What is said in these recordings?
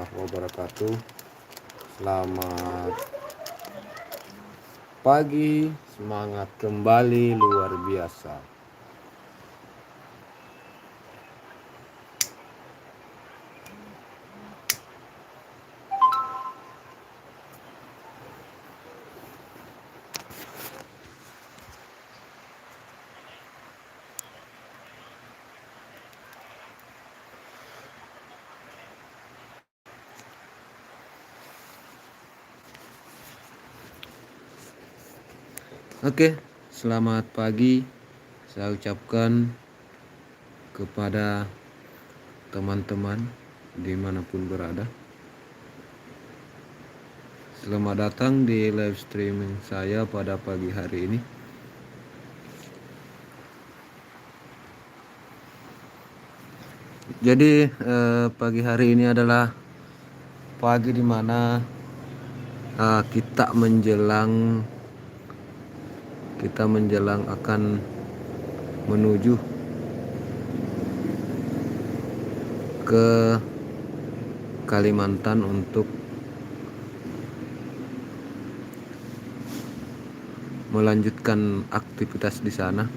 warahmatullahi wabarakatuh. Selamat pagi, semangat kembali luar biasa. Oke, selamat pagi saya ucapkan kepada teman-teman dimanapun berada. Selamat datang di live streaming saya pada pagi hari ini. Jadi pagi hari ini adalah pagi dimana kita menjelang akan menuju ke Kalimantan untuk melanjutkan aktivitas di sana.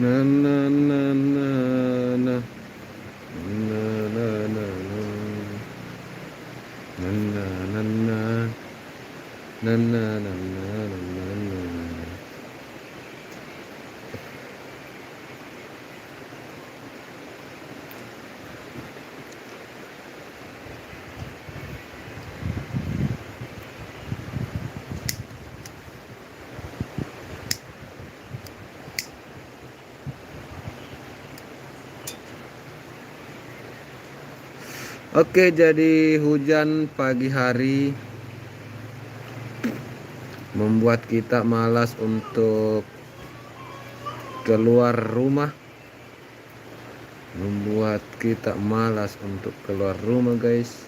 Na na na na na na na na na na na na na na na. Oke, jadi hujan pagi hari membuat kita malas untuk keluar rumah. Guys.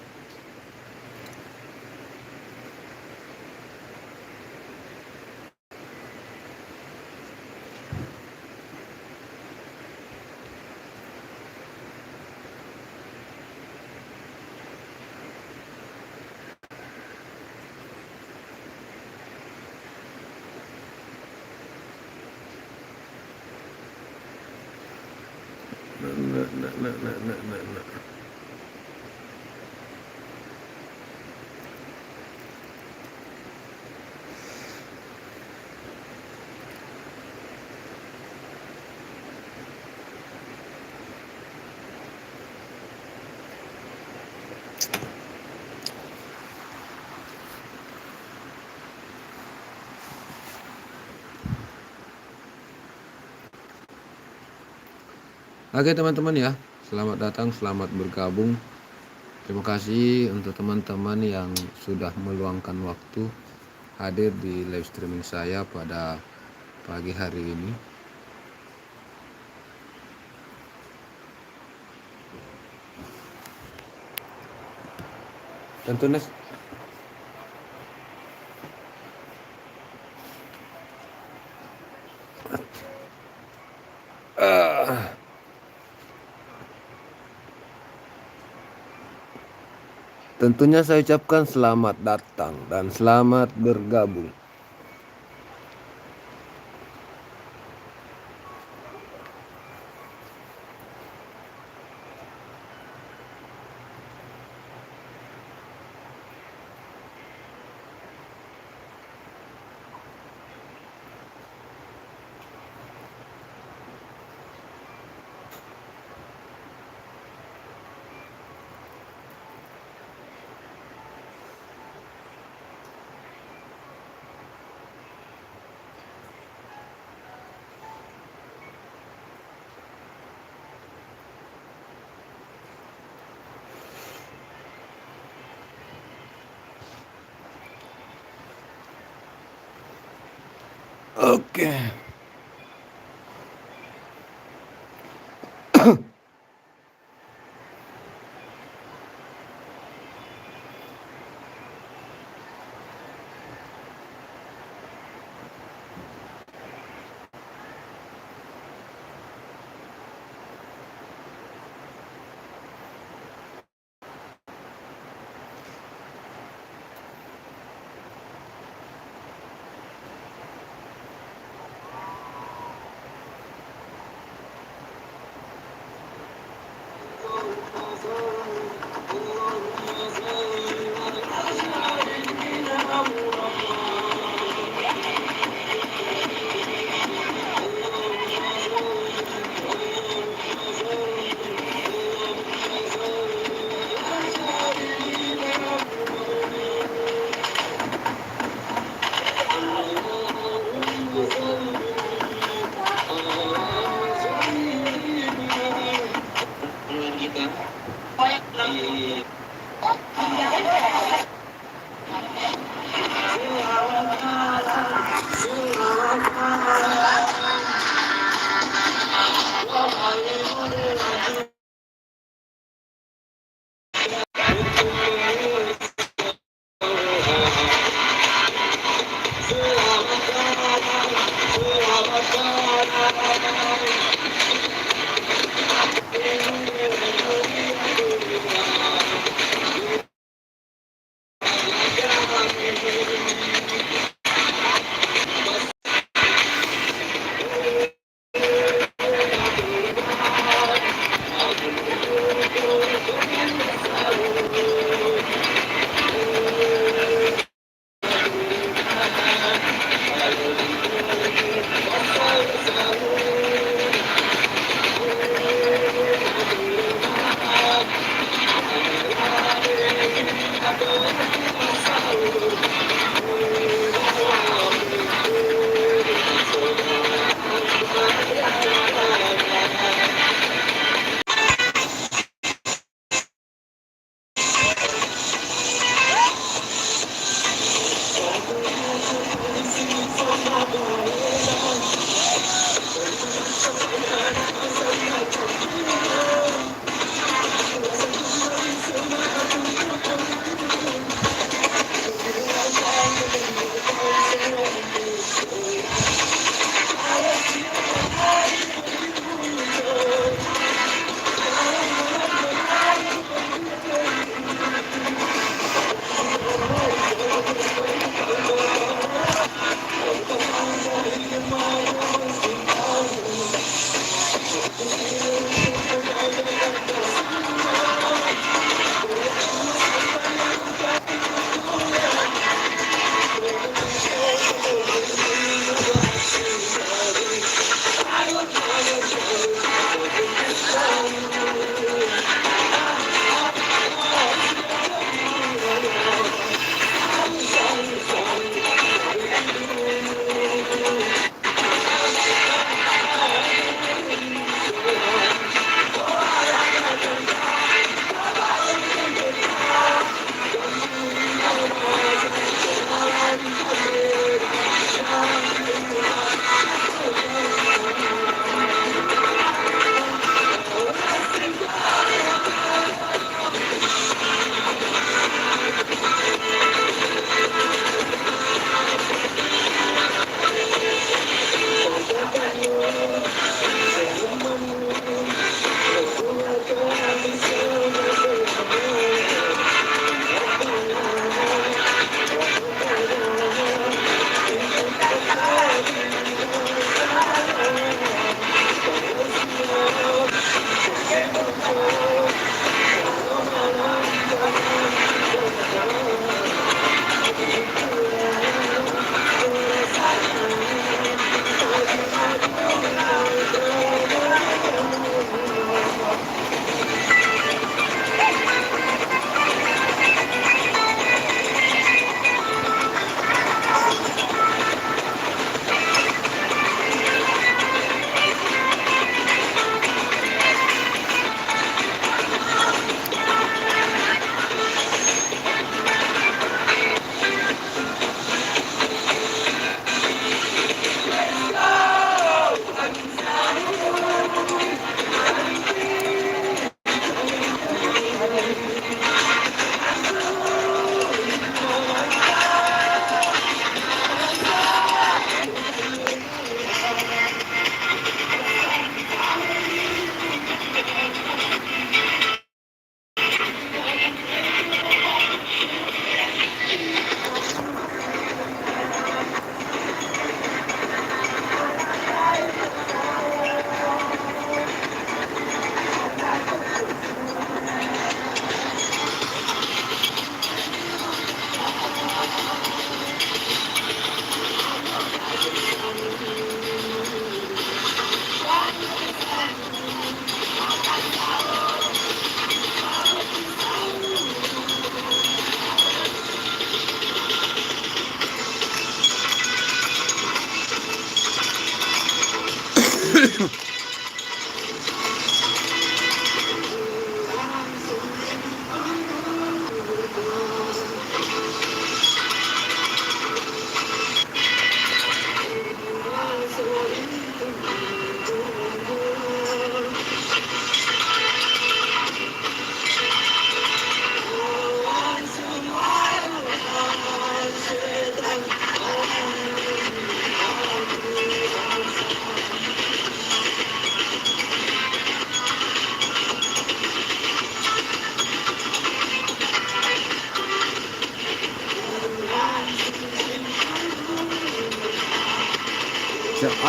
Oke teman-teman ya, selamat datang, selamat bergabung. Terima kasih untuk teman-teman yang sudah meluangkan waktu hadir di live streaming saya pada pagi hari ini. Tentunya Tentunya saya ucapkan selamat datang dan selamat bergabung. Oke.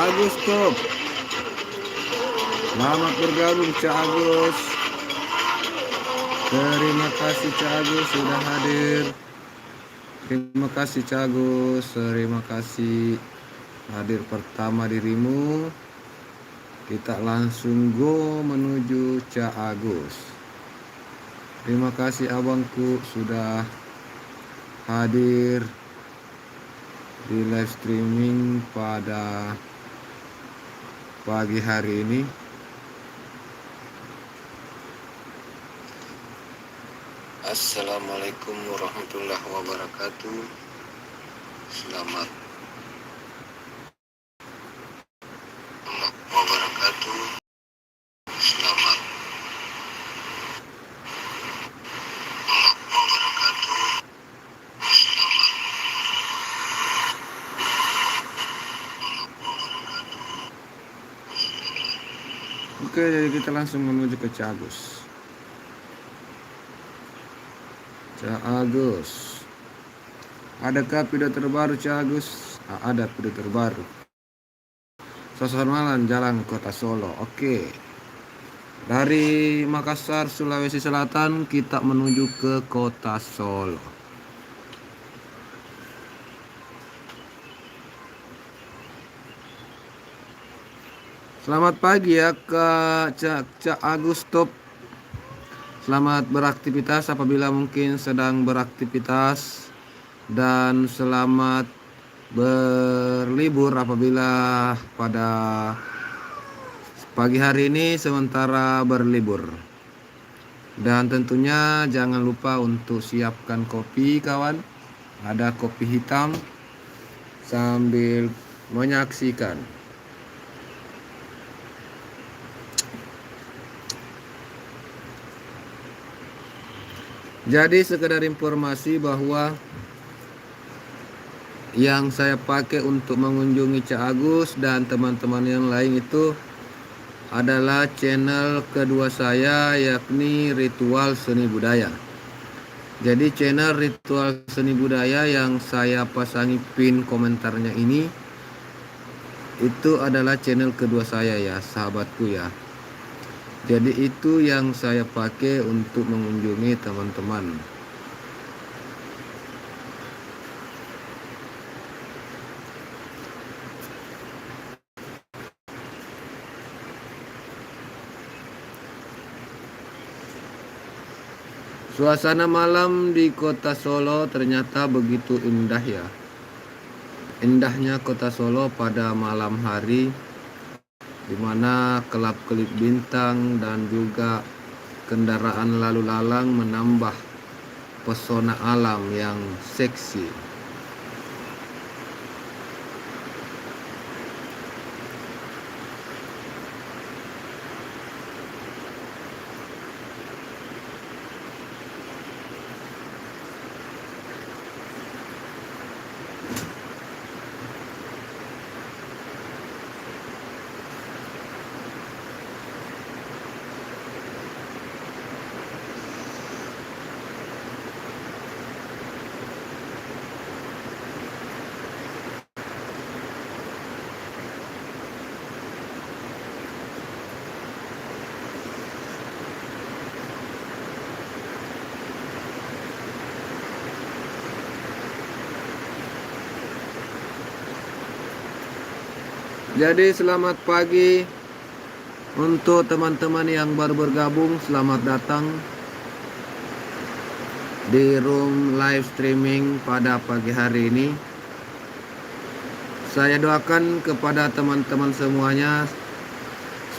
Agus Top. Selamat bergabung Cak Agus. Terima kasih Cak Agus sudah hadir. Terima kasih Cak Agus. Terima kasih hadir pertama dirimu. Kita langsung go menuju Cak Agus. Terima kasih abangku sudah hadir di live streaming pada pagi hari ini. Assalamualaikum warahmatullahi wabarakatuh. Selamat wabarakatuh. Selamat wabarakatuh. Selamat Oke, jadi kita langsung menuju ke Cak Agus. Cak Agus, adakah video terbaru Cak Agus? Ada video terbaru. Suasana malam jalan kota Solo. Oke. Dari Makassar, Sulawesi Selatan kita menuju ke kota Solo. Selamat pagi ya Kak Cak Agus Top. Selamat beraktivitas apabila mungkin sedang beraktivitas, dan selamat berlibur apabila pada pagi hari ini sementara berlibur. Dan tentunya jangan lupa untuk siapkan kopi kawan. Ada kopi hitam sambil menyaksikan. Jadi sekedar informasi bahwa yang saya pakai untuk mengunjungi Cak Agus dan teman-teman yang lain itu adalah channel kedua saya, yakni Ritual Seni Budaya. Jadi channel Ritual Seni Budaya yang saya pasangi pin komentarnya ini, itu adalah channel kedua saya ya sahabatku ya. Jadi itu yang saya pakai untuk mengunjungi teman-teman. Suasana malam di kota Solo ternyata begitu indah ya. Indahnya kota Solo pada malam hari, di mana kelap-kelip bintang dan juga kendaraan lalu lalang menambah pesona alam yang seksi. Jadi selamat pagi untuk teman-teman yang baru bergabung, selamat datang di room live streaming pada pagi hari ini. Saya doakan kepada teman-teman semuanya,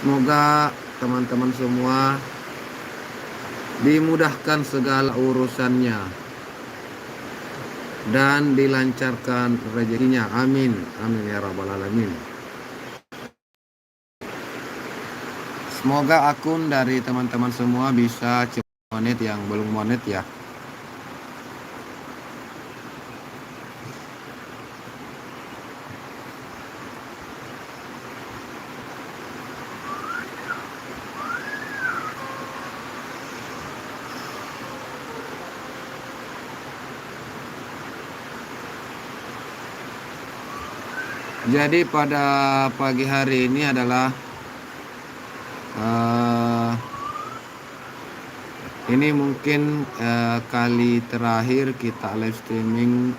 semoga teman-teman semua dimudahkan segala urusannya dan dilancarkan rezekinya. Amin, amin ya rabbal alamin. Semoga akun dari teman-teman semua bisa cepat monet yang belum monet ya. Jadi pada pagi hari ini adalah ini mungkin kali terakhir kita live streaming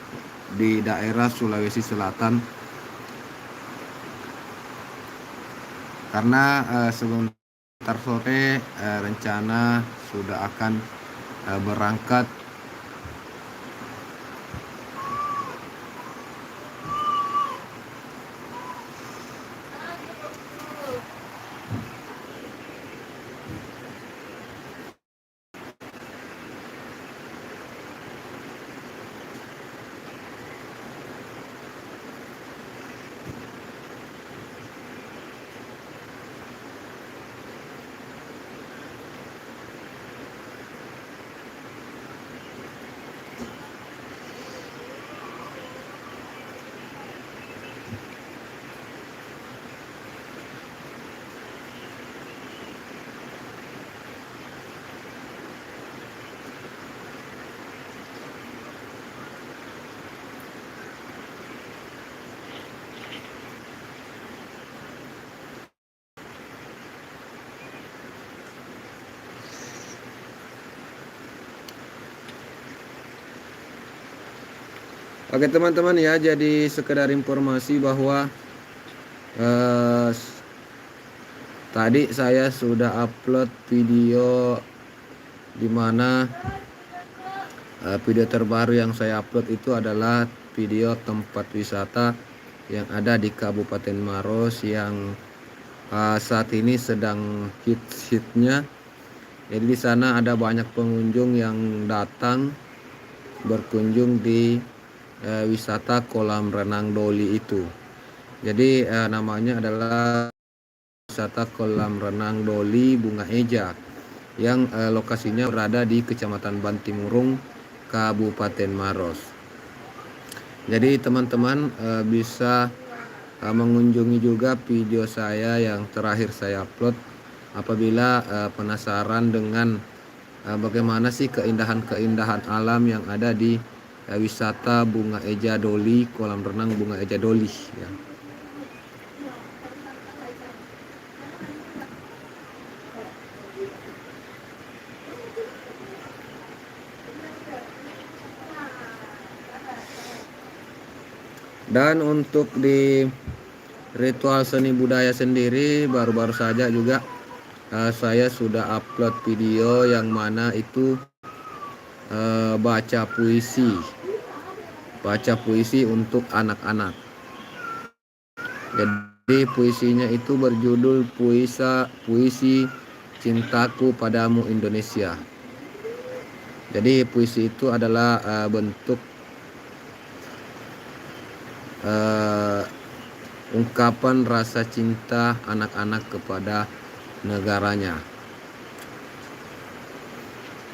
di daerah Sulawesi Selatan, karena sebentar sore rencana sudah akan berangkat Oke teman-teman ya, jadi sekedar informasi bahwa tadi saya sudah upload video di mana video terbaru yang saya upload itu adalah video tempat wisata yang ada di Kabupaten Maros yang saat ini sedang hits-hitnya. Jadi di sana ada banyak pengunjung yang datang berkunjung di wisata kolam renang Doli itu. Jadi namanya adalah wisata kolam renang Doli Bunga Eja yang lokasinya berada di Kecamatan Bantimurung, Kabupaten Maros. Jadi teman-teman bisa mengunjungi juga video saya yang terakhir saya upload apabila penasaran dengan bagaimana sih keindahan-keindahan alam yang ada di wisata Bunga Eja Doli, kolam renang Bunga Eja Doli ya. Dan untuk di ritual seni budaya sendiri baru-baru saja juga saya sudah upload video yang mana itu baca puisi untuk anak-anak. Jadi puisinya itu berjudul Puisi Cintaku Padamu Indonesia. Jadi puisi itu adalah bentuk ungkapan rasa cinta anak-anak kepada negaranya.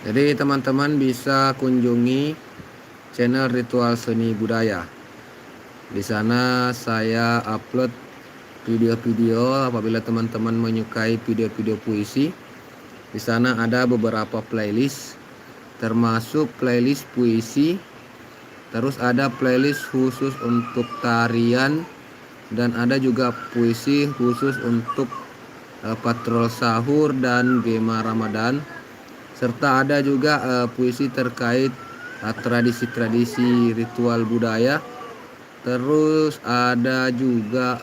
Jadi teman-teman bisa kunjungi channel Ritual Seni Budaya. Di sana saya upload video-video apabila teman-teman menyukai video-video puisi. Di sana ada beberapa playlist, termasuk playlist puisi. Terus ada playlist khusus untuk tarian dan ada juga puisi khusus untuk patrol sahur dan gema Ramadan. Serta ada juga puisi terkait tradisi-tradisi ritual budaya. Terus ada juga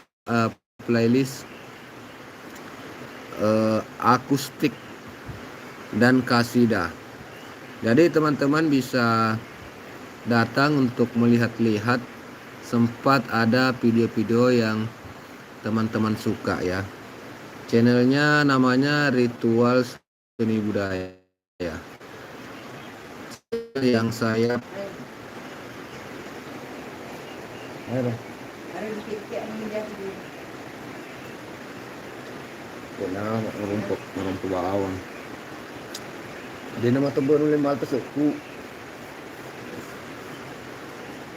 playlist akustik dan kasidah. Jadi teman-teman bisa datang untuk melihat-lihat, sempat ada video-video yang teman-teman suka ya. Channelnya namanya Ritual Seni Budaya ya. Yang saya merumpuk bawang. Dia nama tebon oleh mal tersebut.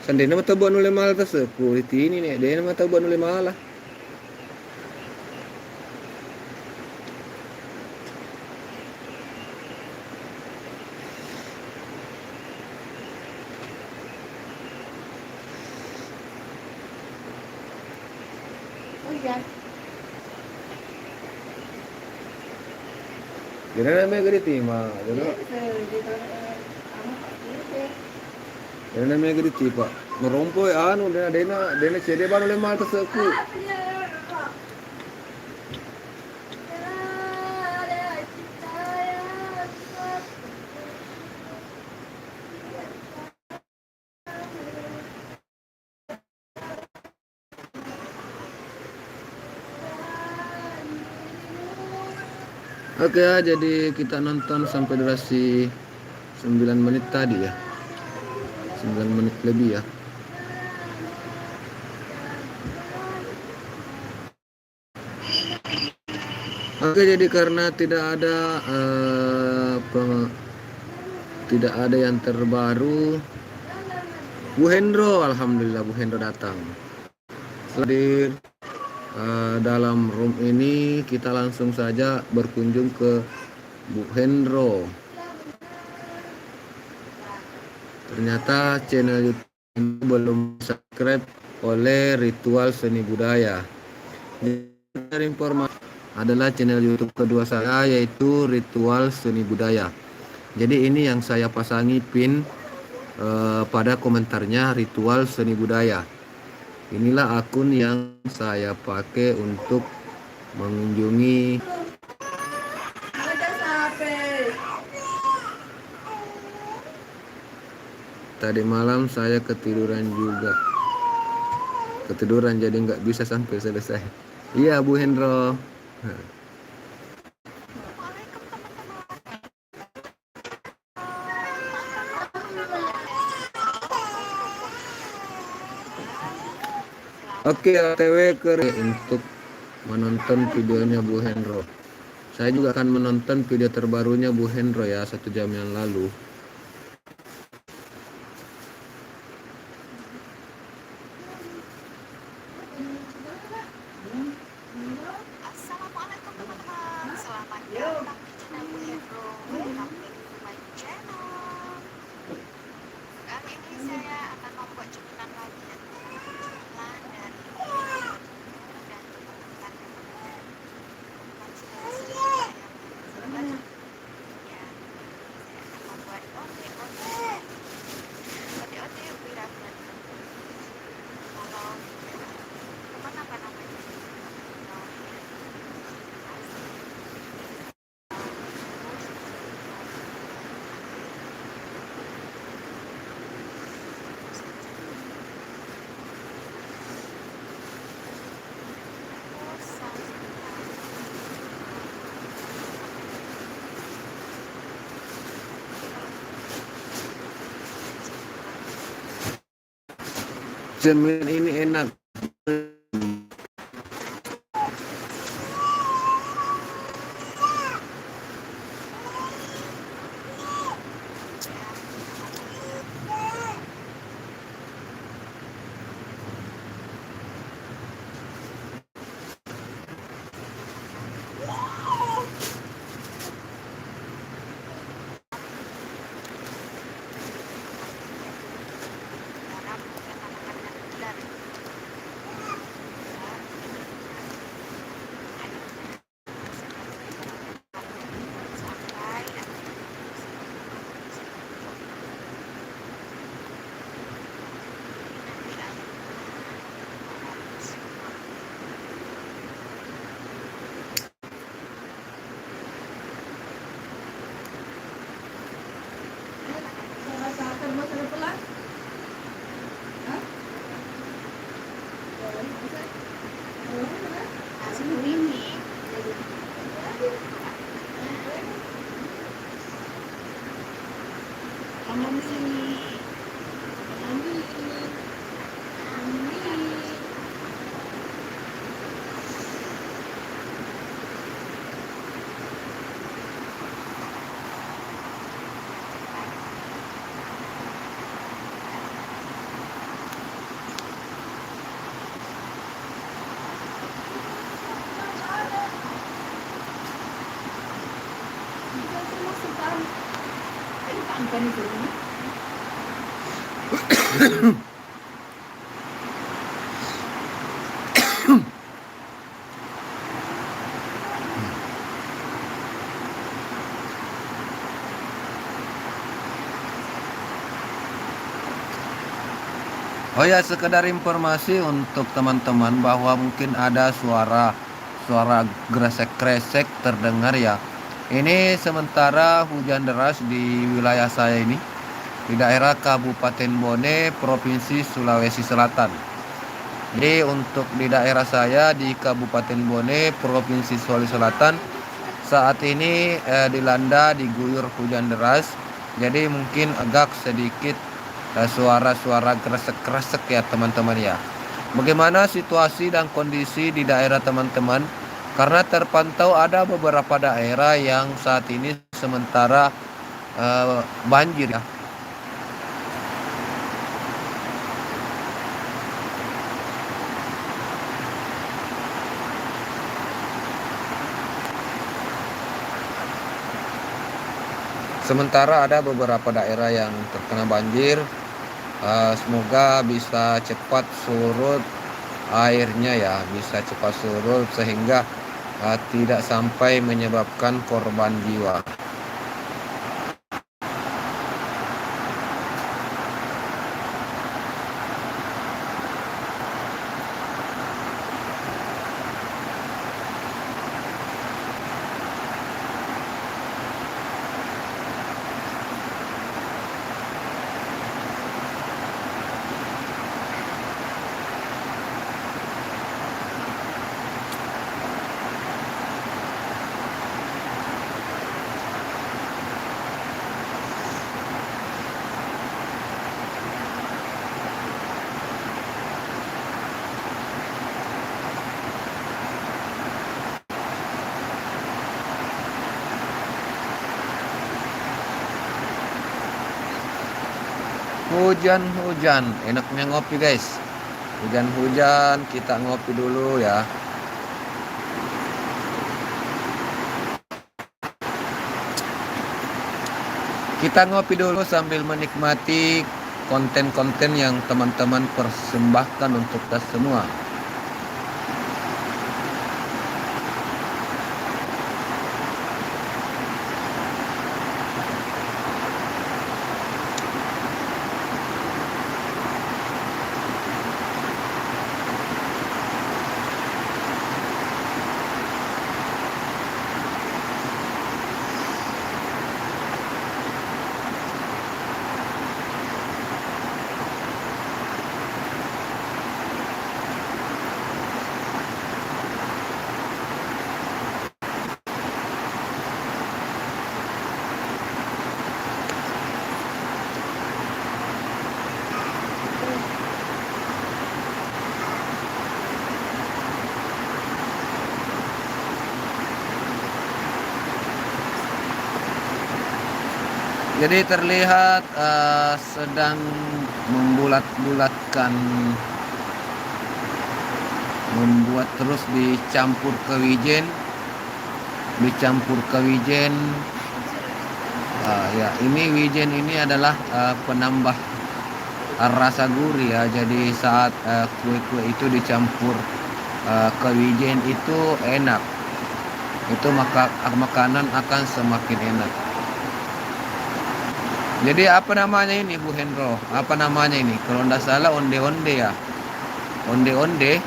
Sandi nama tebon oleh mal tersebut. Ini nih, dia nama tebon oleh malah. Jadi namanya gede timah, jadi namanya gede tipa. Merompoy anu dena cede baru lemah terseku. Oke ya, jadi kita nonton sampai durasi 9 menit tadi ya. 9 menit lebih ya. Oke, jadi karena tidak ada yang terbaru, Bu Hendro, alhamdulillah Bu Hendro datang. Hadir dalam room ini, kita langsung saja berkunjung ke Bu Hendro. Ternyata channel YouTube belum subscribe oleh Ritual Seni Budaya. Dari informasi adalah channel YouTube kedua saya, yaitu Ritual Seni Budaya. Jadi ini yang saya pasangi pin pada komentarnya, Ritual Seni Budaya. Inilah akun yang saya pakai untuk mengunjungi. Tadi malam saya ketiduran juga. Ketiduran jadi nggak bisa sampai selesai. Iya Bu Hendro. Oke, OTW ke untuk menonton videonya Bu Hendro. Saya juga akan menonton video terbarunya Bu Hendro ya, 1 jam yang lalu. Assalamualaikum teman-teman, selamat datang di channel Bu Hendro. Welcome to my channel. Kali ini saya akan membuat cemilan lagi, cemilan dari dan teman-teman ya, saya akan membuat onde-onde wiraban. Kalau teman apa namanya? Cemilan ini enak. Oh ya, sekedar informasi untuk teman-teman bahwa mungkin ada suara gresek-gresek terdengar ya. Ini sementara hujan deras di wilayah saya ini, di daerah Kabupaten Bone, Provinsi Sulawesi Selatan. Jadi untuk di daerah saya di Kabupaten Bone, Provinsi Sulawesi Selatan, saat ini dilanda diguyur hujan deras. Jadi mungkin agak sedikit suara-suara kresek-kresek ya teman-teman ya. Bagaimana situasi dan kondisi di daerah teman-teman? Karena terpantau ada beberapa daerah yang saat ini sementara banjir ya. Sementara ada beberapa daerah yang terkena banjir. Semoga bisa cepat surut airnya ya, bisa cepat surut sehingga tidak sampai menyebabkan korban jiwa. Hujan-hujan, enaknya ngopi guys. Hujan-hujan, kita ngopi dulu ya. Kita ngopi dulu sambil menikmati konten-konten yang teman-teman persembahkan untuk kita semua. Jadi terlihat sedang membulat-bulatkan, membuat terus dicampur ke wijen. Ya, ini wijen ini adalah penambah rasa gurih ya. Jadi saat kue-kue itu dicampur ke wijen itu enak. Itu maka makanan akan semakin enak. Jadi apa namanya ini Bu Hendro? Apa namanya ini? Kalau tidak salah onde-onde ya. Onde-onde.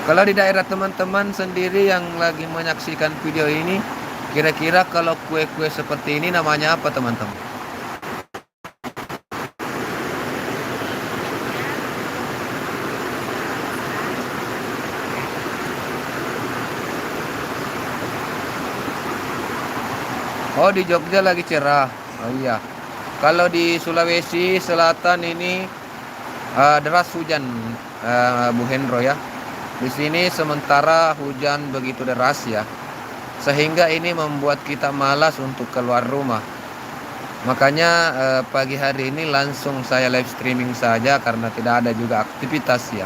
Kalau di daerah teman-teman sendiri yang lagi menyaksikan video ini, kira-kira kalau kue-kue seperti ini namanya apa teman-teman? Oh, di Jogja lagi cerah. Oh iya. Kalau di Sulawesi Selatan ini deras hujan, Bu Hendro ya. Di sini sementara hujan begitu deras ya, sehingga ini membuat kita malas untuk keluar rumah. Makanya pagi hari ini langsung saya live streaming saja karena tidak ada juga aktivitas ya.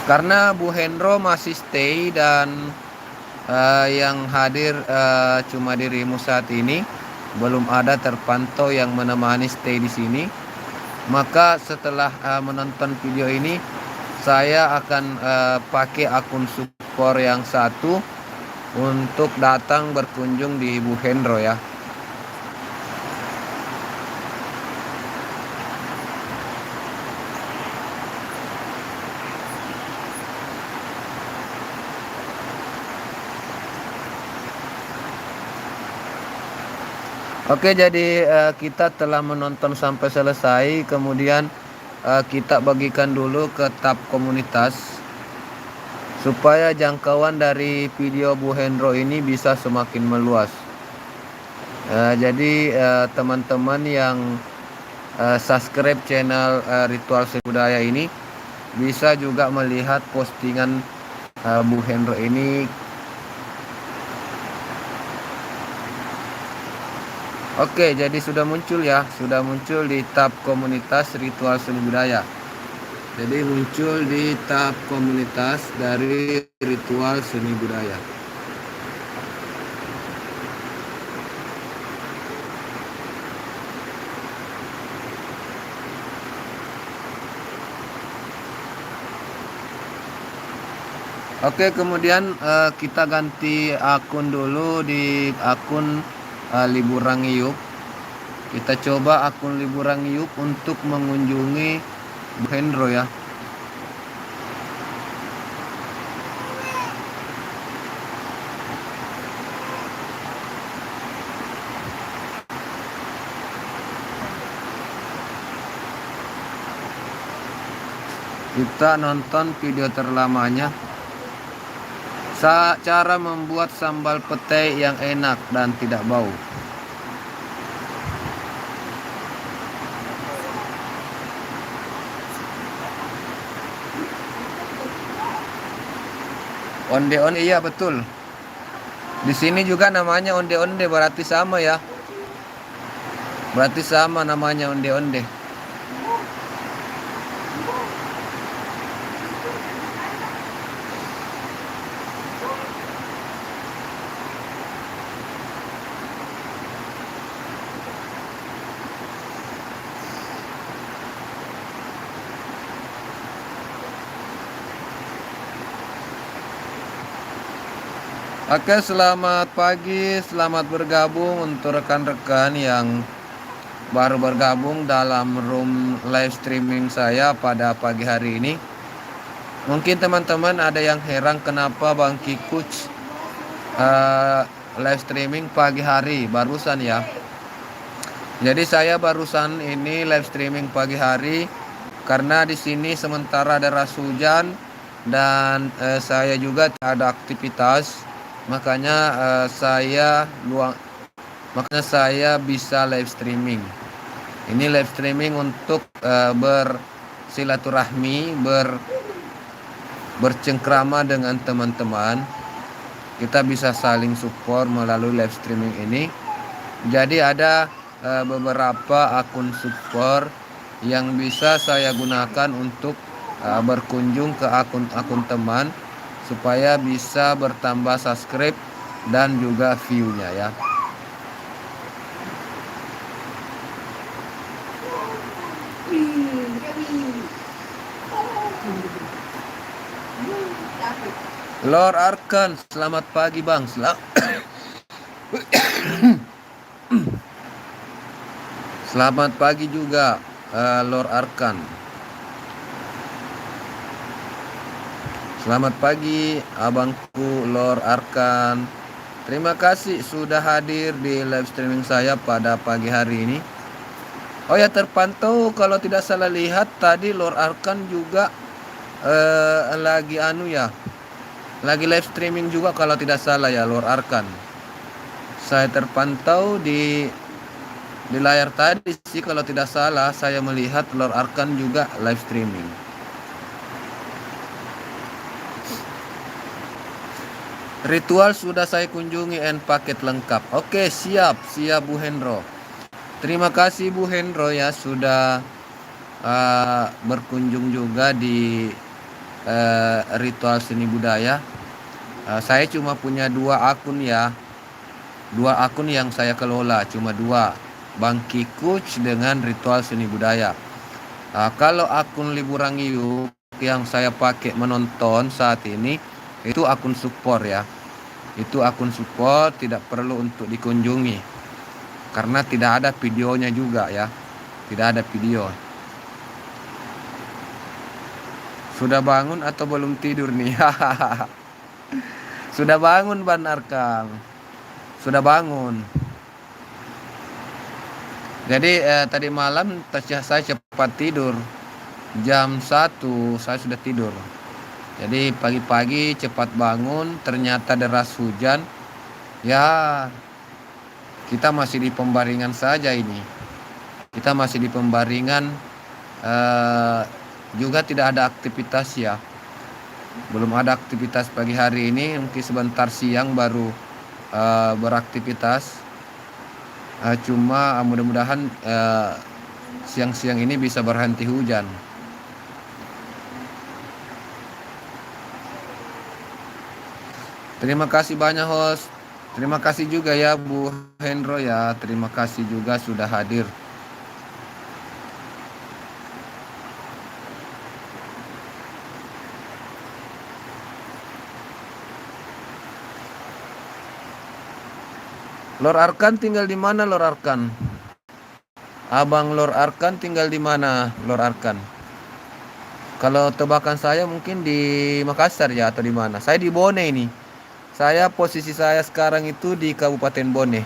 Karena Bu Hendro masih stay dan yang hadir cuma dirimu saat ini, belum ada terpantau yang menemani stay di sini. Maka setelah menonton video ini, saya akan pakai akun support yang satu untuk datang berkunjung di Bu Hendro ya. Oke, jadi kita telah menonton sampai selesai. Kemudian kita bagikan dulu ke tab komunitas supaya jangkauan dari video Bu Hendro ini bisa semakin meluas. Jadi teman-teman yang subscribe channel Ritual Seni Budaya ini bisa juga melihat postingan Bu Hendro ini. Oke, jadi sudah muncul ya, sudah muncul di tab komunitas Ritual Seni Budaya. Jadi muncul di tab komunitas dari Ritual Seni Budaya. Oke, kemudian kita ganti akun dulu di akun Liburan Ngiyup. Kita coba akun Liburan Ngiyup untuk mengunjungi Bu Hendro ya. Kita nonton video terlamanya. Cara membuat sambal petai yang enak dan tidak bau. Onde-onde, iya betul. Di sini juga namanya onde-onde, berarti sama ya. Berarti sama namanya onde-onde. Oke, selamat pagi, selamat bergabung untuk rekan-rekan yang baru bergabung dalam room live streaming saya pada pagi hari ini. Mungkin teman-teman ada yang heran kenapa Bang Kikuch live streaming pagi hari barusan ya. Jadi saya barusan ini live streaming pagi hari karena di sini sementara ada ras hujan dan saya juga tak ada aktivitas. Makanya saya bisa live streaming. Ini live streaming untuk bersilaturahmi, bercengkrama dengan teman-teman. Kita bisa saling support melalui live streaming ini. Jadi ada beberapa akun support yang bisa saya gunakan untuk berkunjung ke akun-akun teman supaya bisa bertambah subscribe dan juga view-nya ya. Lord Arkan, selamat pagi Bang. Selamat pagi juga Lord Arkan. Selamat pagi abangku Lord Arkan. Terima kasih sudah hadir di live streaming saya pada pagi hari ini. Oh ya, terpantau kalau tidak salah lihat tadi Lord Arkan juga lagi lagi live streaming juga kalau tidak salah ya Lord Arkan. Saya terpantau di layar tadi sih kalau tidak salah saya melihat Lord Arkan juga live streaming. Ritual sudah saya kunjungi and paket lengkap. Oke, siap Bu Hendro. Terima kasih Bu Hendro ya sudah berkunjung juga di ritual seni budaya. Saya cuma punya 2 akun ya, 2 akun yang saya kelola, cuma 2, Bangki Coach dengan ritual seni budaya. Kalau akun Liburan Ngiyuk yang saya pakai menonton saat ini itu akun support ya. Itu akun support, tidak perlu untuk dikunjungi karena tidak ada videonya juga ya. Tidak ada video. Sudah bangun atau belum tidur nih? Sudah bangun Ban Arkang. Sudah bangun. Jadi tadi malam saya cepat tidur. Jam 1 saya sudah tidur. Jadi pagi-pagi cepat bangun, ternyata deras hujan. Ya, kita masih di pembaringan saja ini. Kita masih di pembaringan, juga tidak ada aktivitas ya. Belum ada aktivitas pagi hari ini, mungkin sebentar siang baru beraktivitas. Cuma mudah-mudahan siang-siang ini bisa berhenti hujan. Terima kasih banyak host. Terima kasih juga ya Bu Hendro ya. Terima kasih juga sudah hadir. Lord Arkan tinggal di mana Lord Arkan? Abang Lord Arkan tinggal di mana Lord Arkan? Kalau tebakan saya mungkin di Makassar ya atau di mana? Saya di Bone ini. Posisi saya sekarang itu di Kabupaten Bone.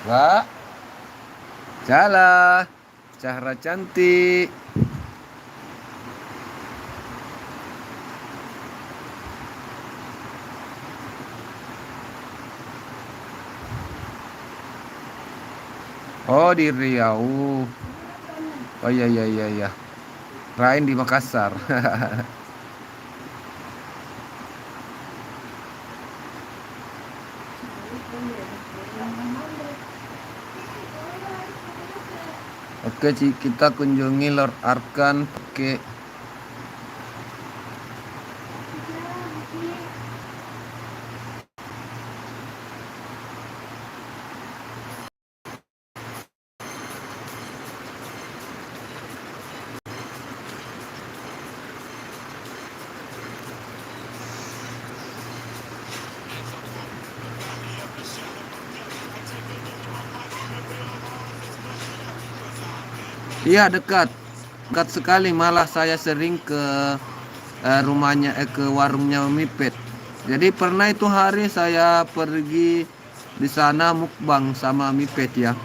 Wah, Cala, Cahra cantik. Oh di Riau. Oh iya. Rain di Makassar. Oke, kita kunjungi Lord Arkan pakai iya dekat sekali, malah saya sering ke rumahnya ke warungnya Mipet. Jadi pernah itu hari saya pergi di sana mukbang sama Mipet ya.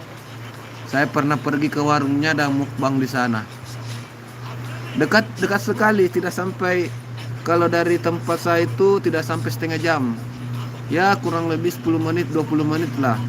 Saya pernah pergi ke warungnya dan mukbang di sana. Dekat sekali, tidak sampai, kalau dari tempat saya itu tidak sampai setengah jam. Ya kurang lebih 10 menit 20 menit lah.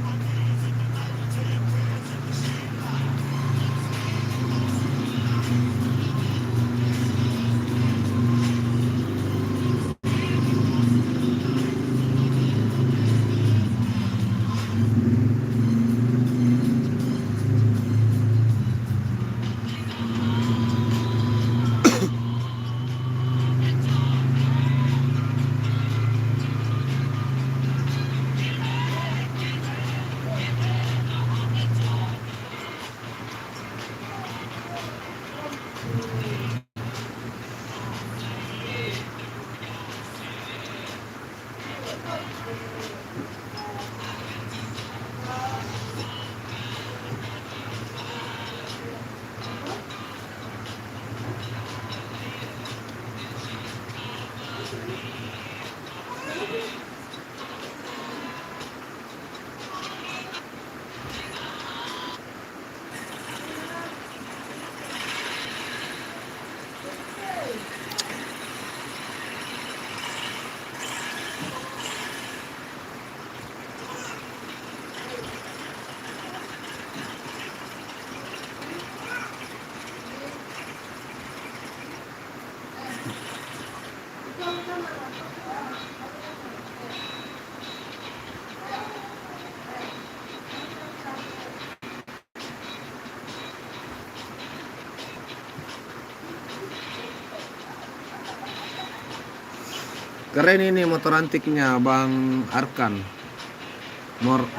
Keren ini motor antiknya Bang Arkan.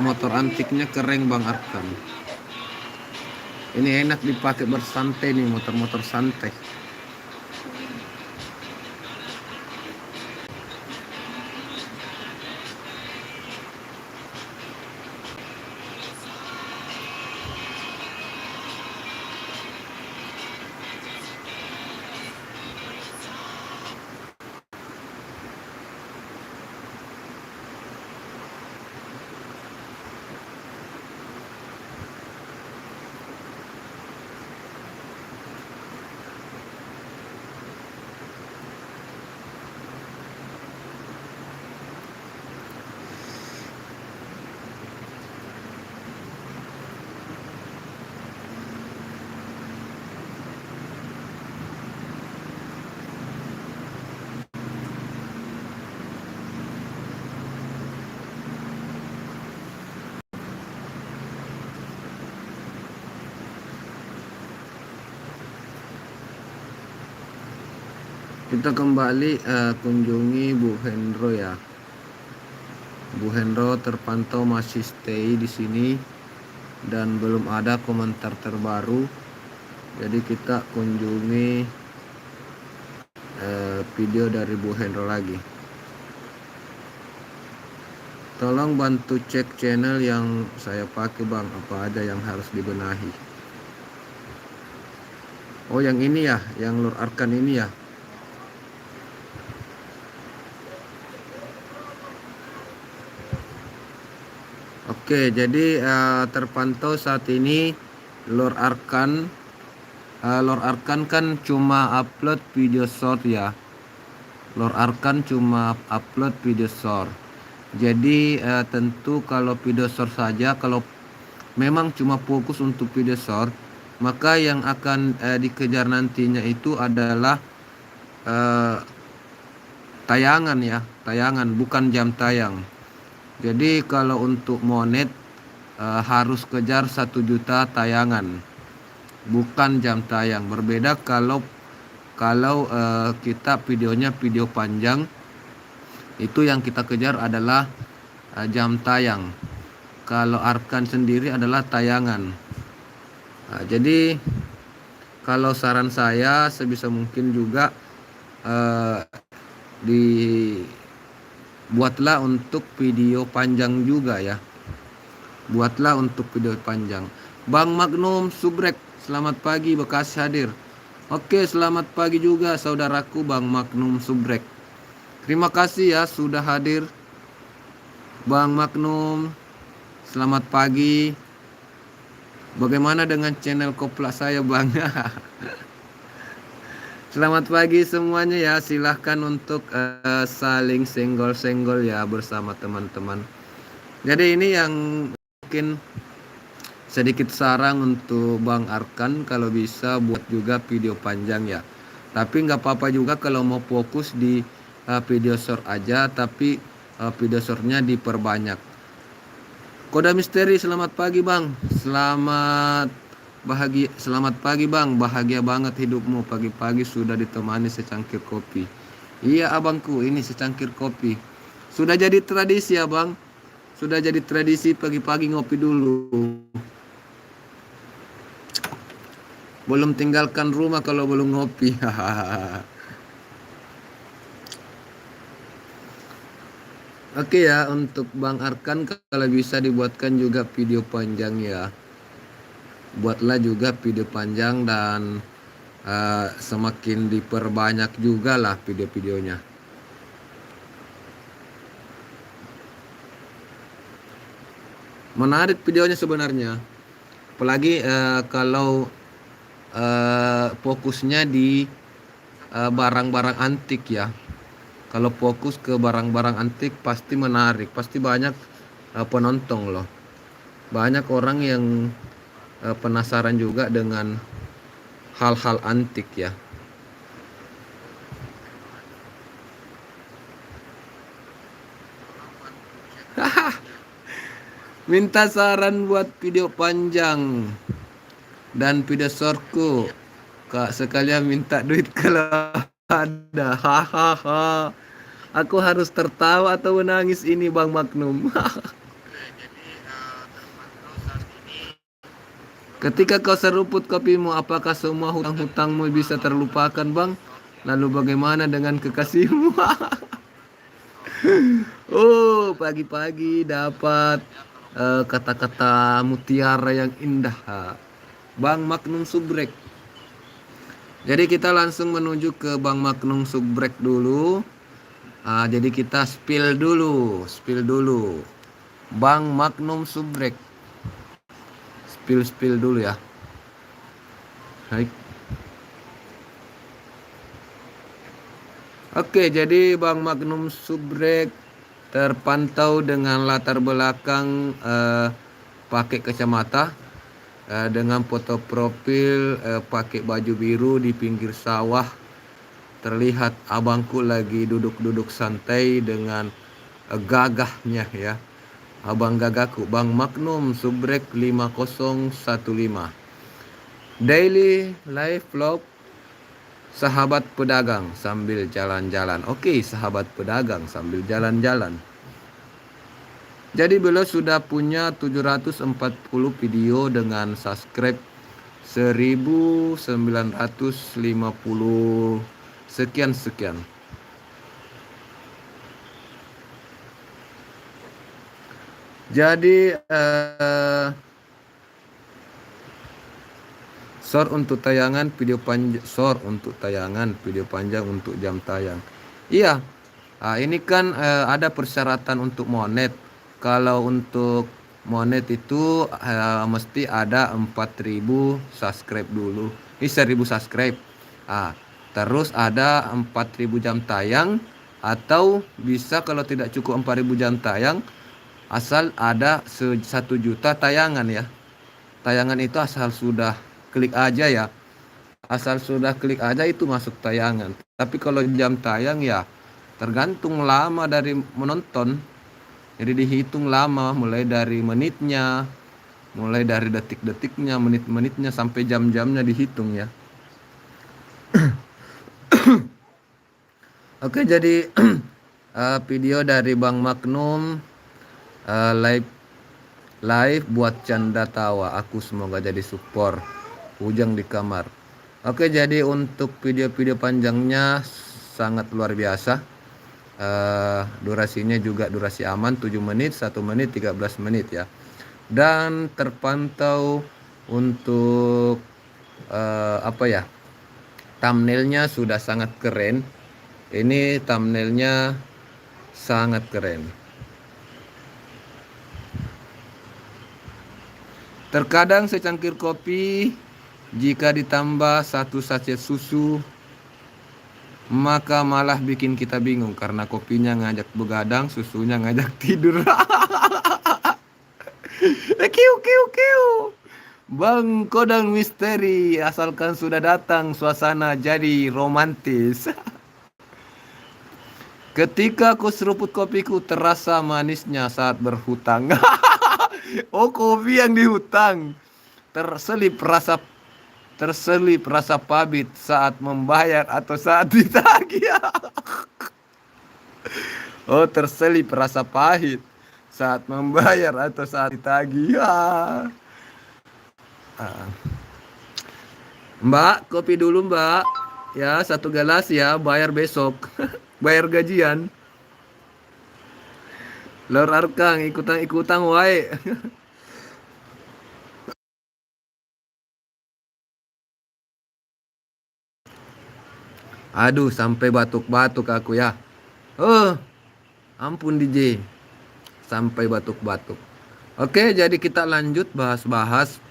Motor antiknya keren Bang Arkan. Ini enak dipakai bersantai nih, motor-motor santai. Kita kembali kunjungi Bu Hendro ya. Bu Hendro terpantau masih stay di sini dan belum ada komentar terbaru. Jadi kita kunjungi video dari Bu Hendro lagi. Tolong bantu cek channel yang saya pakai Bang, apa ada yang harus dibenahi. Oh yang ini ya, yang Lur Arkan ini ya. Oke, jadi terpantau saat ini Lord Arkan kan cuma upload video short ya. Lord Arkan cuma upload video short. Jadi tentu kalau video short saja, kalau memang cuma fokus untuk video short, maka yang akan dikejar nantinya itu adalah tayangan ya, tayangan bukan jam tayang. Jadi kalau untuk monet harus kejar 1 juta tayangan, bukan jam tayang. Berbeda kalau kita videonya video panjang, itu yang kita kejar adalah jam tayang. Kalau Arkan sendiri adalah tayangan. Jadi kalau saran saya sebisa mungkin juga buatlah untuk video panjang juga ya. Buatlah untuk video panjang. Bang Magnum Subrek, selamat pagi, Bekasi hadir. Oke, selamat pagi juga saudaraku Bang Magnum Subrek. Terima kasih ya sudah hadir Bang Magnum. Selamat pagi. Bagaimana dengan channel koplak saya Bang? Selamat pagi semuanya ya, silahkan untuk saling senggol-senggol ya bersama teman-teman. Jadi ini yang mungkin sedikit saran untuk Bang Arkan, kalau bisa buat juga video panjang ya. Tapi nggak apa-apa juga kalau mau fokus di video short aja, tapi video shortnya diperbanyak. Koda Misteri, selamat pagi Bang. Selamat pagi Bang, bahagia banget hidupmu, pagi-pagi sudah ditemani secangkir kopi. Iya abangku, ini secangkir kopi. Sudah jadi tradisi ya Bang. Sudah jadi tradisi pagi-pagi ngopi dulu. Belum tinggalkan rumah kalau belum ngopi. Oke ya, untuk Bang Arkan kalau bisa dibuatkan juga video panjang ya. Buatlah juga video panjang dan semakin diperbanyak juga lah video-videonya. Menarik videonya sebenarnya, apalagi kalau fokusnya di barang-barang antik ya. Kalau fokus ke barang-barang antik pasti menarik, pasti banyak penonton loh. Banyak orang yang penasaran juga dengan hal-hal antik ya. Minta saran buat video panjang dan video shortku Kak, sekalian minta duit kalau ada. Hahaha. Aku harus tertawa atau menangis ini Bang Magnum. Ketika kau seruput kopimu, apakah semua hutang-hutangmu bisa terlupakan, Bang? Lalu bagaimana dengan kekasihmu? Oh, pagi-pagi dapat kata-kata mutiara yang indah. Bang Magnum Subrek. Jadi kita langsung menuju ke Bang Magnum Subrek dulu. Jadi kita spill dulu. Bang Magnum Subrek. Spill dulu ya. Baik. Oke, jadi Bang Magnum Subrek terpantau dengan latar belakang pakai kacamata, dengan foto profil pakai baju biru di pinggir sawah. Terlihat abangku lagi duduk-duduk santai dengan gagahnya ya. Abang gagahku Bang Magnum Subrek 5015. Daily live vlog sahabat pedagang sambil jalan-jalan. Oke, sahabat pedagang sambil jalan-jalan. Jadi beliau sudah punya 740 video dengan subscribe 1950 sekian. Jadi short untuk tayangan video panjang, video panjang untuk jam tayang. Iya. Ini kan ada persyaratan untuk monet. Kalau untuk monet itu mesti ada 4000 subscribe dulu. Ini 1000 subscribe. Terus ada 4000 jam tayang, atau bisa kalau tidak cukup 4000 jam tayang, asal ada 1 juta tayangan ya. Tayangan itu asal sudah klik aja ya. Asal sudah klik aja itu masuk tayangan. Tapi kalau jam tayang ya tergantung lama dari menonton. Jadi dihitung lama, mulai dari menitnya, mulai dari detik-detiknya, menit-menitnya, sampai jam-jamnya dihitung ya. Oke, jadi video dari Bang Magnum live buat canda tawa. Aku semoga jadi support. Ujang di kamar. Oke, jadi untuk video-video panjangnya sangat luar biasa. Durasinya juga durasi aman, 7 menit, 1 menit, 13 menit ya. Dan terpantau untuk thumbnailnya sudah sangat keren. Ini thumbnailnya sangat keren. Terkadang secangkir kopi jika ditambah 1 sachet susu, maka malah bikin kita bingung karena kopinya ngajak begadang, susunya ngajak tidur. Kiu. Bang Kodang Misteri, asalkan sudah datang suasana jadi romantis. Ketika ku seruput kopiku terasa manisnya saat berhutang. Oh, kopi yang dihutang. Terselip rasa pabit saat membayar atau saat ditagih. Oh, terselip rasa pahit saat membayar atau saat ditagih. Mbak, kopi dulu Mbak. Ya, 1 gelas ya, bayar besok. Bayar gajian. Lor Arkang, ikutan wae. Aduh, sampai batuk-batuk aku ya. Ampun DJ. Sampai batuk-batuk. Oke, jadi kita lanjut bahas-bahas.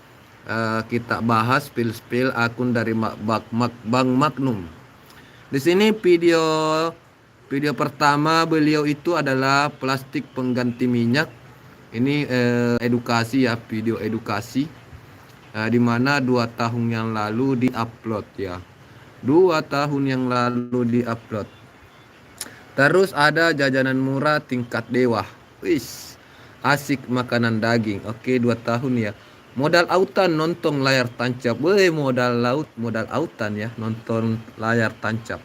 Kita bahas spill akun dari Bang Magnum. Di sini video pertama beliau itu adalah plastik pengganti minyak. Ini edukasi ya, video edukasi. Dimana 2 tahun yang lalu diupload ya. 2 tahun yang lalu diupload. Terus ada jajanan murah tingkat dewa. Wis, asik makanan daging. Oke, 2 tahun ya. Modal autan nonton layar tancap. Modal autan ya, nonton layar tancap.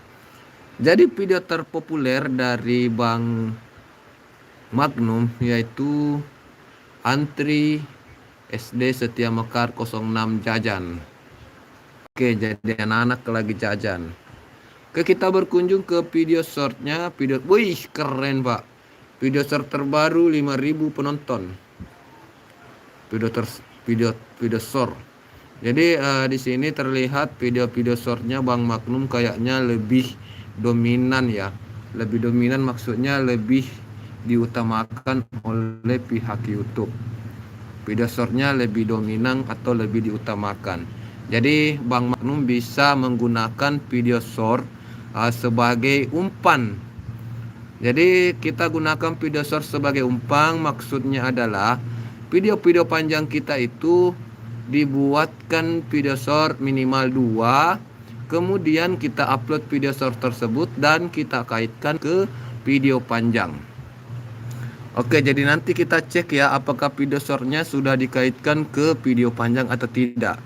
Jadi video terpopuler dari Bang Magnum yaitu antri SD Setia Mekar 06 jajan. Oke, jadi anak-anak lagi jajan. Oke, kita berkunjung ke video shortnya. Wih, keren pak. Video short terbaru 5.000 penonton. Video short. Jadi di sini terlihat video-video shortnya Bang Magnum kayaknya lebih dominan ya. Lebih dominan maksudnya lebih diutamakan oleh pihak YouTube. Video shortnya lebih dominan atau lebih diutamakan. Jadi Bang Magnum bisa menggunakan video short sebagai umpan. Jadi kita gunakan video short sebagai umpan, maksudnya adalah video-video panjang kita itu dibuatkan video short minimal 2, kemudian kita upload video short tersebut dan kita kaitkan ke video panjang. Oke, jadi nanti kita cek ya apakah video shortnya sudah dikaitkan ke video panjang atau tidak.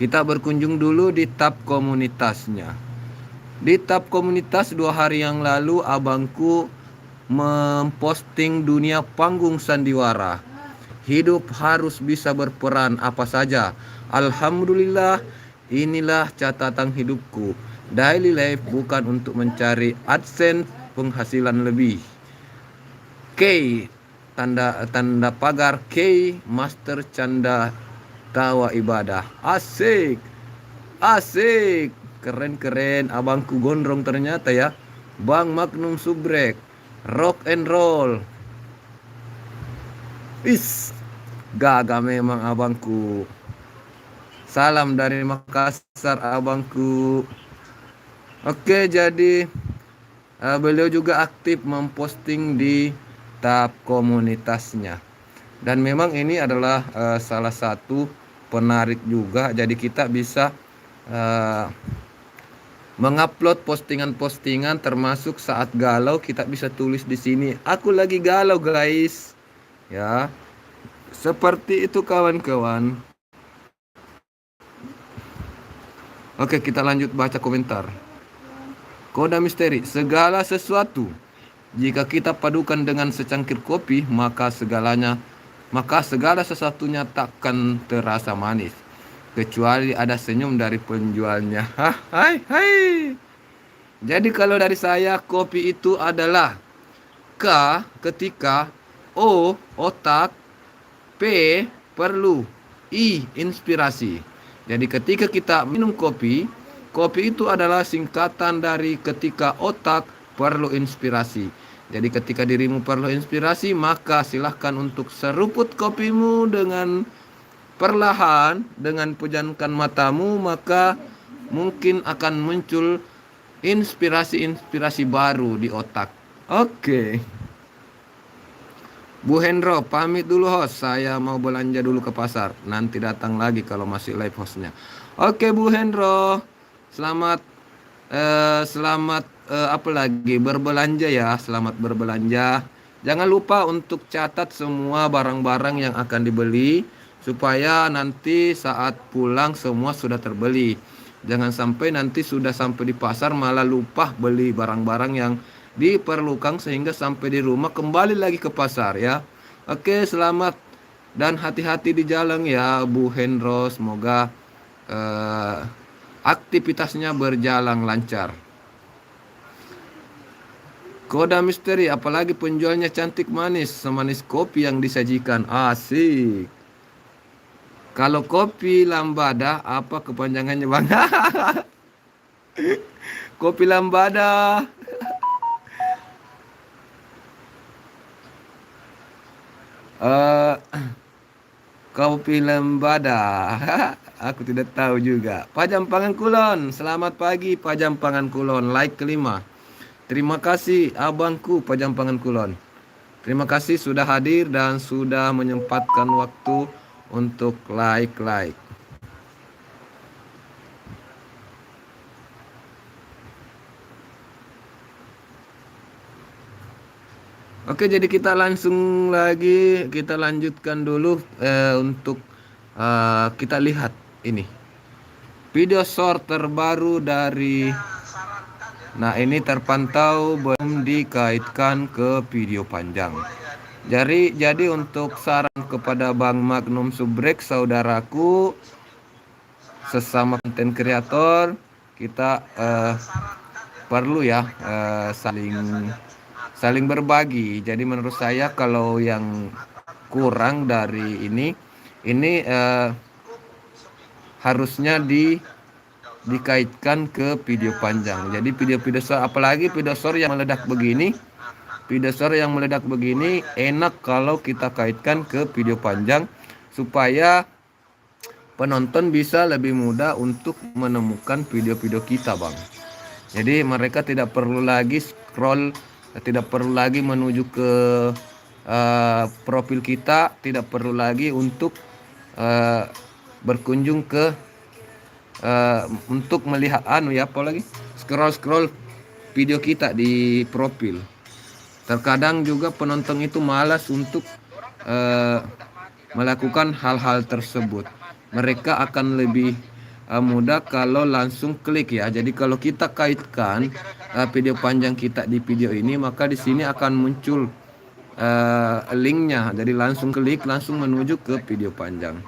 Kita berkunjung dulu di tab komunitasnya. Di tab komunitas 2 hari yang lalu abangku memposting dunia panggung sandiwara. Hidup harus bisa berperan apa saja. Alhamdulillah, inilah catatan hidupku. Daily life bukan untuk mencari AdSense penghasilan lebih. K tanda pagar K Master Canda Tawa Ibadah. Asik. Keren abangku gondrong ternyata ya. Bang Magnum Subrek. Rock and roll. Gagah memang abangku. Salam dari Makassar abangku. Oke, jadi beliau juga aktif memposting di tab komunitasnya. Dan memang ini adalah salah satu penarik juga. Jadi kita bisa mengupload postingan-postingan, termasuk saat galau kita bisa tulis di sini. Aku lagi galau guys. Ya. Seperti itu kawan-kawan. Oke, kita lanjut baca komentar. Koda misteri, segala sesuatu jika kita padukan dengan secangkir kopi, maka segala sesuatunya takkan terasa manis, kecuali ada senyum dari penjualnya. Hai. Jadi kalau dari saya, kopi itu adalah K ketika, O otak, P perlu, I inspirasi. Jadi ketika kita minum kopi itu adalah singkatan dari ketika otak perlu inspirasi. Jadi ketika dirimu perlu inspirasi, maka silahkan untuk seruput kopimu dengan perlahan, dengan pejamkan matamu, maka mungkin akan muncul inspirasi baru di otak. Oke. Bu Hendro, pamit dulu host. Saya mau belanja dulu ke pasar. Nanti datang lagi kalau masih live hostnya. Oke Bu Hendro, selamat apa lagi berbelanja ya. Selamat berbelanja. Jangan lupa untuk catat semua barang-barang yang akan dibeli, supaya nanti saat pulang semua sudah terbeli. Jangan sampai nanti sudah sampai di pasar malah lupa beli barang-barang yang diperlukan, sehingga sampai di rumah kembali lagi ke pasar ya. Oke, selamat dan hati-hati di jalan ya Bu Hendro. Semoga aktivitasnya berjalan lancar. Koda misteri, apalagi penjualnya cantik manis, semanis kopi yang disajikan. Asik. Kalau kopi lambada, apa kepanjangannya bang? Kopi lambada. Kopi lembada. Aku tidak tahu juga. Pajampangan Kulon, selamat pagi Pajampangan Kulon, like kelima. Terima kasih abangku Pajampangan Kulon. Terima kasih sudah hadir dan sudah menyempatkan waktu untuk like. Oke, jadi kita langsung lagi, kita lanjutkan dulu untuk kita lihat ini video short terbaru dari Nah, ini terpantau belum dikaitkan ke video panjang. Jadi untuk saran kepada Bang Magnum Subrek, saudaraku, sesama konten kreator, kita perlu ya saling berbagi. Jadi menurut saya kalau yang kurang dari ini harusnya dikaitkan ke video panjang. Jadi video-video short, apalagi video short yang meledak begini, enak kalau kita kaitkan ke video panjang supaya penonton bisa lebih mudah untuk menemukan video-video kita, Bang. Jadi mereka tidak perlu lagi scroll, tidak perlu lagi menuju ke profil kita, tidak perlu lagi untuk berkunjung ke untuk melihat apalagi scroll video kita di profil. Terkadang juga penonton itu malas untuk melakukan hal-hal tersebut. Mereka akan lebih mudah kalau langsung klik ya. Jadi kalau kita kaitkan video panjang kita di video ini, maka di sini akan muncul linknya. Jadi langsung klik, langsung menuju ke video panjang.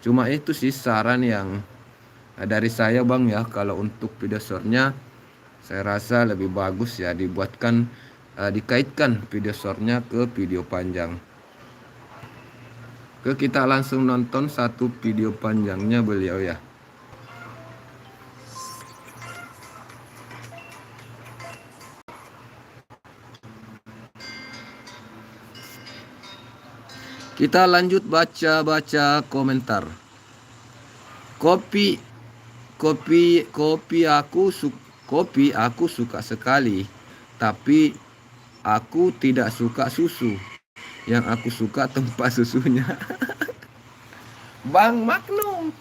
Cuma itu sih saran yang dari saya, Bang, ya. Kalau untuk video shortnya, saya rasa lebih bagus ya dibuatkan dikaitkan video shortnya ke video panjang. Kita langsung nonton satu video panjangnya beliau ya. Kita lanjut baca komentar. Kopi aku suka sekali, tapi aku tidak suka susu. Yang aku suka tempat susunya. Bang Magnum.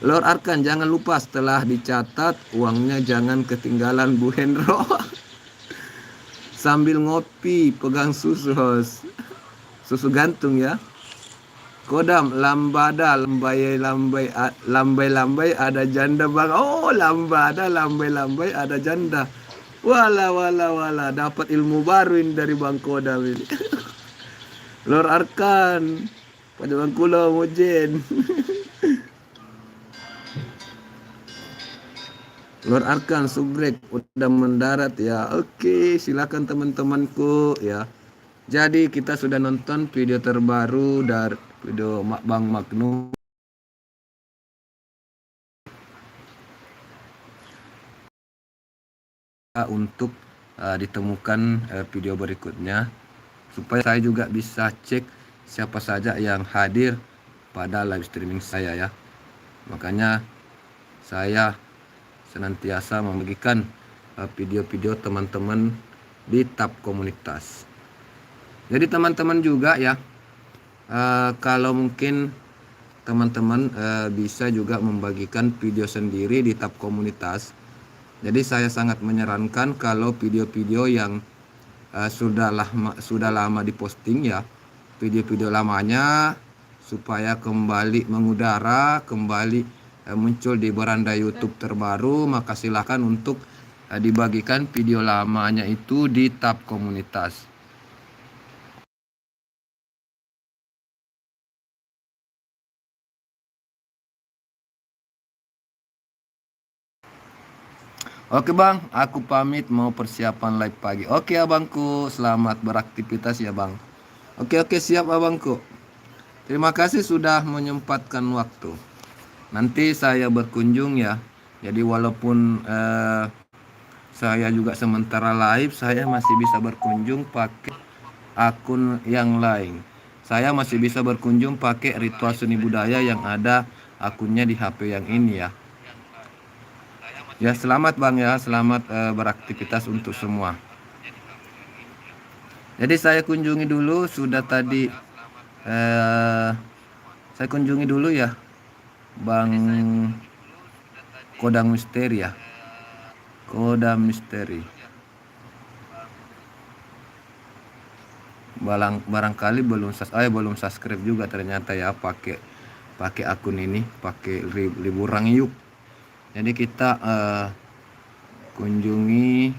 Lord Arkan, jangan lupa setelah dicatat uangnya jangan ketinggalan Bu Hendro. Sambil ngopi pegang susu, host. Susu gantung ya. Kodam lambada lambai ada janda, Bang. Oh, lambada lambai ada janda. Wala dapat ilmu baru ini dari Bang Kodam ini. Lord Arkan pada Bang Kulo Mojen. Lord Arkan Subrek udah mendarat ya. Oke, silakan teman-temanku ya. Jadi kita sudah nonton video terbaru dari video Bang Magnum. Untuk ditemukan video berikutnya supaya saya juga bisa cek siapa saja yang hadir pada live streaming saya ya. Makanya saya senantiasa membagikan video-video teman-teman di tab komunitas. Jadi teman-teman juga ya, kalau mungkin teman-teman bisa juga membagikan video sendiri di tab komunitas. Jadi saya sangat menyarankan kalau video-video yang sudah lama diposting ya, video-video lamanya supaya kembali mengudara, kembali muncul di beranda YouTube terbaru, maka silakan untuk dibagikan video lamanya itu di tab komunitas. Oke Bang, aku pamit mau persiapan live pagi. Oke abangku, selamat beraktivitas ya Bang. Oke siap abangku. Terima kasih sudah menyempatkan waktu. Nanti saya berkunjung ya. Jadi walaupun saya juga sementara live, saya masih bisa berkunjung pakai akun yang lain. Saya masih bisa berkunjung pakai Ritual Seni Budaya yang ada akunnya di HP yang ini ya. Ya selamat Bang ya, selamat beraktivitas untuk semua. Jadi saya kunjungi dulu sudah tadi saya kunjungi dulu ya Bang Kodam Misteri ya. Kodam Misteri. Barangkali belum subscribe juga ternyata ya pakai akun ini, pakai liburan yuk. Jadi kita kunjungi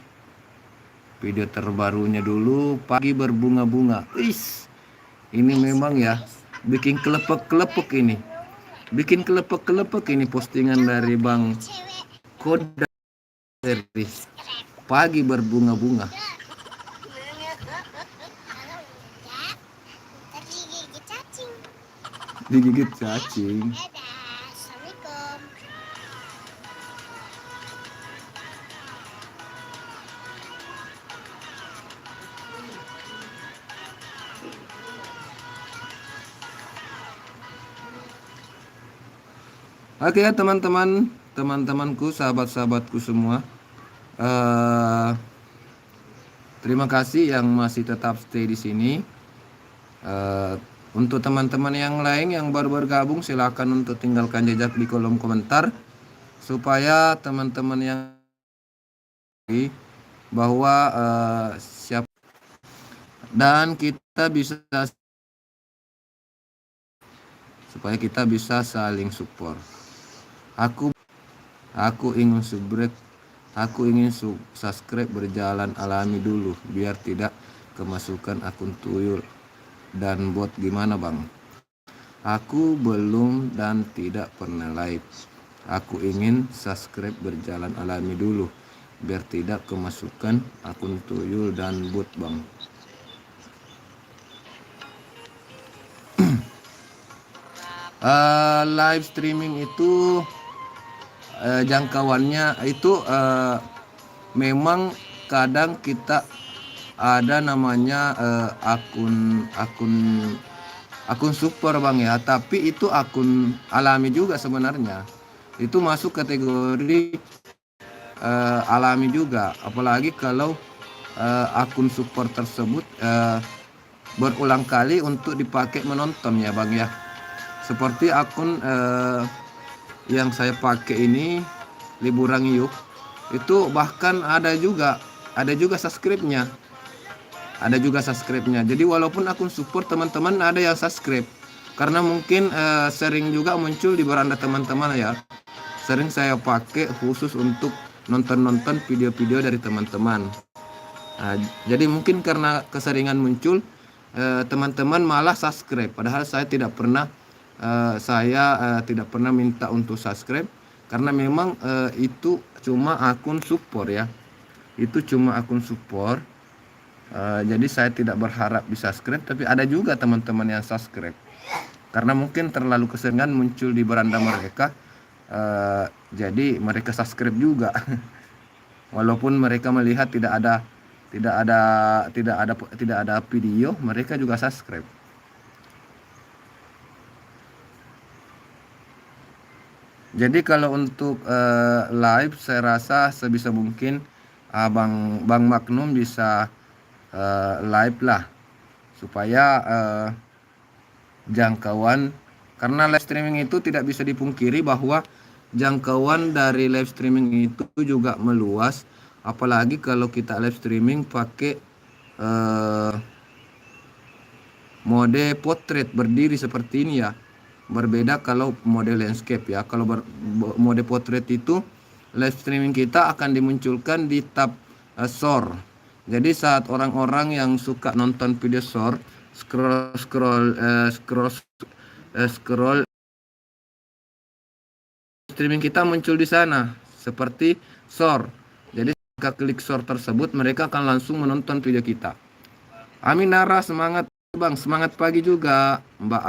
video terbarunya dulu, pagi berbunga-bunga. Ini memang ya bikin kelepek-kelepek ini. Bikin kelepek-kelepek ini postingan dari Bang Koda Series. Pagi berbunga-bunga. Digigit cacing. Oke ya teman-temanku, sahabat-sahabatku semua. Terima kasih yang masih tetap stay di sini. Untuk teman-teman yang lain yang baru bergabung, silakan untuk tinggalkan jejak di kolom komentar supaya teman-teman yang bahwa siap dan kita bisa supaya kita bisa saling support. Aku ingin subscribe berjalan alami dulu biar tidak kemasukan akun tuyul dan bot. Gimana Bang? Aku belum dan tidak pernah live. Aku ingin subscribe berjalan alami dulu biar tidak kemasukan akun tuyul dan bot Bang. Live streaming itu jangkauannya itu memang kadang kita ada namanya akun super Bang ya, tapi itu akun alami juga sebenarnya. Itu masuk kategori alami juga, apalagi kalau akun support tersebut berulang kali untuk dipakai menonton ya Bang ya. Seperti akun yang saya pakai ini, Liburan Yuk, itu bahkan ada juga subscribe-nya. Jadi walaupun akun support teman-teman ada yang subscribe, karena mungkin sering juga muncul di beranda teman-teman ya. Sering saya pakai khusus untuk nonton video-video dari teman-teman. Jadi mungkin karena keseringan muncul, teman-teman malah subscribe, padahal saya tidak pernah minta untuk subscribe, karena memang itu cuma akun support ya. Itu cuma akun support. Jadi saya tidak berharap di subscribe, tapi ada juga teman-teman yang subscribe karena mungkin terlalu keseringan muncul di beranda mereka. Jadi mereka subscribe juga. Walaupun mereka melihat tidak ada video, mereka juga subscribe. Jadi kalau untuk live, saya rasa sebisa mungkin Bang Magnum bisa live lah, supaya jangkauan, karena live streaming itu tidak bisa dipungkiri bahwa jangkauan dari live streaming itu juga meluas, apalagi kalau kita live streaming pakai mode portrait berdiri seperti ini ya. Berbeda kalau mode landscape ya. Kalau mode portrait itu live streaming kita akan dimunculkan di tab short. Jadi saat orang-orang yang suka nonton video short scroll streaming kita muncul di sana seperti short. Jadi jika klik short tersebut, mereka akan langsung menonton video kita. Aminara, semangat Bang, semangat pagi juga Mbak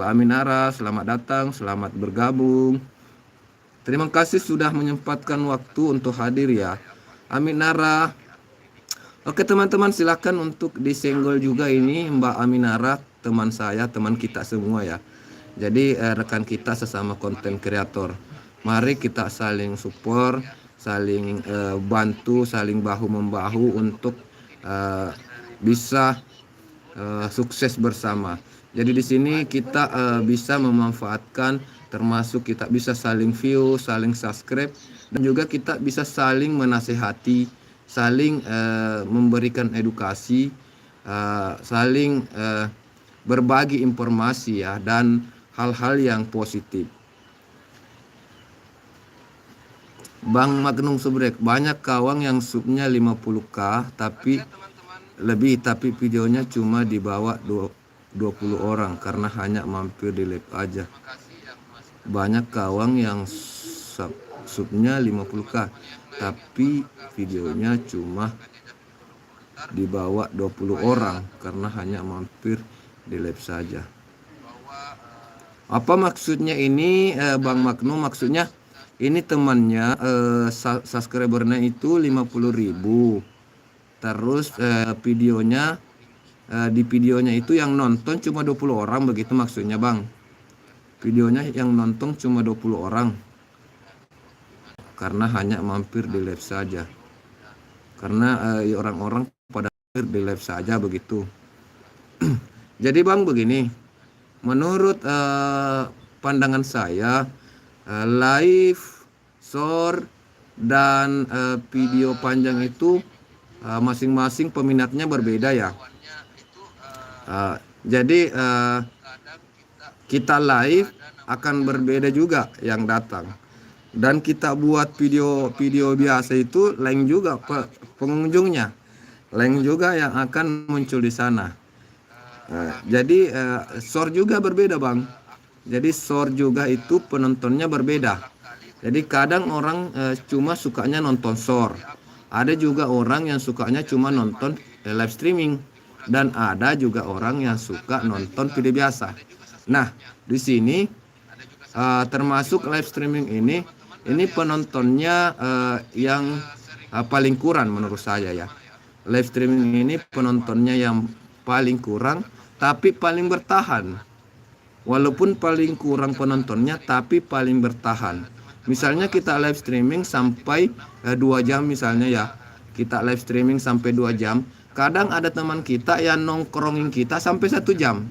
Aminara, selamat datang, selamat bergabung. Terima kasih sudah menyempatkan waktu untuk hadir ya Aminara. Oke teman-teman, silakan untuk disenggol juga ini Mbak Aminara, teman saya, teman kita semua ya. Jadi rekan kita sesama konten kreator. Mari kita saling support, saling bantu, saling bahu-membahu untuk bisa sukses bersama. Jadi di sini kita bisa memanfaatkan, termasuk kita bisa saling view, saling subscribe, dan juga kita bisa saling menasehati, saling memberikan edukasi, saling berbagi informasi ya, dan hal-hal yang positif. Bang Magnum Subrek, banyak kawan yang subnya 50k tapi lebih, tapi videonya cuma dibawa 20 orang karena hanya mampir di live aja. Banyak kawan yang subnya 50k tapi videonya cuma dibawa 20 orang karena hanya mampir di live saja. Apa maksudnya ini Bang Magnum? Maksudnya ini temannya subscribernya itu 50.000. Terus videonya di videonya itu yang nonton cuma 20 orang, begitu maksudnya Bang. Videonya yang nonton cuma 20 orang karena hanya mampir di live saja. Karena orang-orang pada mampir di live saja begitu. Jadi Bang begini, menurut pandangan saya live, short, dan video panjang itu masing-masing peminatnya berbeda ya. Jadi kita live akan berbeda juga yang datang, dan kita buat video biasa itu lain juga pengunjungnya, lain juga yang akan muncul di sana. Jadi short juga berbeda Bang. Jadi short juga itu penontonnya berbeda. Jadi kadang orang cuma sukanya nonton short. Ada juga orang yang sukanya cuma nonton live streaming, dan ada juga orang yang suka nonton video biasa. Nah, di sini termasuk live streaming ini penontonnya yang paling kurang menurut saya ya. Live streaming ini penontonnya yang paling kurang tapi paling bertahan. Walaupun paling kurang penontonnya tapi paling bertahan. Misalnya kita live streaming sampai 2 jam misalnya ya. Kita live streaming sampai 2 jam. Kadang ada teman kita yang nongkrongin kita sampai 1 jam.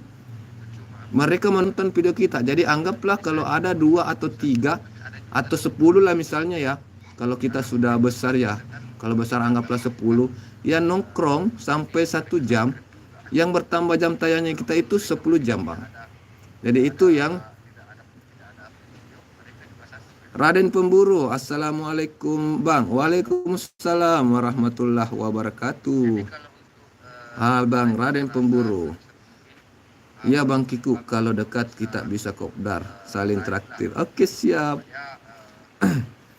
Mereka menonton video kita. Jadi anggaplah kalau ada 2 atau 3 atau 10 lah misalnya ya. Kalau kita sudah besar ya. Kalau besar anggaplah 10. Ya nongkrong sampai 1 jam. Yang bertambah jam tayangnya kita itu 10 jam Bang. Jadi itu yang Raden Pemburu. Assalamualaikum Bang. Waalaikumsalam warahmatullahi wabarakatuh. Bang Raden Pemburu. Ya Bang Kiku, kalau dekat kita bisa kopdar, saling traktir. Oke siap.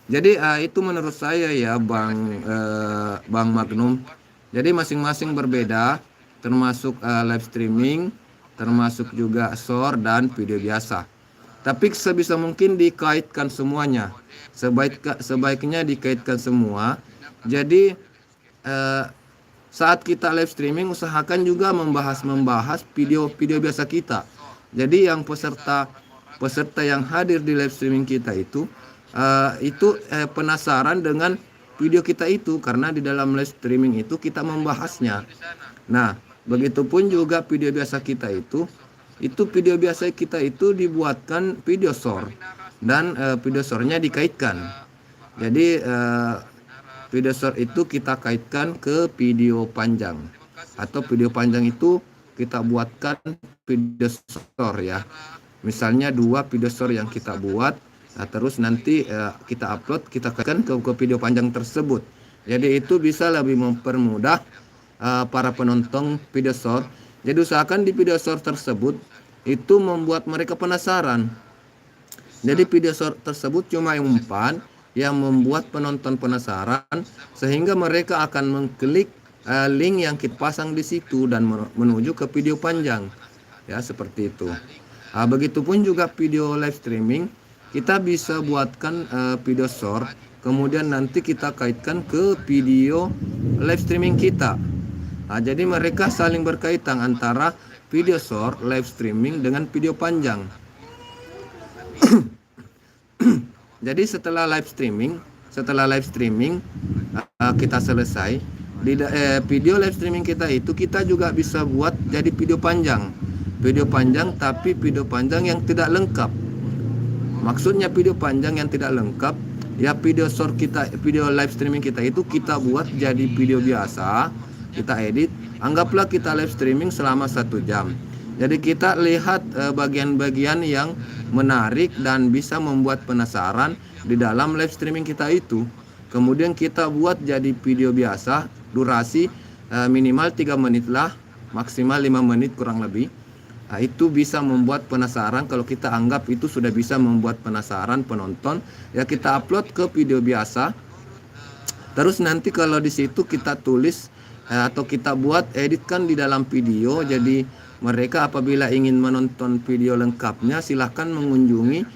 Jadi itu menurut saya ya Bang Magnum. Jadi masing-masing berbeda, termasuk live streaming, termasuk juga short dan video biasa. Tapi sebisa mungkin dikaitkan semuanya. Sebaiknya dikaitkan semua. Jadi saat kita live streaming usahakan juga membahas video biasa kita. Jadi yang peserta yang hadir di live streaming kita itu penasaran dengan video kita itu, karena di dalam live streaming itu kita membahasnya. Nah, begitupun juga video biasa kita itu video biasa kita itu dibuatkan video short, dan video shortnya dikaitkan. Jadi video short itu kita kaitkan ke video panjang, atau video panjang itu kita buatkan video short ya. Misalnya 2 video short yang kita buat, terus nanti kita upload, kita kaitkan ke video panjang tersebut. Jadi itu bisa lebih mempermudah para penonton video short. Jadi usahakan di video short tersebut itu membuat mereka penasaran. Jadi video short tersebut cuma yang umpan yang membuat penonton penasaran, sehingga mereka akan mengklik link yang kita pasang di situ dan menuju ke video panjang. Ya, seperti itu. Begitupun juga video live streaming, kita bisa buatkan video short, kemudian nanti kita kaitkan ke video live streaming kita. Jadi mereka saling berkaitan antara video short, live streaming dengan video panjang. Jadi setelah live streaming kita selesai, video live streaming kita itu kita juga bisa buat jadi video panjang. Video panjang tapi video panjang yang tidak lengkap. Maksudnya video panjang yang tidak lengkap ya, video short kita, video live streaming kita itu kita buat jadi video biasa, kita edit. Anggaplah kita live streaming selama 1 jam. Jadi kita lihat bagian-bagian yang menarik dan bisa membuat penasaran di dalam live streaming kita itu. Kemudian kita buat jadi video biasa, durasi minimal 3 menit lah, maksimal 5 menit kurang lebih. Nah, itu bisa membuat penasaran. Kalau kita anggap itu sudah bisa membuat penasaran penonton, ya kita upload ke video biasa. Terus nanti kalau di situ kita tulis atau kita buat editkan di dalam video. Jadi mereka apabila ingin menonton video lengkapnya silahkan mengunjungi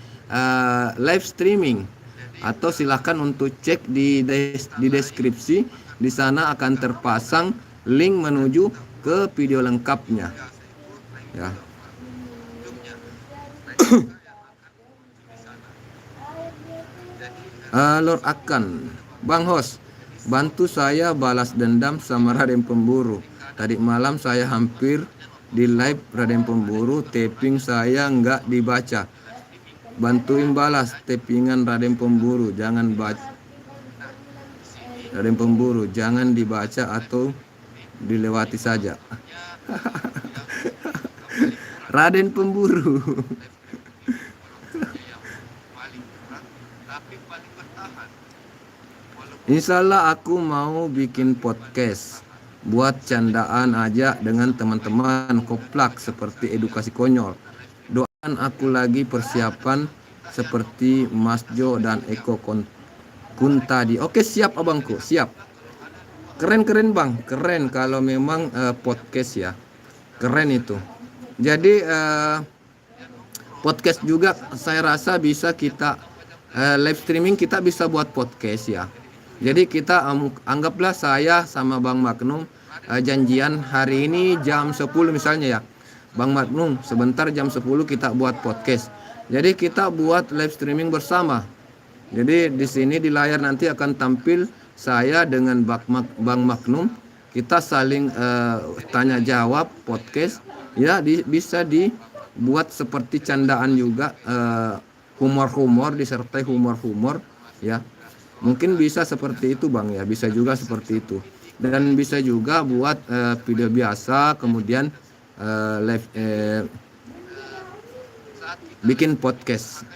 live streaming, atau silahkan untuk cek di deskripsi. Di sana akan terpasang link menuju ke video lengkapnya. Ya. Lord Akan, Bang Host, bantu saya balas dendam sama Raden Pemburu. Tadi malam saya hampir di live Raden Pemburu, tapping saya nggak dibaca. Bantuin balas tappingan Raden Pemburu, jangan baca. Raden Pemburu jangan dibaca atau dilewati saja. Raden Pemburu. Insya Allah aku mau bikin podcast buat candaan aja dengan teman-teman koplak seperti edukasi konyol. Doakan aku lagi persiapan seperti Mas Jo dan Eko Kuntadi. Oke, siap abangku, siap. Keren bang, keren kalau memang podcast ya, keren itu. Jadi podcast juga saya rasa bisa kita live streaming, kita bisa buat podcast ya. Jadi kita anggaplah saya sama Bang Magnum janjian hari ini jam 10 misalnya ya. Bang Magnum sebentar jam 10 kita buat podcast. Jadi kita buat live streaming bersama. Jadi di sini di layar nanti akan tampil saya dengan Bang Magnum. Kita saling tanya jawab podcast ya, bisa dibuat seperti candaan juga, humor-humor, disertai humor-humor ya. Mungkin bisa seperti itu Bang ya, bisa juga seperti itu. Dan bisa juga buat video biasa, kemudian live bikin podcast.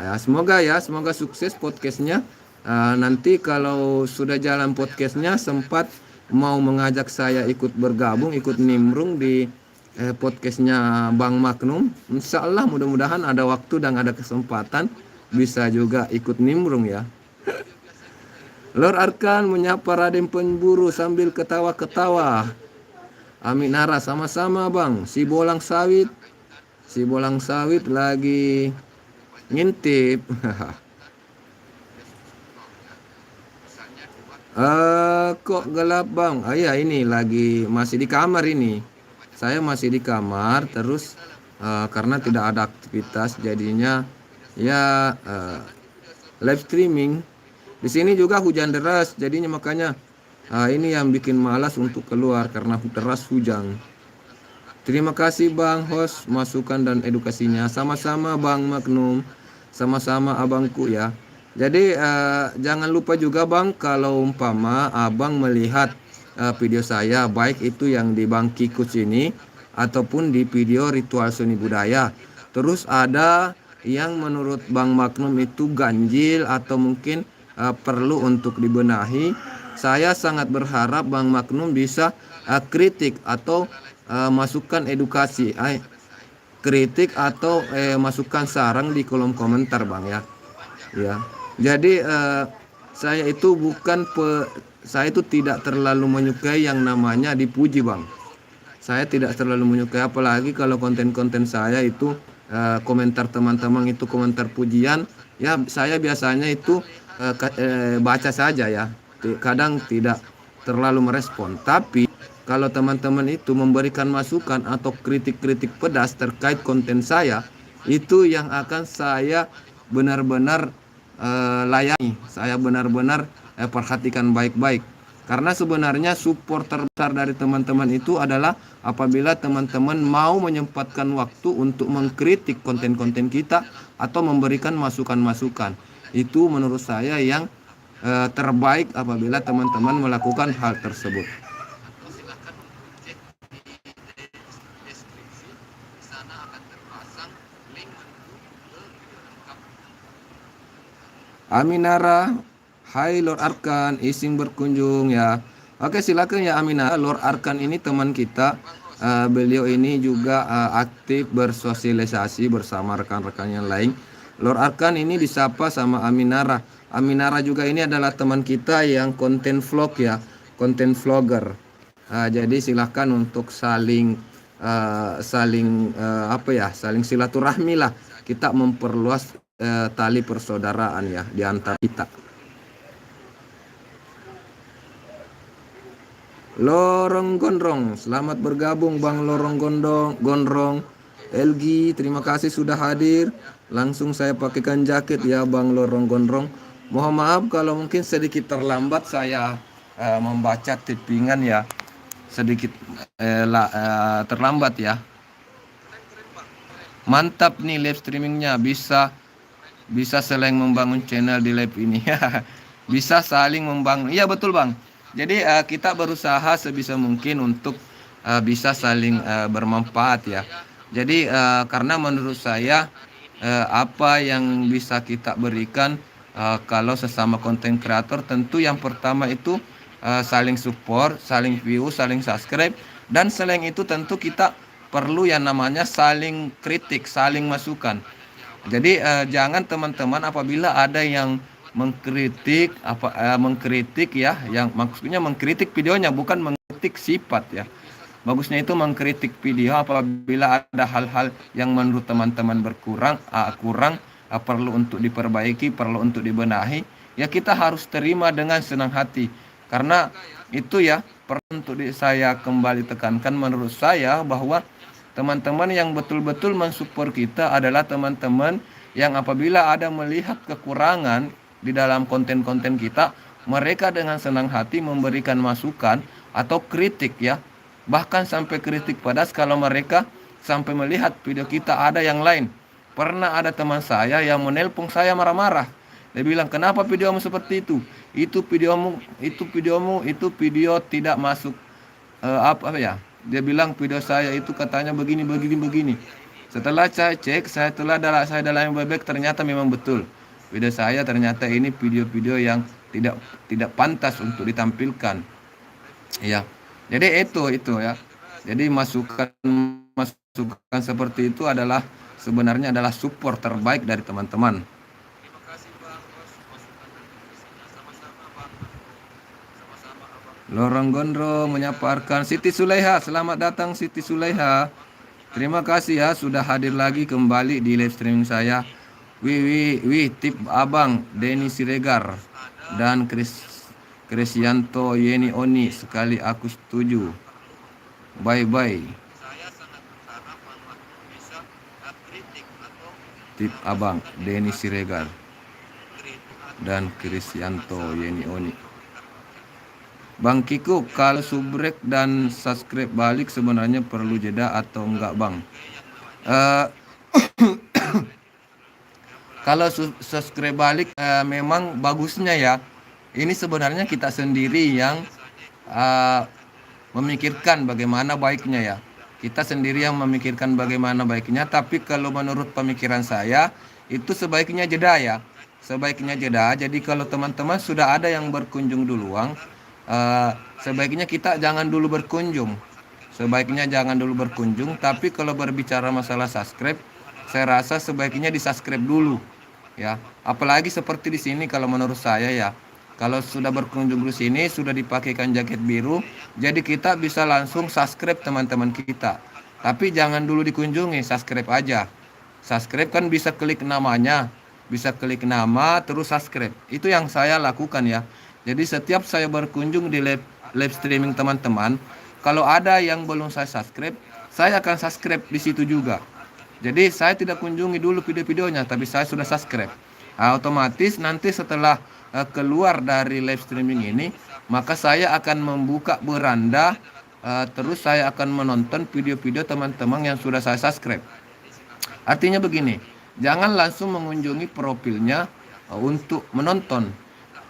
Ya, semoga sukses podcastnya. Nanti kalau sudah jalan podcastnya, sempat mau mengajak saya ikut bergabung, ikut nimbrung di podcastnya Bang Magnum. Insya Allah mudah-mudahan ada waktu dan ada kesempatan bisa juga ikut nimbrung ya. Lord Arkan menyapa Raden Pemburu sambil ketawa-ketawa. Amin Nara, sama-sama Bang. Si bolang sawit lagi ngintip. Kok gelap Bang? Iya, ini lagi masih di kamar ini. Saya masih di kamar terus karena tidak ada aktivitas jadinya ya live streaming. Di sini juga hujan deras, jadinya makanya ini yang bikin malas untuk keluar karena deras hujan. Terima kasih Bang Host masukan dan edukasinya. Sama-sama Bang Magnum, sama-sama abangku ya. Jadi jangan lupa juga Bang, kalau umpama abang melihat video saya, baik itu yang di Bang Kikus ini ataupun di video ritual seni budaya, terus ada yang menurut Bang Magnum itu ganjil atau mungkin perlu untuk dibenahi, saya sangat berharap Bang Magnum bisa kritik atau masukan edukasi, kritik atau masukan saran di kolom komentar Bang ya. Ya. Jadi saya itu saya itu tidak terlalu menyukai yang namanya dipuji Bang. Saya tidak terlalu menyukai, apalagi kalau konten-konten saya itu komentar teman-teman itu komentar pujian, ya saya biasanya itu baca saja ya, kadang tidak terlalu merespon. Tapi kalau teman-teman itu memberikan masukan atau kritik-kritik pedas terkait konten saya, itu yang akan saya benar-benar layani, saya benar-benar perhatikan baik-baik. Karena sebenarnya support terbesar dari teman-teman itu adalah apabila teman-teman mau menyempatkan waktu untuk mengkritik konten-konten kita atau memberikan masukan-masukan. Itu menurut saya yang terbaik apabila teman-teman melakukan hal tersebut. Aminara, hai Lord Arkan, izin berkunjung ya. Oke, silakan ya Aminara. Lord Arkan ini teman kita. Beliau ini juga aktif bersosialisasi bersama rekan-rekan yang lain. Lord Arkan ini disapa sama Aminara. Aminara juga ini adalah teman kita yang konten vlog ya, konten vlogger. Jadi silahkan untuk saling silaturahmi lah. Kita memperluas tali persaudaraan ya di antara kita. Lorong Gondrong, selamat bergabung Bang Lorong Gondrong. Elgi, terima kasih sudah hadir. Langsung saya pakaikan jaket ya Bang Lorong Gondrong. Mohon maaf kalau mungkin sedikit terlambat saya membaca tippingan ya. Sedikit terlambat ya. Mantap nih live streamingnya, bisa saling membangun channel di live ini. Bisa saling membangun. Iya betul Bang. Jadi kita berusaha sebisa mungkin untuk bisa saling bermanfaat ya. Jadi karena menurut saya apa yang bisa kita berikan kalau sesama konten kreator, tentu yang pertama itu saling support, saling view, saling subscribe, dan selain itu tentu kita perlu yang namanya saling kritik, saling masukan. Jadi jangan teman-teman apabila ada yang mengkritik ya, yang maksudnya mengkritik videonya, bukan mengkritik sifat ya. Bagusnya itu mengkritik video apabila ada hal-hal yang menurut teman-teman kurang, perlu untuk diperbaiki, perlu untuk dibenahi, ya kita harus terima dengan senang hati. Karena itu ya, perlu untuk saya kembali tekankan, menurut saya bahwa teman-teman yang betul-betul mensupport kita adalah teman-teman yang apabila ada melihat kekurangan di dalam konten-konten kita, mereka dengan senang hati memberikan masukan atau kritik ya. Bahkan sampai kritik pedas kalau mereka sampai melihat video kita ada yang lain. Pernah ada teman saya yang menelpon saya marah-marah. Dia bilang, "Kenapa videomu seperti itu? Itu video tidak masuk apa ya?" Dia bilang video saya itu katanya begini. Setelah saya cek, saya dalam bebek, ternyata memang betul. Video saya ternyata ini video-video yang tidak pantas untuk ditampilkan. Ya. Jadi itu ya. Jadi masukan seperti itu sebenarnya adalah support terbaik dari teman-teman. Lorong Gondrong menyapa Arkan. Siti Sulaiha, selamat datang Siti Sulaiha. Terima kasih ya sudah hadir lagi kembali di live streaming saya. Wih, tip Abang Denny Siregar dan Krisyanto Yeni Oni, sekali aku setuju. Bye. Tip Abang Denny Siregar dan Krisyanto Yeni Oni. Bang Kiko, kalau subrek dan subscribe balik sebenarnya perlu jeda atau enggak Bang? Kalau subscribe balik memang bagusnya ya. Ini sebenarnya kita sendiri yang memikirkan bagaimana baiknya ya. Kita sendiri yang memikirkan bagaimana baiknya. Tapi kalau menurut pemikiran saya itu sebaiknya jeda ya. Sebaiknya jeda. Jadi kalau teman-teman sudah ada yang berkunjung duluan, sebaiknya kita jangan dulu berkunjung. Tapi kalau berbicara masalah subscribe, saya rasa sebaiknya di subscribe dulu ya. Apalagi seperti di sini kalau menurut saya ya. Kalau sudah berkunjung di sini, sudah dipakaikan jaket biru, jadi kita bisa langsung subscribe teman-teman kita. Tapi jangan dulu dikunjungi, subscribe aja. Subscribe kan bisa klik namanya, bisa klik nama terus subscribe. Itu yang saya lakukan ya. Jadi setiap saya berkunjung di live streaming teman-teman, kalau ada yang belum saya subscribe, saya akan subscribe di situ juga. Jadi saya tidak kunjungi dulu video-videonya, tapi saya sudah subscribe. Otomatis nanti setelah keluar dari live streaming ini, maka saya akan membuka beranda, terus saya akan menonton video-video teman-teman yang sudah saya subscribe. Artinya begini, jangan langsung mengunjungi profilnya untuk menonton.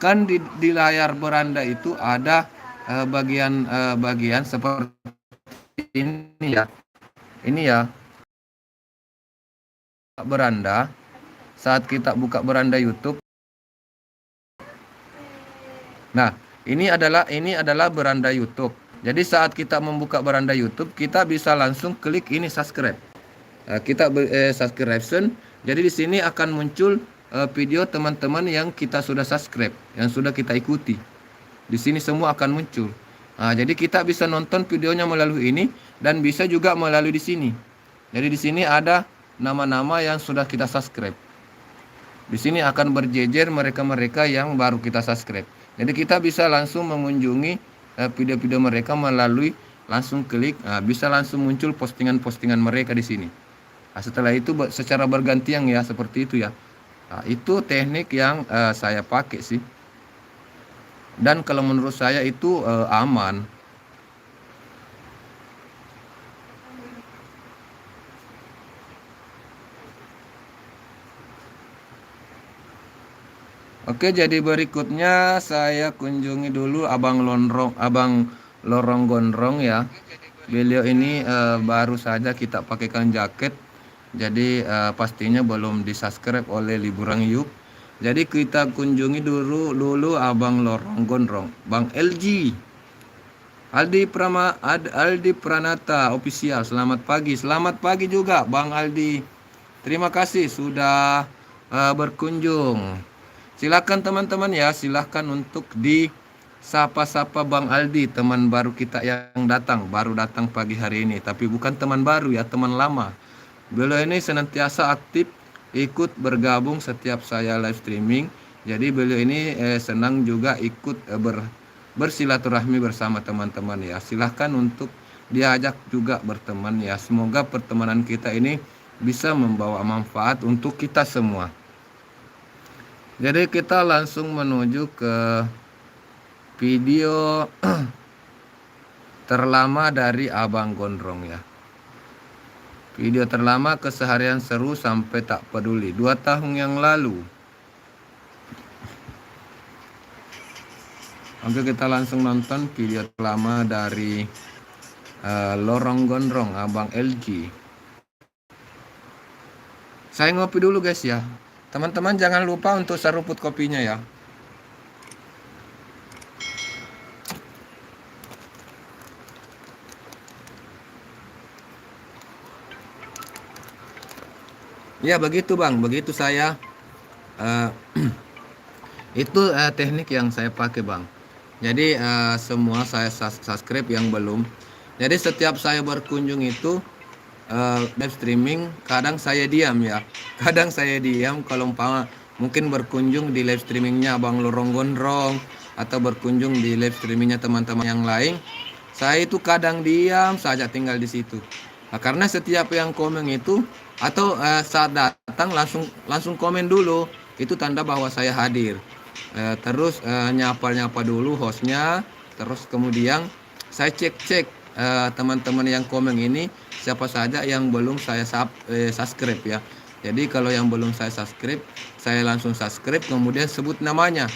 Kan di layar beranda itu ada bagian seperti ini ya. Ini ya. Beranda, saat kita buka beranda YouTube, Nah, ini adalah beranda YouTube. Jadi saat kita membuka beranda YouTube, kita bisa langsung klik ini subscribe. Kita subscription. Jadi di sini akan muncul video teman-teman yang kita sudah subscribe, yang sudah kita ikuti. Di sini semua akan muncul. Jadi kita bisa nonton videonya melalui ini dan bisa juga melalui di sini. Jadi di sini ada nama-nama yang sudah kita subscribe. Di sini akan berjejer mereka-mereka yang baru kita subscribe. Jadi kita bisa langsung mengunjungi video-video mereka melalui langsung klik, bisa langsung muncul postingan-postingan mereka di sini. Setelah itu secara bergantian ya, seperti itu ya. Itu teknik yang saya pakai sih. Dan kalau menurut saya itu aman. Oke, jadi berikutnya saya kunjungi dulu Abang Lorong Gondrong ya. Beliau ini baru saja kita pakaikan jaket. Jadi pastinya belum di-subscribe oleh Liburan Yuk. Jadi kita kunjungi dulu Abang Lorong Gondrong, Bang LG. Aldi Pranata official. Selamat pagi. Selamat pagi juga Bang Aldi. Terima kasih sudah berkunjung. Silakan teman-teman ya, silakan untuk di sapa-sapa Bang Aldi, teman baru kita yang baru datang pagi hari ini. Tapi bukan teman baru ya, teman lama. Beliau ini senantiasa aktif ikut bergabung setiap saya live streaming. Jadi beliau ini senang juga ikut bersilaturahmi bersama teman-teman ya. Silahkan untuk diajak juga berteman ya. Semoga pertemanan kita ini bisa membawa manfaat untuk kita semua. Jadi kita langsung menuju ke video terlama dari Abang Gondrong ya. Video terlama keseharian seru sampai tak peduli 2 tahun yang lalu. Oke, kita langsung nonton video terlama dari Lorong Gondrong Abang LG. Saya ngopi dulu guys ya. Teman-teman jangan lupa untuk seruput kopinya ya. Ya begitu Bang, begitu saya itu teknik yang saya pakai Bang. Jadi semua saya subscribe yang belum. Jadi setiap saya berkunjung itu live streaming, kadang saya diam ya. Kadang saya diam kalau umpama mungkin berkunjung di live streamingnya Abang Lorong Gondrong atau berkunjung di live streamingnya teman-teman yang lain. Saya itu kadang diam saja tinggal di situ. Karena setiap yang komen itu atau saat datang langsung komen dulu, itu tanda bahwa saya hadir. Terus nyapa dulu hostnya, terus kemudian saya cek teman-teman yang komen ini siapa saja yang belum saya subscribe ya. Jadi kalau yang belum saya subscribe, saya langsung subscribe kemudian sebut namanya.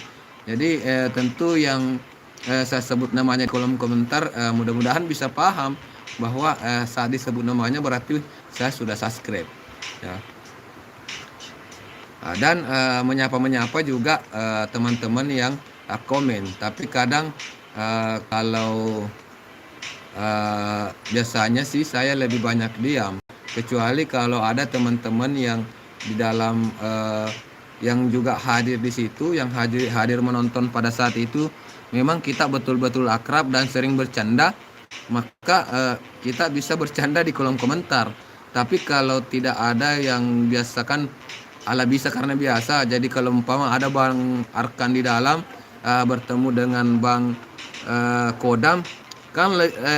Jadi tentu yang saya sebut namanya di kolom komentar, mudah-mudahan bisa paham bahwa saat disebut namanya berarti saya sudah subscribe ya. Dan menyapa juga teman-teman yang komen. Tapi kadang kalau biasanya sih saya lebih banyak diam, kecuali kalau ada teman-teman yang di dalam yang juga hadir di situ, yang hadir menonton pada saat itu, memang kita betul-betul akrab dan sering bercanda, maka kita bisa bercanda di kolom komentar. Tapi kalau tidak ada yang biasakan ala bisa karena biasa. Jadi kalau umpama ada Bang Arkan di dalam bertemu dengan Bang Kodam, kan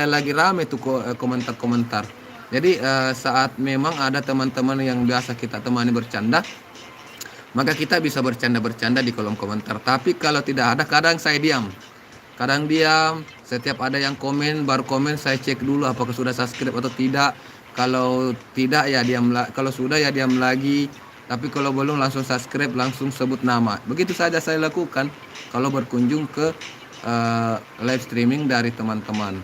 lagi rame tuh komentar-komentar. Jadi saat memang ada teman-teman yang biasa kita temani bercanda, maka kita bisa bercanda-bercanda di kolom komentar. Tapi kalau tidak ada, kadang saya diam. Setiap ada yang komen, baru komen saya cek dulu apakah sudah subscribe atau tidak. Kalau tidak ya diam, kalau sudah ya diam lagi. Tapi kalau belum langsung subscribe, langsung sebut nama. Begitu saja saya lakukan kalau berkunjung ke live streaming dari teman-teman.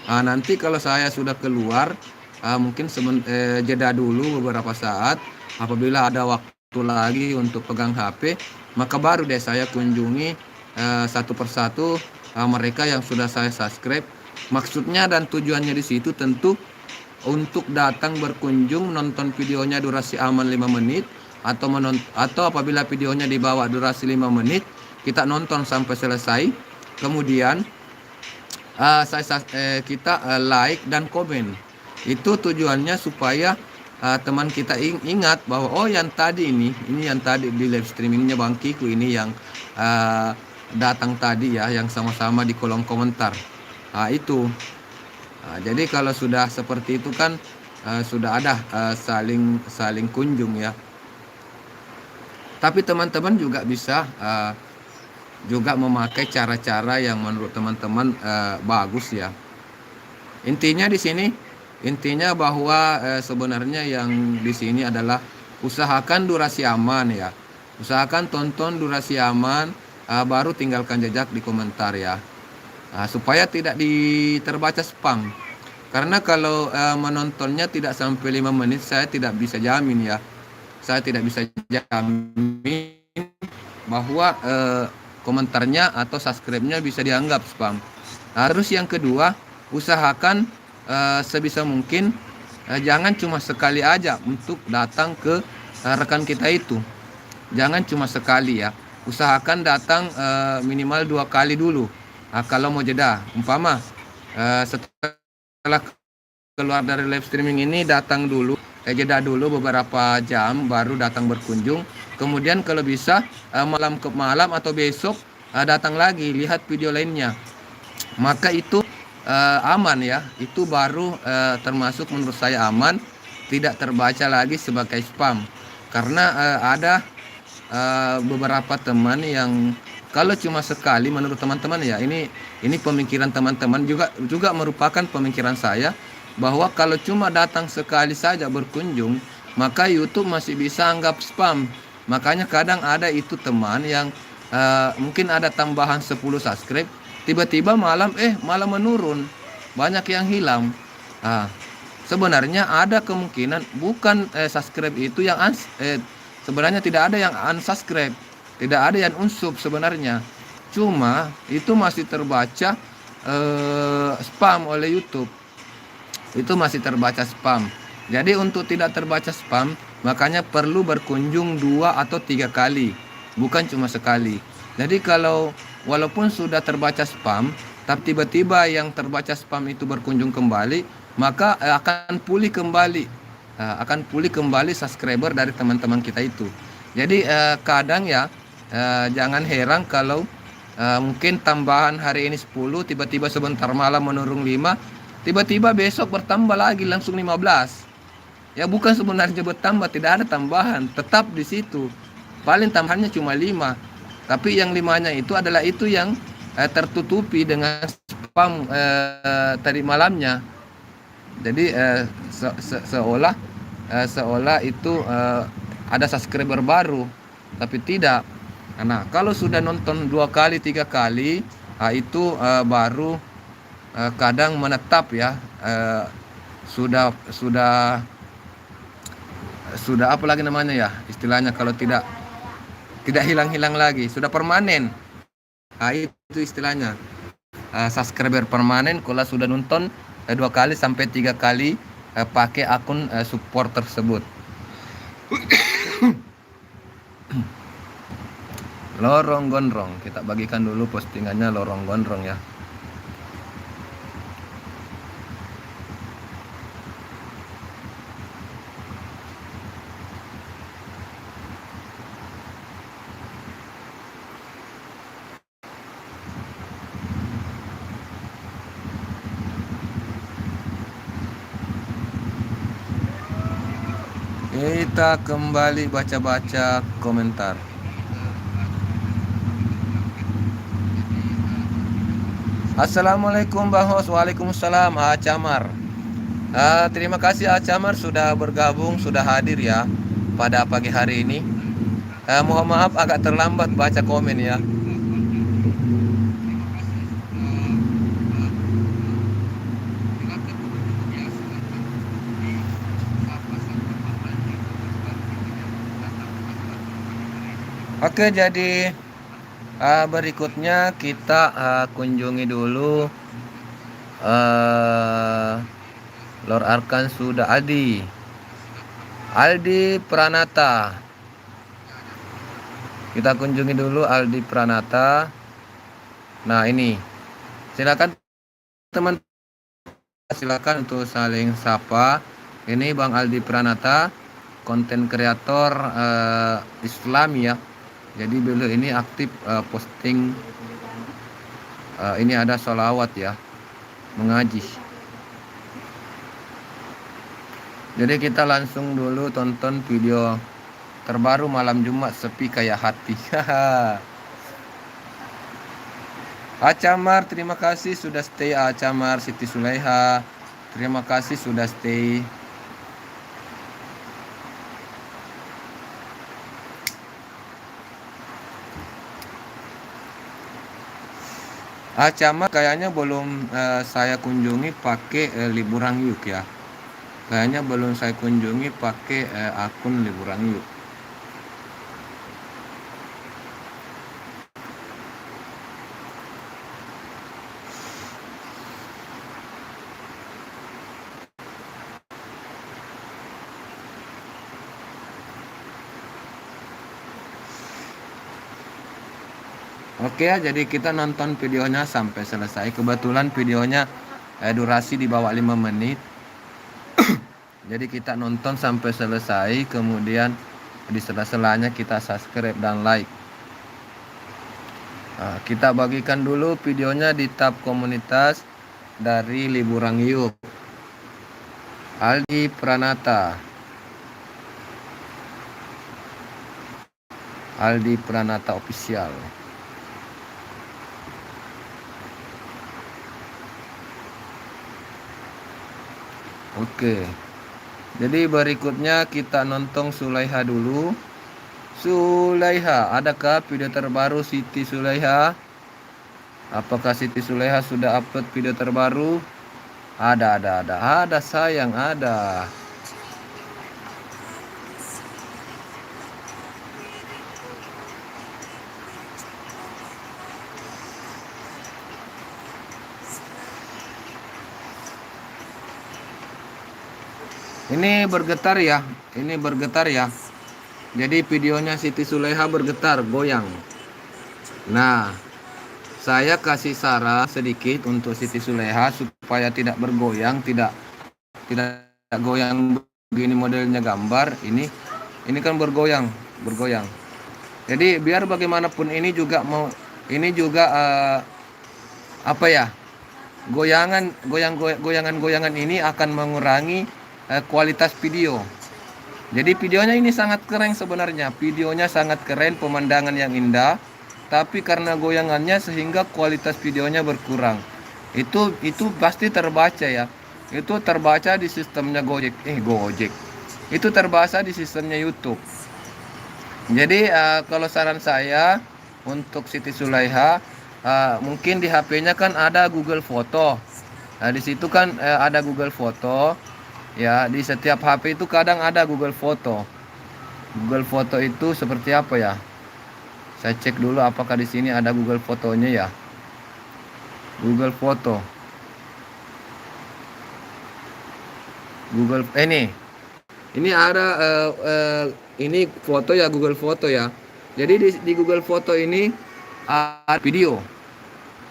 Nanti kalau saya sudah keluar, mungkin jeda dulu beberapa saat. Apabila ada waktu lagi untuk pegang HP, maka baru deh saya kunjungi satu persatu mereka yang sudah saya subscribe. Maksudnya dan tujuannya di situ tentu untuk datang berkunjung, nonton videonya durasi aman 5 menit, atau apabila videonya di bawah durasi 5 menit, kita nonton sampai selesai. Kemudian kita like dan komen. Itu tujuannya supaya teman kita ingat bahwa oh yang tadi ini yang tadi di live streamingnya Bang Kiku ini yang datang tadi ya, yang sama-sama di kolom komentar. Itu. Jadi kalau sudah seperti itu kan sudah ada saling kunjung ya. Tapi teman-teman juga bisa juga memakai cara-cara yang menurut teman-teman bagus ya. Intinya bahwa sebenarnya yang di sini adalah usahakan durasi aman ya. Usahakan tonton durasi aman, baru tinggalkan jejak di komentar ya. Supaya tidak terbaca spam. Karena kalau menontonnya tidak sampai 5 menit, saya tidak bisa jamin ya. Saya tidak bisa jamin bahwa komentarnya atau subscribe-nya bisa dianggap spam. Terus yang kedua, usahakan sebisa mungkin jangan cuma sekali aja untuk datang ke rekan kita itu. Jangan cuma sekali ya. Usahakan datang minimal 2 kali dulu. Kalau mau jeda, umpama setelah keluar dari live streaming ini datang dulu, jeda dulu beberapa jam baru datang berkunjung. Kemudian kalau bisa malam ke malam atau besok datang lagi lihat video lainnya. Maka itu aman ya. Itu baru termasuk menurut saya aman, tidak terbaca lagi sebagai spam. Karena ada beberapa teman yang kalau cuma sekali, menurut teman-teman ya, ini pemikiran teman-teman juga merupakan pemikiran saya, bahwa kalau cuma datang sekali saja berkunjung, maka YouTube masih bisa anggap spam. Makanya kadang ada itu teman yang mungkin ada tambahan 10 subscribe, tiba-tiba malam menurun, banyak yang hilang. Sebenarnya ada kemungkinan bukan subscribe itu yang sebenarnya tidak ada yang unsubscribe, tidak ada yang unsub sebenarnya. Cuma itu masih terbaca spam oleh YouTube. Itu masih terbaca spam. Jadi untuk tidak terbaca spam, makanya perlu berkunjung 2 atau 3 kali, bukan cuma sekali. Jadi kalau walaupun sudah terbaca spam, tapi tiba-tiba yang terbaca spam itu berkunjung kembali, maka akan pulih kembali subscriber dari teman-teman kita itu. Jadi kadang ya jangan heran kalau mungkin tambahan hari ini 10, tiba-tiba sebentar malam menurun 5, tiba-tiba besok bertambah lagi langsung 15. Ya bukan sebenarnya bertambah, tidak ada tambahan, tetap di situ. Paling tambahannya cuma 5. Tapi yang 5-nya itu adalah itu yang tertutupi dengan spam tadi malamnya. Jadi seolah itu ada subscriber baru, tapi tidak. Nah, kalau sudah nonton 2 kali 3 kali, itu baru kadang menetap ya. Sudah apa lagi namanya ya istilahnya, kalau tidak hilang-hilang lagi, sudah permanen. Itu istilahnya subscriber permanen kalau sudah nonton 2 kali sampai 3 kali pakai akun support tersebut. Lorong gondrong, kita bagikan dulu postingannya lorong gondrong ya. Kita kembali baca-baca komentar. Assalamualaikum Bang Hos. Waalaikumsalam Acamar. Terima kasih Acamar sudah bergabung, sudah hadir ya pada pagi hari ini. Mohon maaf agak terlambat baca komen ya. Oke, jadi Berikutnya kita kunjungi dulu Lord Arkan sudah Aldi Pranata. Kita kunjungi dulu Aldi Pranata. Nah, ini. Silakan teman, silakan untuk saling sapa. Ini Bang Aldi Pranata, konten kreator Islam ya. Jadi beliau ini aktif posting ini ada sholawat ya, mengaji. Jadi kita langsung dulu tonton video terbaru malam Jumat sepi kayak hati. Acamar, terima kasih sudah stay. Acamar, Siti Sulaiha, terima kasih sudah stay. Acamar kayaknya belum saya kunjungi pakai liburan yuk ya. Kayaknya belum saya kunjungi pakai akun liburan yuk. Oke ya, jadi kita nonton videonya sampai selesai. Kebetulan videonya durasi di bawah 5 menit. Jadi kita nonton sampai selesai, kemudian di sela-selanya kita subscribe dan like. Nah, kita bagikan dulu videonya di tab komunitas dari Liburan Yuk. Aldi Pranata. Aldi Pranata Official. Oke. Jadi berikutnya kita nonton Sulaiha dulu. Sulaiha, adakah video terbaru Siti Sulaiha? Apakah Siti Sulaiha sudah upload video terbaru? Ada sayang, ada. Ini bergetar ya, Jadi videonya Siti Sulaiha bergetar, goyang. Nah, saya kasih saran sedikit untuk Siti Sulaiha supaya tidak bergoyang, tidak goyang begini modelnya gambar. Ini kan bergoyang. Jadi biar bagaimanapun ini juga goyangan ini akan mengurangi kualitas video. Jadi videonya ini sangat keren sebenarnya. Videonya sangat keren, pemandangan yang indah, tapi karena goyangannya sehingga kualitas videonya berkurang. Itu pasti terbaca ya. Itu terbaca di sistemnya Gojek. Itu terbaca di sistemnya YouTube. Jadi kalau saran saya untuk Siti Sulaiha, mungkin di HP-nya kan ada Google Foto. Nah, di situ kan ada Google Foto. Ya, di setiap HP itu kadang ada Google Foto. Google Foto itu seperti apa ya? Saya cek dulu apakah di sini ada Google Fotonya ya. Google Foto. Ini ada ini foto ya, Google Foto ya. Jadi di Google Foto ini ada video.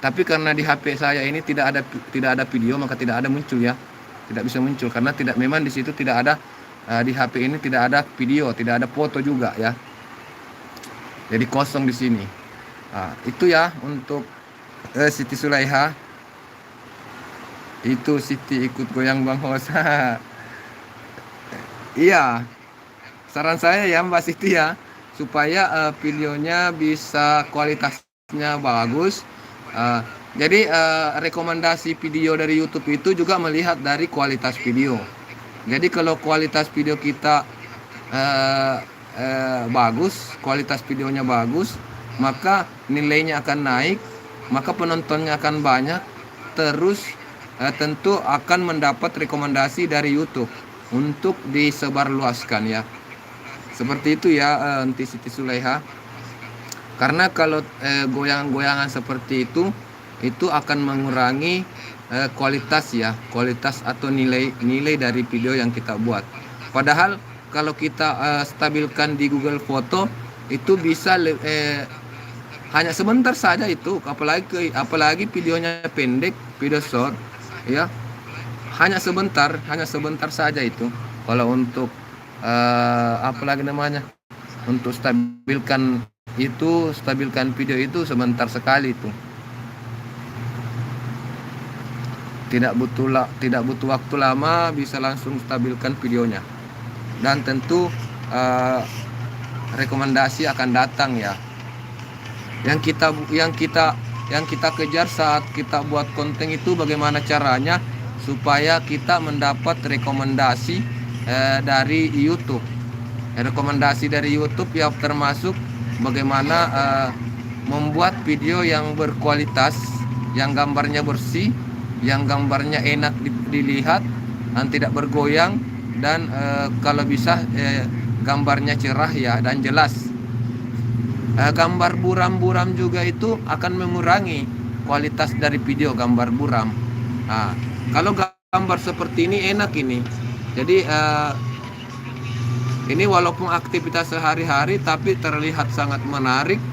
Tapi karena di HP saya ini tidak ada video, maka tidak ada muncul ya. Tidak bisa muncul karena memang di situ tidak ada di HP ini tidak ada video, tidak ada foto juga ya. Jadi kosong di sini. Nah, itu ya untuk Siti Sulaiha. Itu Siti ikut goyang Bang Hosa. Iya. Saran saya ya Mbak Siti ya, supaya videonya bisa kualitasnya bagus. Jadi rekomendasi video dari YouTube itu juga melihat dari kualitas video. Jadi kalau kualitas video kita bagus, kualitas videonya bagus, maka nilainya akan naik, maka penontonnya akan banyak, terus tentu akan mendapat rekomendasi dari YouTube untuk disebarluaskan ya. Seperti itu ya Siti Sulaiha. Karena kalau goyangan-goyangan seperti itu akan mengurangi kualitas ya, kualitas atau nilai dari video yang kita buat. Padahal kalau kita stabilkan di Google Foto itu bisa hanya sebentar saja itu, apalagi videonya pendek, video short ya, hanya sebentar saja itu. Kalau untuk apalagi namanya, untuk stabilkan video itu sebentar sekali itu. Tidak butuh waktu lama, bisa langsung stabilkan videonya. Dan tentu rekomendasi akan datang ya. Yang kita kejar saat kita buat konten itu bagaimana caranya supaya kita mendapat rekomendasi dari YouTube. Rekomendasi dari YouTube ya termasuk bagaimana membuat video yang berkualitas, yang gambarnya bersih, yang gambarnya enak dilihat dan tidak bergoyang, dan kalau bisa gambarnya cerah ya dan jelas. Gambar buram-buram juga itu akan mengurangi kualitas dari video gambar buram. Nah, kalau gambar seperti ini enak ini. Jadi ini walaupun aktivitas sehari-hari tapi terlihat sangat menarik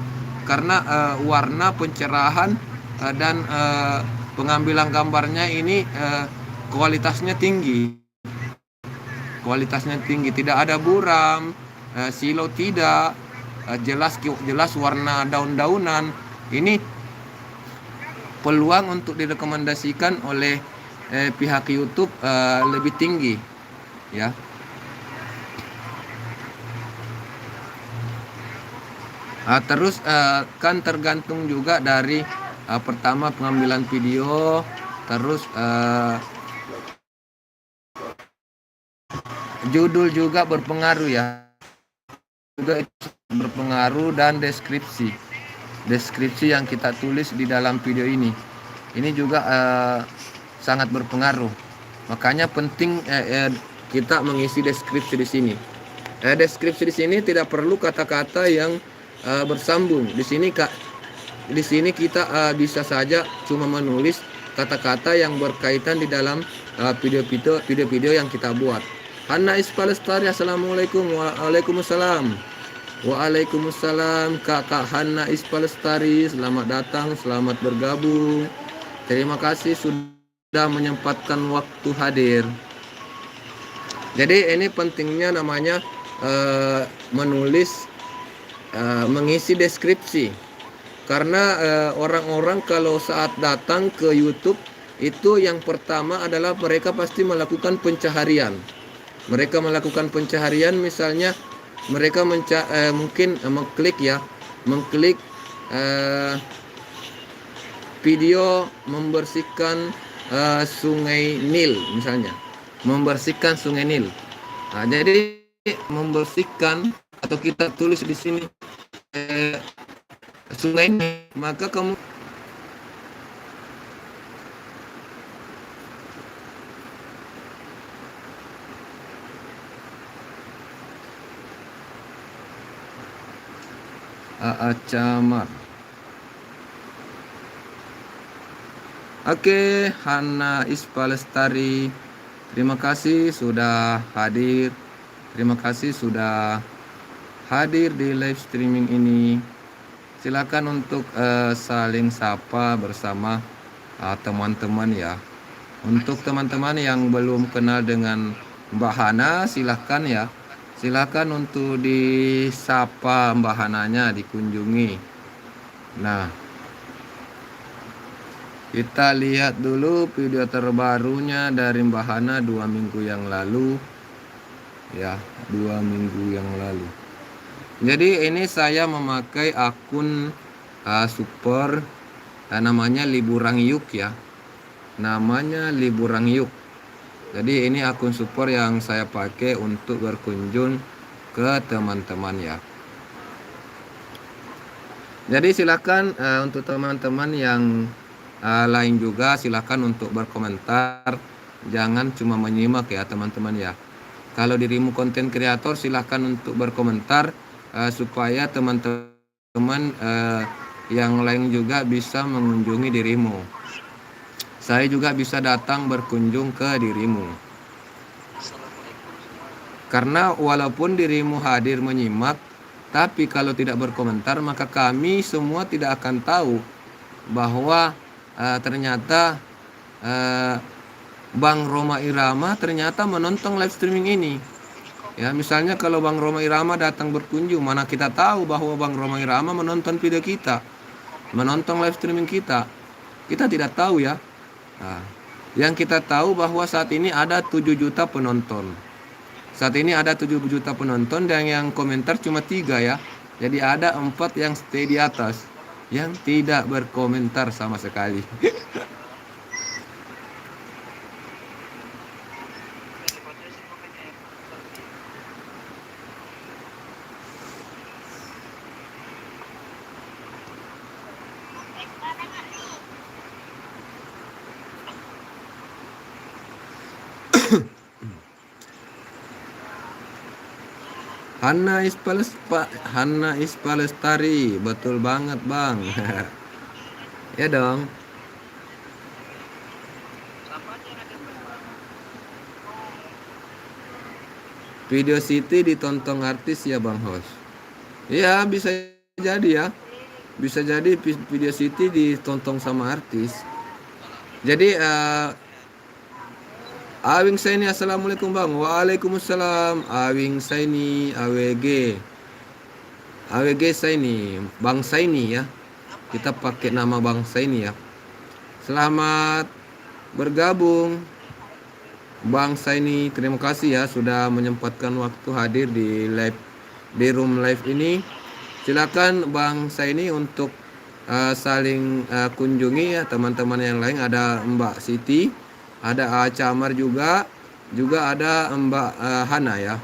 karena warna, pencerahan dan pengambilan gambarnya ini kualitasnya tinggi. Tidak ada buram, silau tidak, jelas warna daun-daunan. Ini peluang untuk direkomendasikan oleh pihak YouTube lebih tinggi ya. Terus kan tergantung juga dari pertama pengambilan video, terus judul juga berpengaruh ya, dan deskripsi yang kita tulis di dalam video ini juga sangat berpengaruh. Makanya penting kita mengisi deskripsi di sini. Deskripsi di sini tidak perlu kata-kata yang bersambung. Di sini kita bisa saja cuma menulis kata-kata yang berkaitan di dalam video-video yang kita buat. Hanna Ispalestari, assalamualaikum. Waalaikumsalam. Kakak Hanna Ispalestari, selamat datang, selamat bergabung. Terima kasih sudah menyempatkan waktu hadir. Jadi ini pentingnya namanya menulis, mengisi deskripsi. Karena orang-orang kalau saat datang ke YouTube itu yang pertama adalah mereka pasti melakukan pencaharian. Misalnya mereka mungkin mengklik video membersihkan sungai Nil misalnya, membersihkan sungai Nil. Nah, jadi membersihkan atau kita tulis di sini sungai Nil, maka kamu Camar. Oke, Hanna Ispalestari, terima kasih sudah hadir. Terima kasih sudah hadir di live streaming ini. Silakan untuk saling sapa bersama teman-teman ya. Untuk teman-teman yang belum kenal dengan Mbak Hana, silakan ya. Silakan untuk disapa Mbak Hananya, dikunjungi. Nah, kita lihat dulu video terbarunya dari Mbak Hana 2 minggu yang lalu. Ya, 2 minggu yang lalu. Jadi ini saya memakai akun super namanya Liburang Yuk ya. Namanya Liburang Yuk. Jadi ini akun support yang saya pakai untuk berkunjung ke teman-teman ya. Jadi silakan untuk teman-teman yang lain juga silakan untuk berkomentar. Jangan cuma menyimak ya teman-teman ya. Kalau dirimu konten kreator silakan untuk berkomentar supaya teman-teman teman yang lain juga bisa mengunjungi dirimu. Saya juga bisa datang berkunjung ke dirimu. Karena walaupun dirimu hadir menyimak, tapi kalau tidak berkomentar, maka kami semua tidak akan tahu bahwa ternyata Bang Roma Irama ternyata menonton live streaming ini. Ya, misalnya kalau Bang Roma Irama datang berkunjung, mana kita tahu bahwa Bang Roma Irama menonton video kita, menonton live streaming kita. Kita tidak tahu ya. Nah, yang kita tahu bahwa saat ini ada 7 juta penonton. Saat ini ada 7 juta penonton dan yang komentar cuma 3 ya. Jadi ada 4 yang stay di atas, yang tidak berkomentar sama sekali. Hana is Palestari, betul banget Bang. Ya dong. Video City ditonton artis ya Bang Host. Ya bisa jadi ya. Bisa jadi Video City ditonton sama artis. Jadi Awing Saini, assalamualaikum Bang. Waalaikumsalam. Awing Saini, AWG Saini, Bang Saini ya. Kita pakai nama Bang Saini ya. Selamat bergabung Bang Saini. Terima kasih ya sudah menyempatkan waktu hadir di room live ini. Silakan Bang Saini untuk saling kunjungi ya teman-teman yang lain. Ada Mbak Siti, ada Camar juga ada Mbak Hana ya.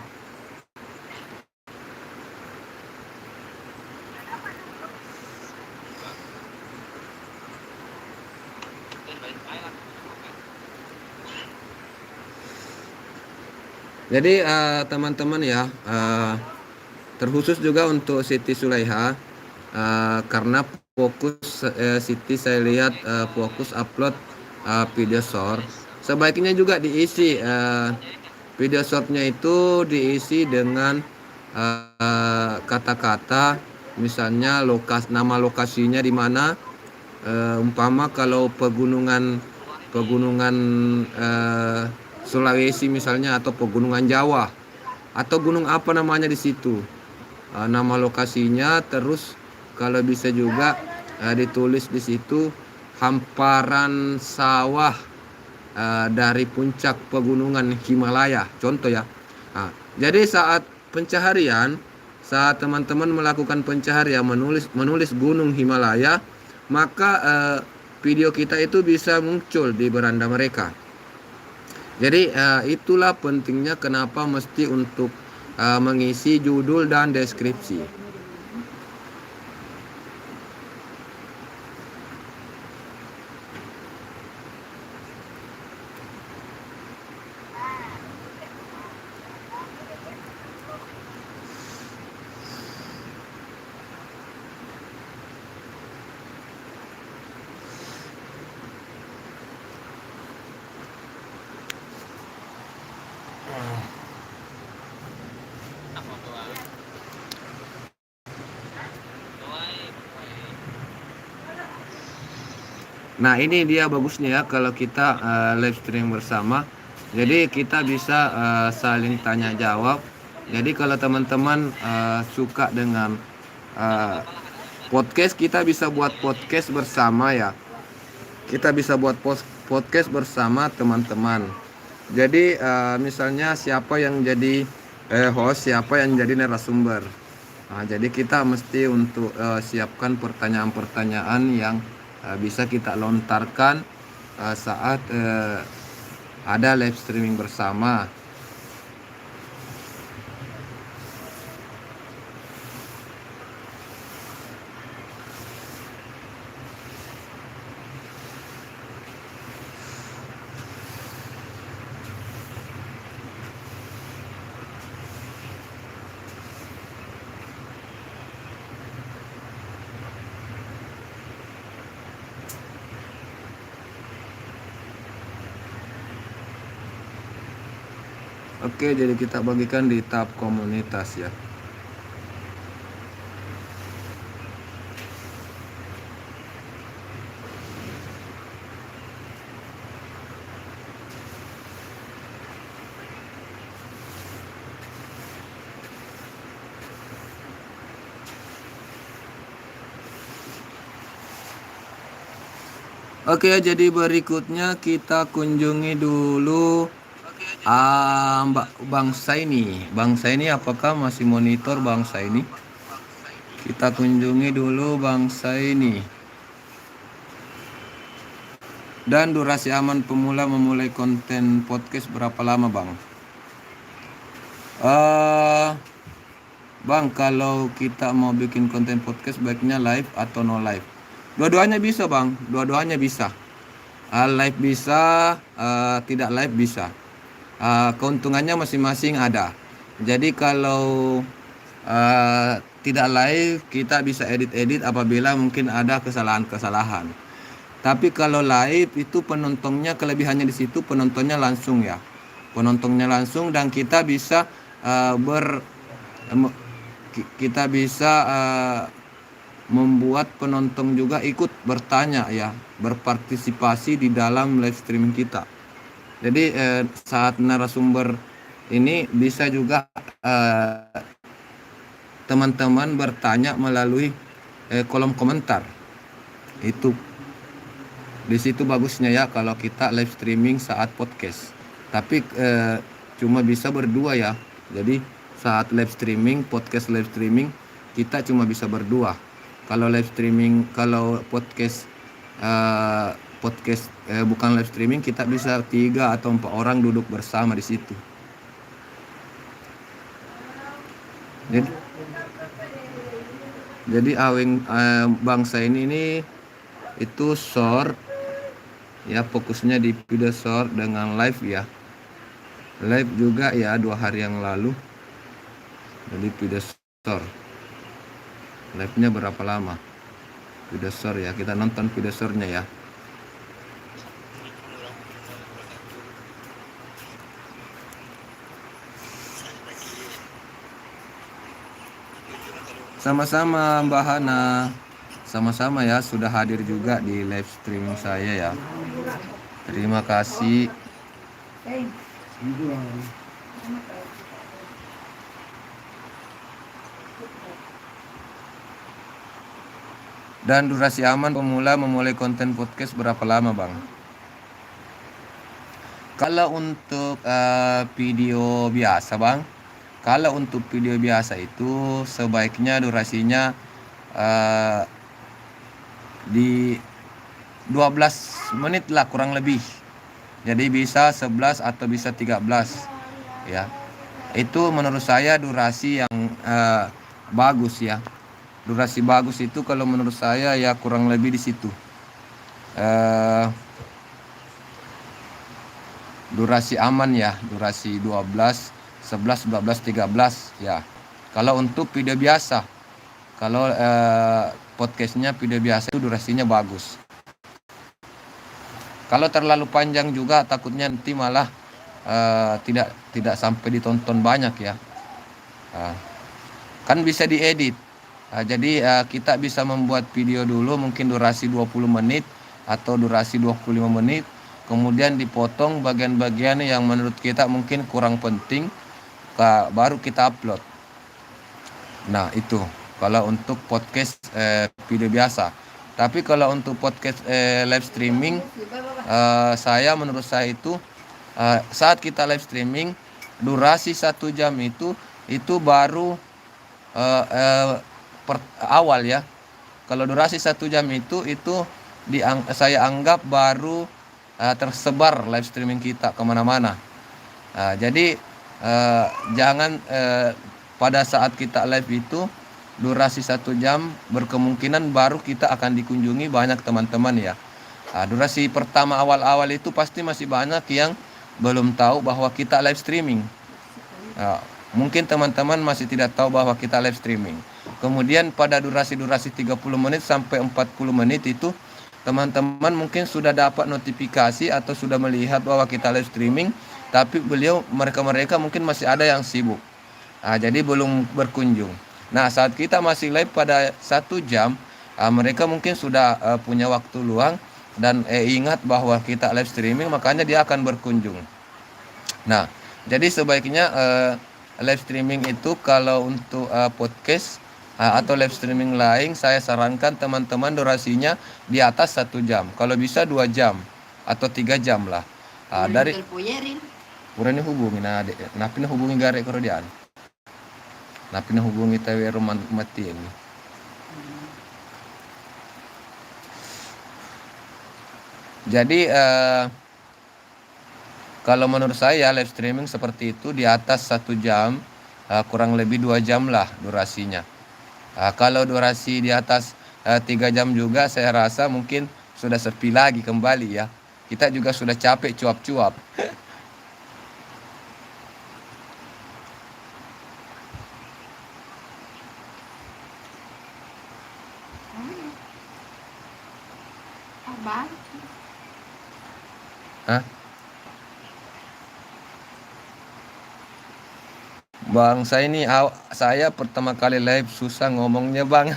Jadi teman-teman ya, terkhusus juga untuk Siti Sulaiha, karena fokus Siti saya lihat fokus upload video short. Sebaiknya juga diisi video shortnya itu diisi dengan kata-kata, misalnya nama lokasinya di mana, umpama kalau pegunungan Sulawesi misalnya, atau pegunungan Jawa, atau gunung apa namanya di situ, nama lokasinya. Terus kalau bisa juga ditulis di situ hamparan sawah dari puncak pegunungan Himalaya, contoh ya. Jadi saat pencaharian, saat teman-teman melakukan pencaharian menulis gunung Himalaya, maka video kita itu bisa muncul di beranda mereka. Jadi itulah pentingnya kenapa mesti untuk mengisi judul dan deskripsi. Nah ini dia bagusnya ya kalau kita live stream bersama. Jadi kita bisa saling tanya jawab. Jadi kalau teman-teman suka dengan podcast, kita bisa buat podcast bersama ya. Kita bisa buat podcast bersama teman-teman. Jadi misalnya siapa yang jadi host, siapa yang jadi narasumber. Jadi kita mesti untuk siapkan pertanyaan-pertanyaan yang bisa kita lontarkan saat ada live streaming bersama. Oke, jadi kita bagikan di tab komunitas ya. Oke, jadi berikutnya kita kunjungi dulu Bang Saini. Bang Saini, apakah masih monitor Bang Saini? Kita kunjungi dulu Bang Saini. Dan durasi aman pemula memulai konten podcast berapa lama Bang? Bang, kalau kita mau bikin konten podcast baiknya live atau no live? Dua-duanya bisa Bang, dua-duanya bisa. Live bisa, tidak live bisa. Keuntungannya masing-masing ada. Jadi kalau tidak live, kita bisa edit-edit apabila mungkin ada kesalahan-kesalahan. Tapi kalau live itu penontonnya, kelebihannya di situ penontonnya langsung ya. Penontonnya langsung dan kita bisa kita bisa membuat penonton juga ikut bertanya ya, berpartisipasi di dalam live streaming kita. Jadi saat narasumber ini bisa juga teman-teman bertanya melalui kolom komentar. Itu di situ bagusnya ya kalau kita live streaming saat podcast. Tapi cuma bisa berdua ya. Jadi saat live streaming, podcast live streaming, kita cuma bisa berdua. Kalau live streaming, kalau podcast bukan live streaming, kita bisa 3 atau 4 orang duduk bersama di situ. Jadi bangsa ini itu short ya, fokusnya di video short dengan live ya. Live juga ya 2 hari yang lalu. Jadi video short. Live-nya berapa lama? Video short ya, kita nonton video short-nya ya. Sama-sama Mbak Hana. Sama-sama ya, sudah hadir juga di live streaming saya ya. Terima kasih. Dan durasi aman pemula memulai konten podcast berapa lama Bang? Kalau untuk video biasa Bang, kalau untuk video biasa itu sebaiknya durasinya di 12 menit lah kurang lebih. Jadi bisa 11 atau bisa 13 ya. Itu menurut saya durasi yang bagus ya. Durasi bagus itu kalau menurut saya ya kurang lebih di situ. Durasi aman ya, durasi 12, 11, 12, 13 ya. Kalau untuk video biasa, kalau podcastnya video biasa itu durasinya bagus. Kalau terlalu panjang juga takutnya nanti malah tidak sampai ditonton banyak ya. Kan bisa diedit. Jadi kita bisa membuat video dulu mungkin durasi 20 menit atau durasi 25 menit. Kemudian dipotong bagian-bagian yang menurut kita mungkin kurang penting, baru kita upload. Nah itu kalau untuk podcast video biasa. Tapi kalau untuk podcast live streaming, menurut saya itu saat kita live streaming durasi 1 jam itu baru awal ya. Kalau durasi 1 jam itu saya anggap baru tersebar live streaming kita kemana-mana. Jadi jangan pada saat kita live itu durasi 1 jam berkemungkinan baru kita akan dikunjungi banyak teman-teman ya. Durasi pertama awal-awal itu pasti masih banyak yang belum tahu bahwa kita live streaming. Mungkin teman-teman masih tidak tahu bahwa kita live streaming. Kemudian pada durasi-durasi 30 menit sampai 40 menit itu teman-teman mungkin sudah dapat notifikasi atau sudah melihat bahwa kita live streaming tapi mereka mungkin masih ada yang sibuk. Jadi belum berkunjung. Nah, saat kita masih live pada 1 jam, mereka mungkin sudah punya waktu luang dan ingat bahwa kita live streaming, makanya dia akan berkunjung. Nah, jadi sebaiknya live streaming itu kalau untuk podcast atau live streaming lain, saya sarankan teman-teman durasinya di atas 1 jam. Kalau bisa 2 jam atau 3 jam lah. Dari Purani hubungi napi hubungi garek kerjaan. Napi hubungi tawi roman mati ini. Jadi kalau menurut saya live streaming seperti itu di atas 1 jam, kurang lebih 2 jam lah durasinya. Kalau durasi di atas 3 jam juga, saya rasa mungkin sudah sepi lagi kembali ya. Kita juga sudah capek cuap-cuap. Hah? Bang, saya pertama kali live susah ngomongnya bang.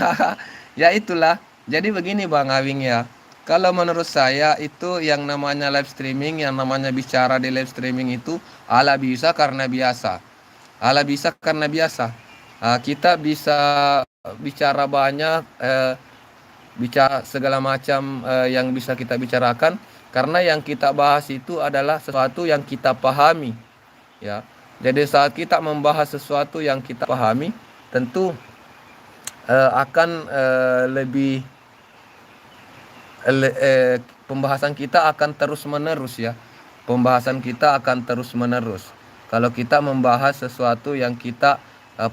Ya itulah. Jadi begini bang Awing ya. Kalau menurut saya itu yang namanya live streaming, yang namanya bicara di live streaming itu ala bisa karena biasa. Ala bisa karena biasa. Kita bisa bicara banyak, bicara segala macam yang bisa kita bicarakan karena yang kita bahas itu adalah sesuatu yang kita pahami, ya. Jadi saat kita membahas sesuatu yang kita pahami, tentu akan lebih pembahasan kita akan terus menerus ya. Pembahasan kita akan terus menerus kalau kita membahas sesuatu yang kita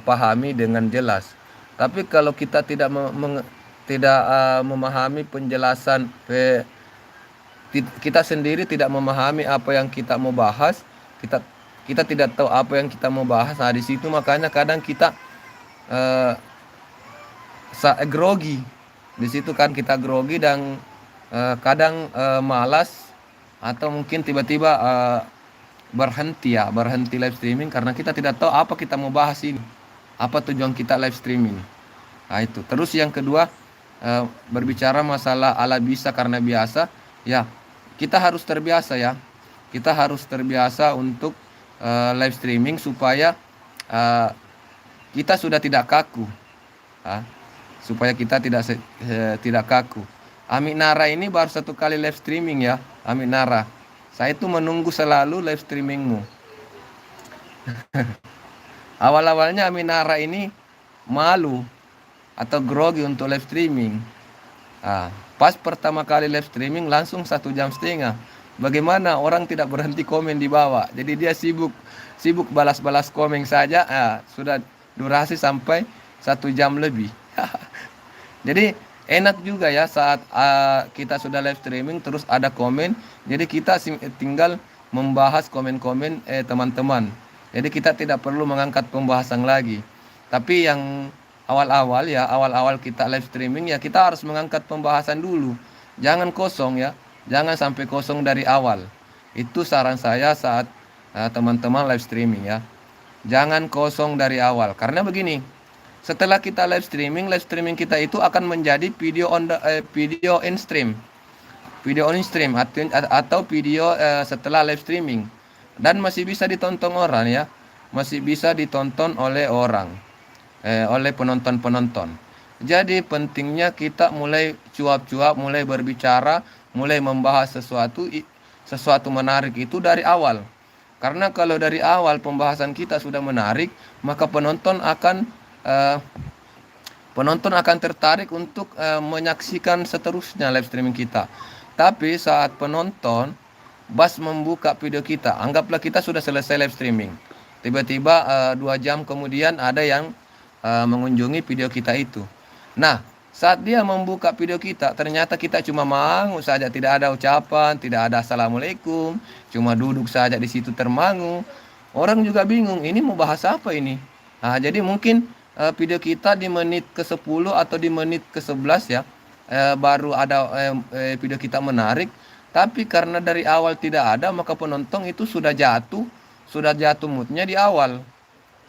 pahami dengan jelas. Tapi kalau kita tidak memahami penjelasan, kita sendiri tidak memahami apa yang kita mau bahas, kita tidak tahu apa yang kita mau bahas. Nah, di situ makanya kadang kita grogi. Di situ kan kita grogi dan kadang malas atau mungkin tiba-tiba berhenti live streaming karena kita tidak tahu apa kita mau bahas ini. Apa tujuan kita live streaming. Nah, itu. Terus yang kedua, berbicara masalah ala bisa karena biasa, ya kita harus terbiasa ya. Kita harus terbiasa untuk live streaming supaya kita sudah tidak kaku, supaya kita tidak kaku. Amik Nara ini baru 1 kali live streaming ya, Amik Nara. Saya itu menunggu selalu live streamingmu. Awal-awalnya Amik Nara ini malu atau grogi untuk live streaming. Pas pertama kali live streaming langsung 1,5 jam. Bagaimana orang tidak berhenti komen di bawah. Jadi dia sibuk balas-balas komen saja. Sudah durasi sampai 1 jam lebih. Jadi enak juga ya saat kita sudah live streaming terus ada komen. Jadi kita tinggal membahas komen-komen teman-teman. Jadi kita tidak perlu mengangkat pembahasan lagi. Tapi yang awal-awal kita live streaming ya kita harus mengangkat pembahasan dulu. Jangan kosong ya. Jangan sampai kosong dari awal. Itu saran saya saat teman-teman live streaming ya. Jangan kosong dari awal. Karena begini, setelah kita live streaming kita itu akan menjadi video in stream. Video on stream atau video setelah live streaming. Dan masih bisa ditonton orang ya. Masih bisa ditonton oleh orang. Oleh penonton-penonton. Jadi pentingnya kita mulai cuap-cuap, mulai berbicara, mulai membahas sesuatu menarik itu dari awal. Karena kalau dari awal pembahasan kita sudah menarik, maka penonton akan tertarik untuk menyaksikan seterusnya live streaming kita. Tapi saat penonton membuka video kita, anggaplah kita sudah selesai live streaming. Tiba-tiba 2 jam kemudian ada yang mengunjungi video kita itu. Nah, saat dia membuka video kita, ternyata kita cuma mangu saja, tidak ada ucapan, tidak ada assalamualaikum, cuma duduk saja di situ termangu. Orang juga bingung, ini mau bahas apa ini? Jadi mungkin video kita di menit ke-10 atau di menit ke-11 ya, baru ada video kita menarik. Tapi karena dari awal tidak ada, maka penonton itu sudah jatuh moodnya di awal.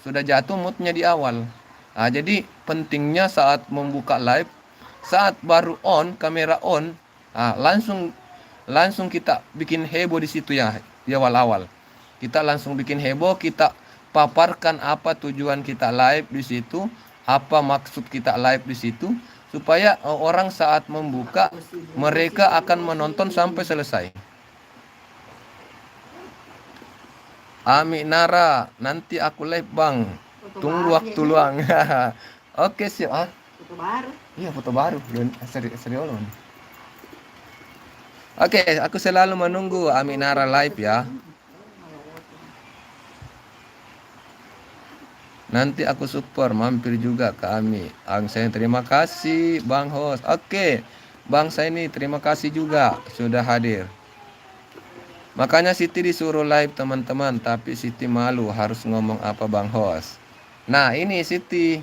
Sudah jatuh moodnya di awal. Nah, jadi pentingnya saat membuka live, saat baru on, kamera on, langsung kita bikin heboh di situ ya, di awal-awal. Kita langsung bikin heboh, kita paparkan apa tujuan kita live di situ, apa maksud kita live di situ, supaya orang saat membuka mereka akan menonton sampai selesai. Ami Nara, nanti aku live bang. Tunggu waktu luang. Oke siap. Foto baru. Iya foto baru. Serius loh. Oke, aku selalu menunggu Ami Nara live ya. Nanti aku support, mampir juga ke Ami. Saya terima kasih Bang Host. Oke, Bang Saini terima kasih juga sudah hadir. Makanya Siti disuruh live teman-teman, tapi Siti malu harus ngomong apa Bang Host. Nah ini Siti.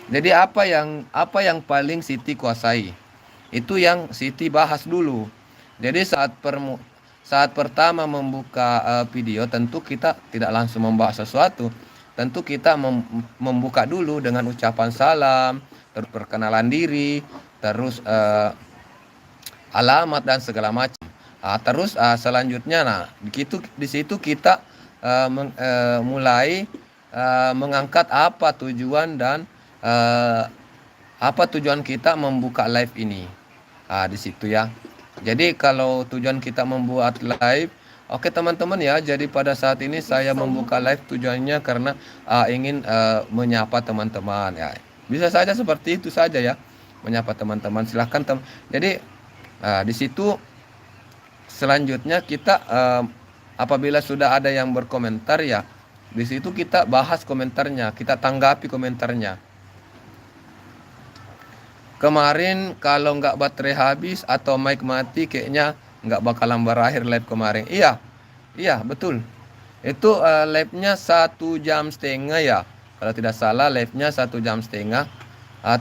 Jadi apa yang paling Siti kuasai? Itu yang Siti bahas dulu. Jadi saat pertama membuka video, tentu kita tidak langsung membahas sesuatu. Tentu kita membuka dulu dengan ucapan salam, terus perkenalan diri, terus alamat dan segala macam. Terus selanjutnya, di situ kita mulai mengangkat apa tujuan dan apa tujuan kita membuka live ini. Di situ ya. Jadi kalau tujuan kita membuat live, oke teman-teman ya. Jadi pada saat ini saya membuka live tujuannya karena ingin menyapa teman-teman ya. Bisa saja seperti itu saja ya, menyapa teman-teman. Silahkan jadi di situ selanjutnya kita apabila sudah ada yang berkomentar ya, di situ kita bahas komentarnya, kita tanggapi komentarnya. Kemarin kalau nggak baterai habis atau mic mati kayaknya nggak bakalan berakhir live kemarin. Iya betul. Itu live-nya 1,5 jam ya. Kalau tidak salah live-nya 1,5 jam.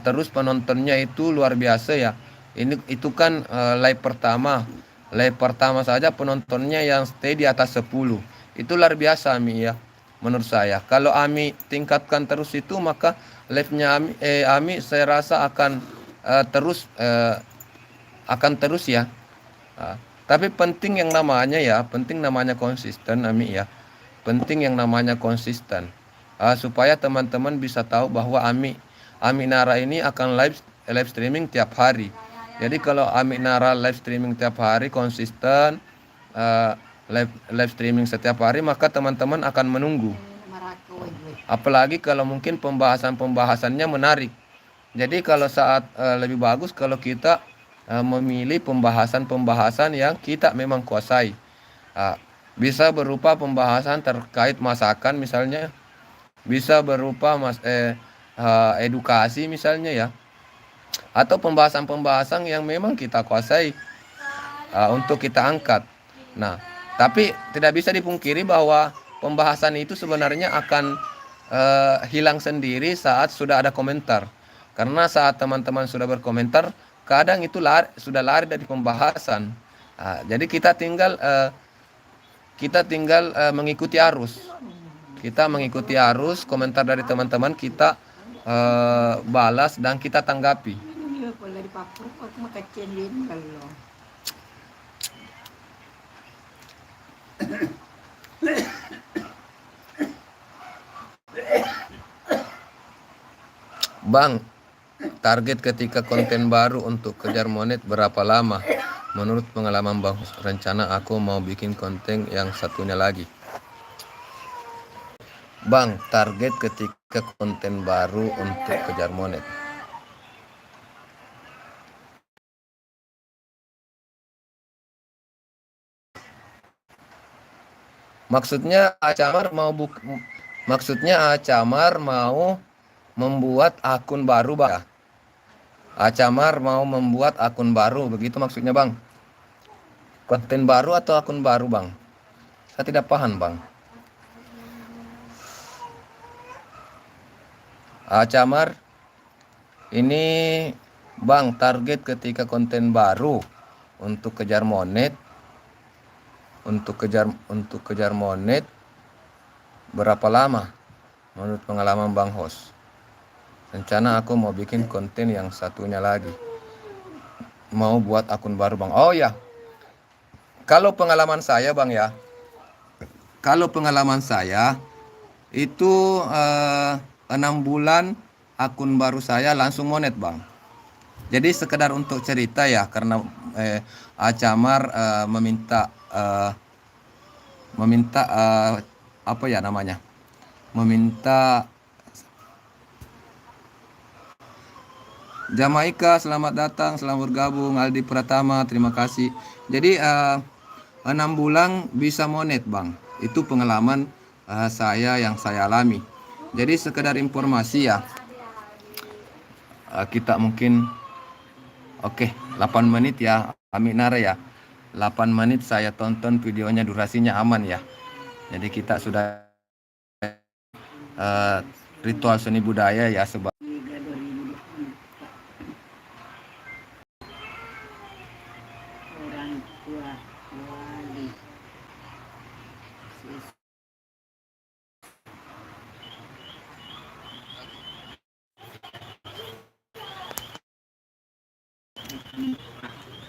Terus penontonnya itu luar biasa ya. Itu kan live pertama. Live pertama saja penontonnya yang stay di atas 10. Itu luar biasa Ami ya. Menurut saya. Kalau Ami tingkatkan terus itu, maka live-nya Ami saya rasa akan terus ya. Tapi penting yang namanya konsisten Ami ya. Penting yang namanya konsisten. Supaya teman-teman bisa tahu bahwa Ami Nara ini akan live streaming tiap hari. Jadi kalau Ami Nara live streaming tiap hari konsisten, live streaming setiap hari, maka teman-teman akan menunggu. Apalagi kalau mungkin pembahasannya menarik. Jadi kalau saat lebih bagus kalau kita memilih pembahasan yang kita memang kuasai. Bisa berupa pembahasan terkait masakan misalnya, bisa berupa edukasi misalnya ya, atau pembahasan yang memang kita kuasai untuk kita angkat. Nah, tapi tidak bisa dipungkiri bahwa pembahasan itu sebenarnya akan hilang sendiri saat sudah ada komentar. Karena saat teman-teman sudah berkomentar, kadang itu sudah lari dari pembahasan. Jadi kita tinggal mengikuti arus. Kita mengikuti arus komentar dari teman-teman, kita balas dan kita tanggapi. Bang, target ketika konten baru untuk kejar monet berapa lama? Menurut pengalaman Bang, rencana aku mau bikin konten yang satunya lagi. Bang, target ketika konten baru untuk kejar monet. Maksudnya Acamar mau membuat akun baru Bang. Acamar mau membuat akun baru, begitu maksudnya Bang? Konten baru atau akun baru Bang? Saya tidak paham Bang. Acamar, ini Bang, target ketika konten baru untuk kejar monet, untuk kejar monet berapa lama menurut pengalaman Bang Host? Rencana aku mau bikin konten yang satunya lagi. Mau buat akun baru, Bang. Oh ya, kalau pengalaman saya, Bang ya. Kalau pengalaman saya itu 6 bulan akun baru saya langsung monet, Bang. Jadi sekedar untuk cerita ya, karena Acamar meminta apa ya namanya, meminta Jamaika, selamat datang, selamat bergabung. Aldi Pratama, terima kasih. Jadi 6 bulan bisa monet, Bang. Itu pengalaman saya yang saya alami. Jadi sekedar informasi ya, kita mungkin oke, 8 menit ya, Aminara ya. 8 menit saya tonton videonya, durasinya aman ya. Jadi kita sudah ritual seni budaya ya, orang tua wali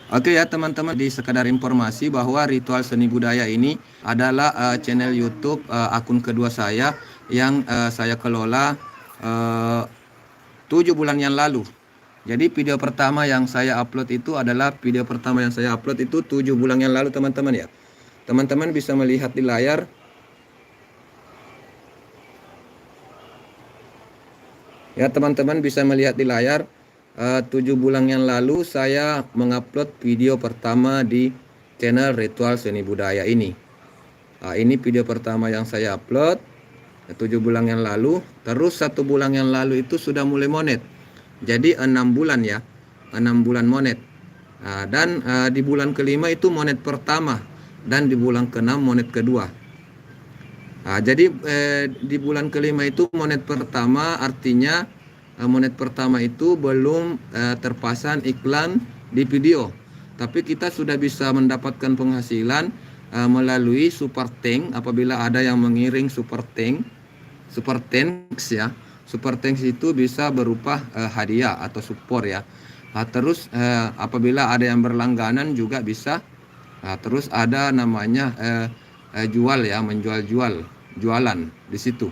Oke ya teman-teman, di sekadar informasi bahwa ritual seni budaya ini adalah channel YouTube akun kedua saya yang saya kelola 7 bulan yang lalu. Jadi video pertama yang saya upload itu adalah 7 bulan yang lalu teman-teman ya. Teman-teman bisa melihat di layar. Ya teman-teman bisa melihat di layar. 7 bulan yang lalu saya mengupload video pertama di channel Ritual Seni Budaya ini. Ini video pertama yang saya upload 7 bulan yang lalu. Terus 1 bulan yang lalu itu sudah mulai monet. Jadi 6 bulan ya, 6 bulan monet. Dan di bulan kelima itu monet pertama, dan di bulan ke-6 monet kedua. Jadi di bulan kelima itu monet pertama, artinya monet pertama itu belum terpasang iklan di video, tapi kita sudah bisa mendapatkan penghasilan melalui super tank. Apabila ada yang mengiring super thanks ya, super thanks itu bisa berupa hadiah atau support ya. Terus apabila ada yang berlangganan juga bisa. Terus ada namanya jual ya, jualan di situ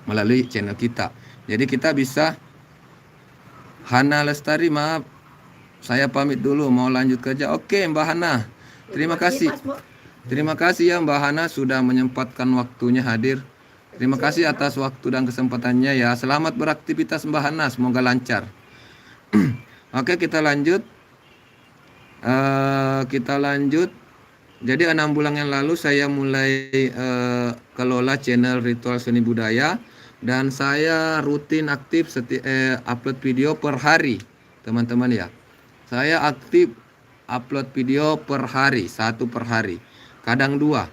melalui channel kita. Jadi kita bisa. Hana Lestari, maaf saya pamit dulu, mau lanjut kerja. Oke Mbak Hana, terima kasih. Terima kasih ya Mbak Hana sudah menyempatkan waktunya hadir. Terima kasih atas waktu dan kesempatannya ya. Selamat beraktivitas Mbak Hana, semoga lancar. Oke, kita lanjut. Jadi 6 bulan yang lalu saya mulai kelola channel Ritual Seni Budaya, dan saya rutin aktif upload video per hari teman-teman ya. Saya aktif upload video per hari, 1 per hari, kadang 2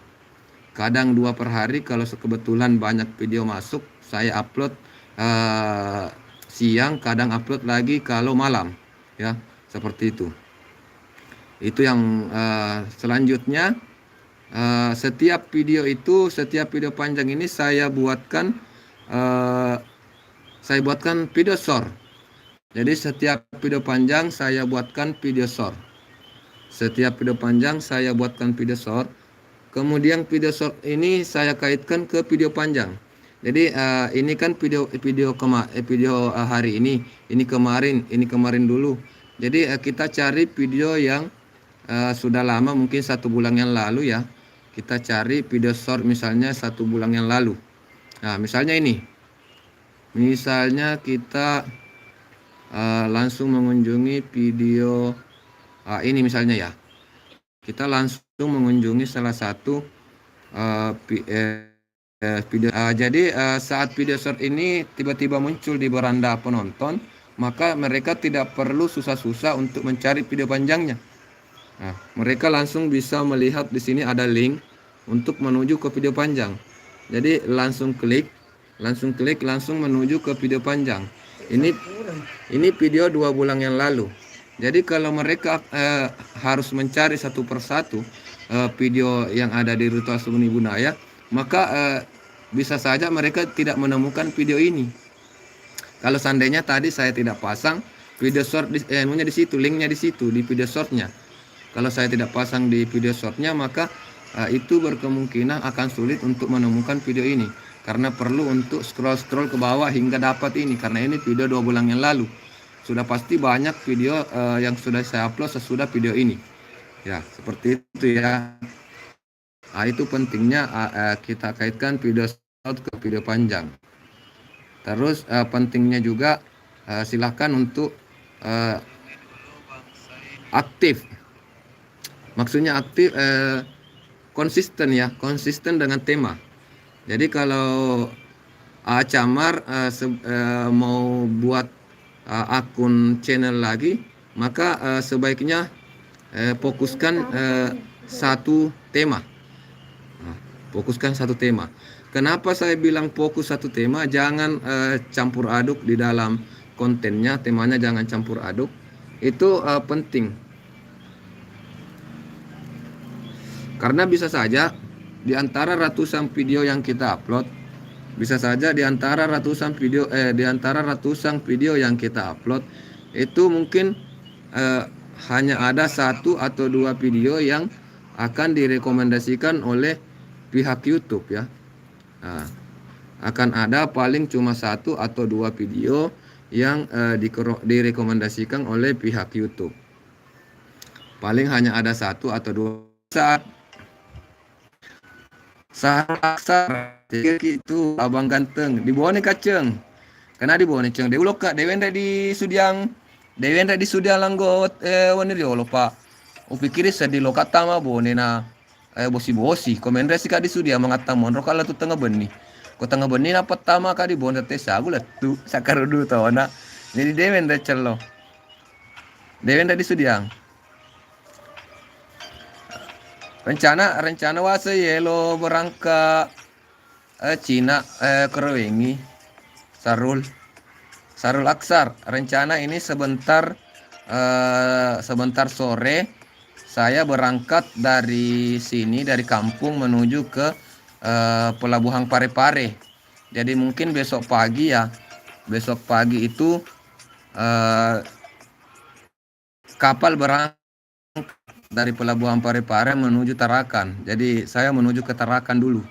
per hari. Kalau kebetulan banyak video masuk, saya upload siang, kadang upload lagi kalau malam ya, seperti itu. Itu yang selanjutnya, setiap video panjang ini saya buatkan video short. Jadi setiap video panjang saya buatkan video short. Kemudian video short ini saya kaitkan ke video panjang. Jadi ini kan video hari ini kemarin dulu. Jadi kita cari video yang sudah lama, mungkin 1 bulan yang lalu ya. Kita cari video short misalnya 1 bulan yang lalu. Nah misalnya ini, kita langsung mengunjungi video ini misalnya ya. Kita langsung mengunjungi salah satu video. Jadi saat video short ini tiba-tiba muncul di beranda penonton, maka mereka tidak perlu susah-susah untuk mencari video panjangnya. Nah, mereka langsung bisa melihat di sini ada link untuk menuju ke video panjang. Jadi langsung klik, langsung menuju ke video panjang. Ini video 2 bulan yang lalu. Jadi kalau mereka harus mencari satu persatu video yang ada di Ritual Seni Budaya, maka bisa saja mereka tidak menemukan video ini. Kalau seandainya tadi saya tidak pasang video short di situ, linknya di situ di video shortnya. Kalau saya tidak pasang di video shortnya, maka itu berkemungkinan akan sulit untuk menemukan video ini, karena perlu untuk scroll ke bawah hingga dapat ini, karena ini video 2 bulan yang lalu. Sudah pasti banyak video yang sudah saya upload sesudah video ini. Ya, seperti itu ya. Itu pentingnya kita kaitkan video short ke video panjang. Terus pentingnya juga silahkan untuk aktif. Maksudnya aktif, konsisten ya, konsisten dengan tema. Jadi kalau Camar mau buat akun channel lagi, maka sebaiknya fokuskan satu tema. Fokuskan satu tema. Kenapa saya bilang fokus satu tema? Jangan campur aduk di dalam kontennya, temanya jangan campur aduk. Itu penting. Karena bisa saja di antara ratusan video yang kita upload, yang kita upload itu mungkin hanya ada 1 atau 2 video yang akan direkomendasikan oleh pihak YouTube ya. Nah, akan ada paling cuma 1 atau 2 video yang direkomendasikan oleh pihak YouTube. Paling hanya ada 1 atau 2 saat itu abang ganteng di bawah nih kaceng. Karena di bawah nih ceng. Dewi loka, Dewi di Sudiang langgot wanir yo lupa. Upikir sedih loka tama bone na bosi komendra si kadi Sudia mengata monro kala tu tengah benih. Ko tengah benih na pertama kadi bone tes aku lah tu sakarudu tau na. Jadi Dewi celo. Dewi di Sudiang. Rencana wase yelo berangkat Cina Kerewengi Sarul Aksar. Rencana ini sebentar sore saya berangkat dari sini, dari kampung menuju ke Pelabuhan Parepare. Jadi mungkin besok pagi ya. Besok pagi itu kapal berangkat dari Pelabuhan Parepare menuju Tarakan. Jadi saya menuju ke Tarakan dulu.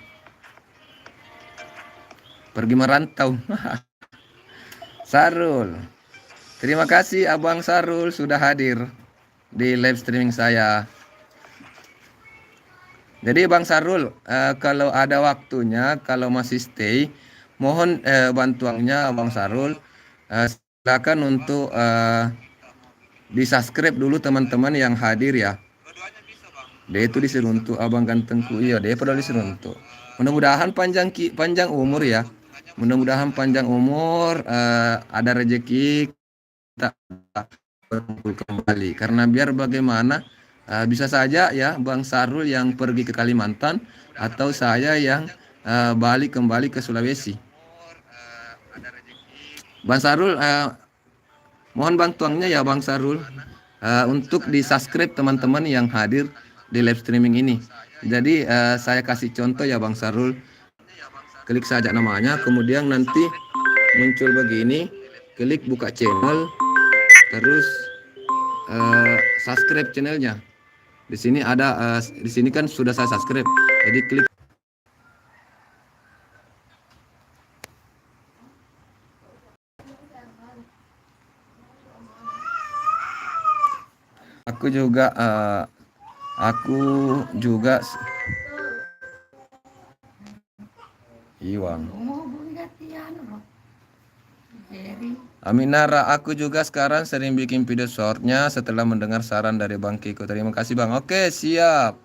Pergi merantau. Sarul. Terima kasih Abang Sarul sudah hadir di live streaming saya. Jadi Bang Sarul, kalau ada waktunya, kalau masih stay, mohon bantuannya Abang Sarul. Silakan untuk di-subscribe dulu teman-teman yang hadir ya. Dia itu diseruntuk abang gantengku. Iya, dia padahal diseruntuk. Mudah-mudahan panjang umur ya. Mudah-mudahan panjang umur, ada rezeki kita berkumpul kembali. Karena biar bagaimana bisa saja ya Bang Sarul yang pergi ke Kalimantan atau saya yang balik kembali ke Sulawesi. Bang Sarul, mohon bantuannya ya Bang Sarul untuk di-subscribe teman-teman yang hadir di live streaming ini. Jadi saya kasih contoh ya Bang Sarul. Klik saja namanya, kemudian nanti muncul begini, klik buka channel, terus subscribe channelnya. Di sini ada, di sini kan sudah saya subscribe. Jadi klik. Aku juga Iwang. Aminara, aku juga sekarang sering bikin video shortnya setelah mendengar saran dari Bang Kiko. Terima kasih Bang. Oke, siap.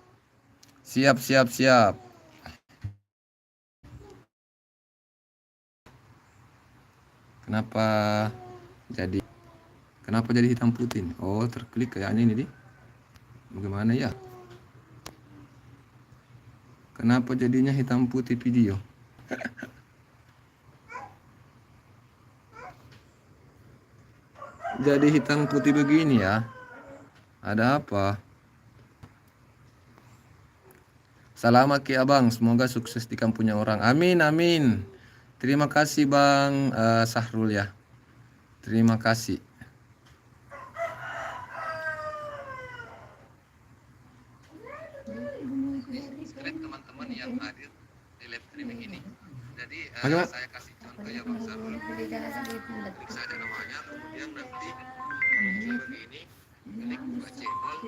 Kenapa jadi hitam putih? Oh, terklik kayaknya ini nih. Bagaimana ya? Kenapa jadinya hitam putih video? jadi hitam putih begini ya? Ada apa? Selamat Ki Abang, semoga sukses di kampungnya orang. Amin, amin. Terima kasih Bang Sahrul ya. Terima kasih. Teman-teman yang hadir di live streaming ini. Jadi saya kasih contoh ya Bang Sahrul. Klik saja namanya, kemudian nanti muncul begini. Klik buka channel.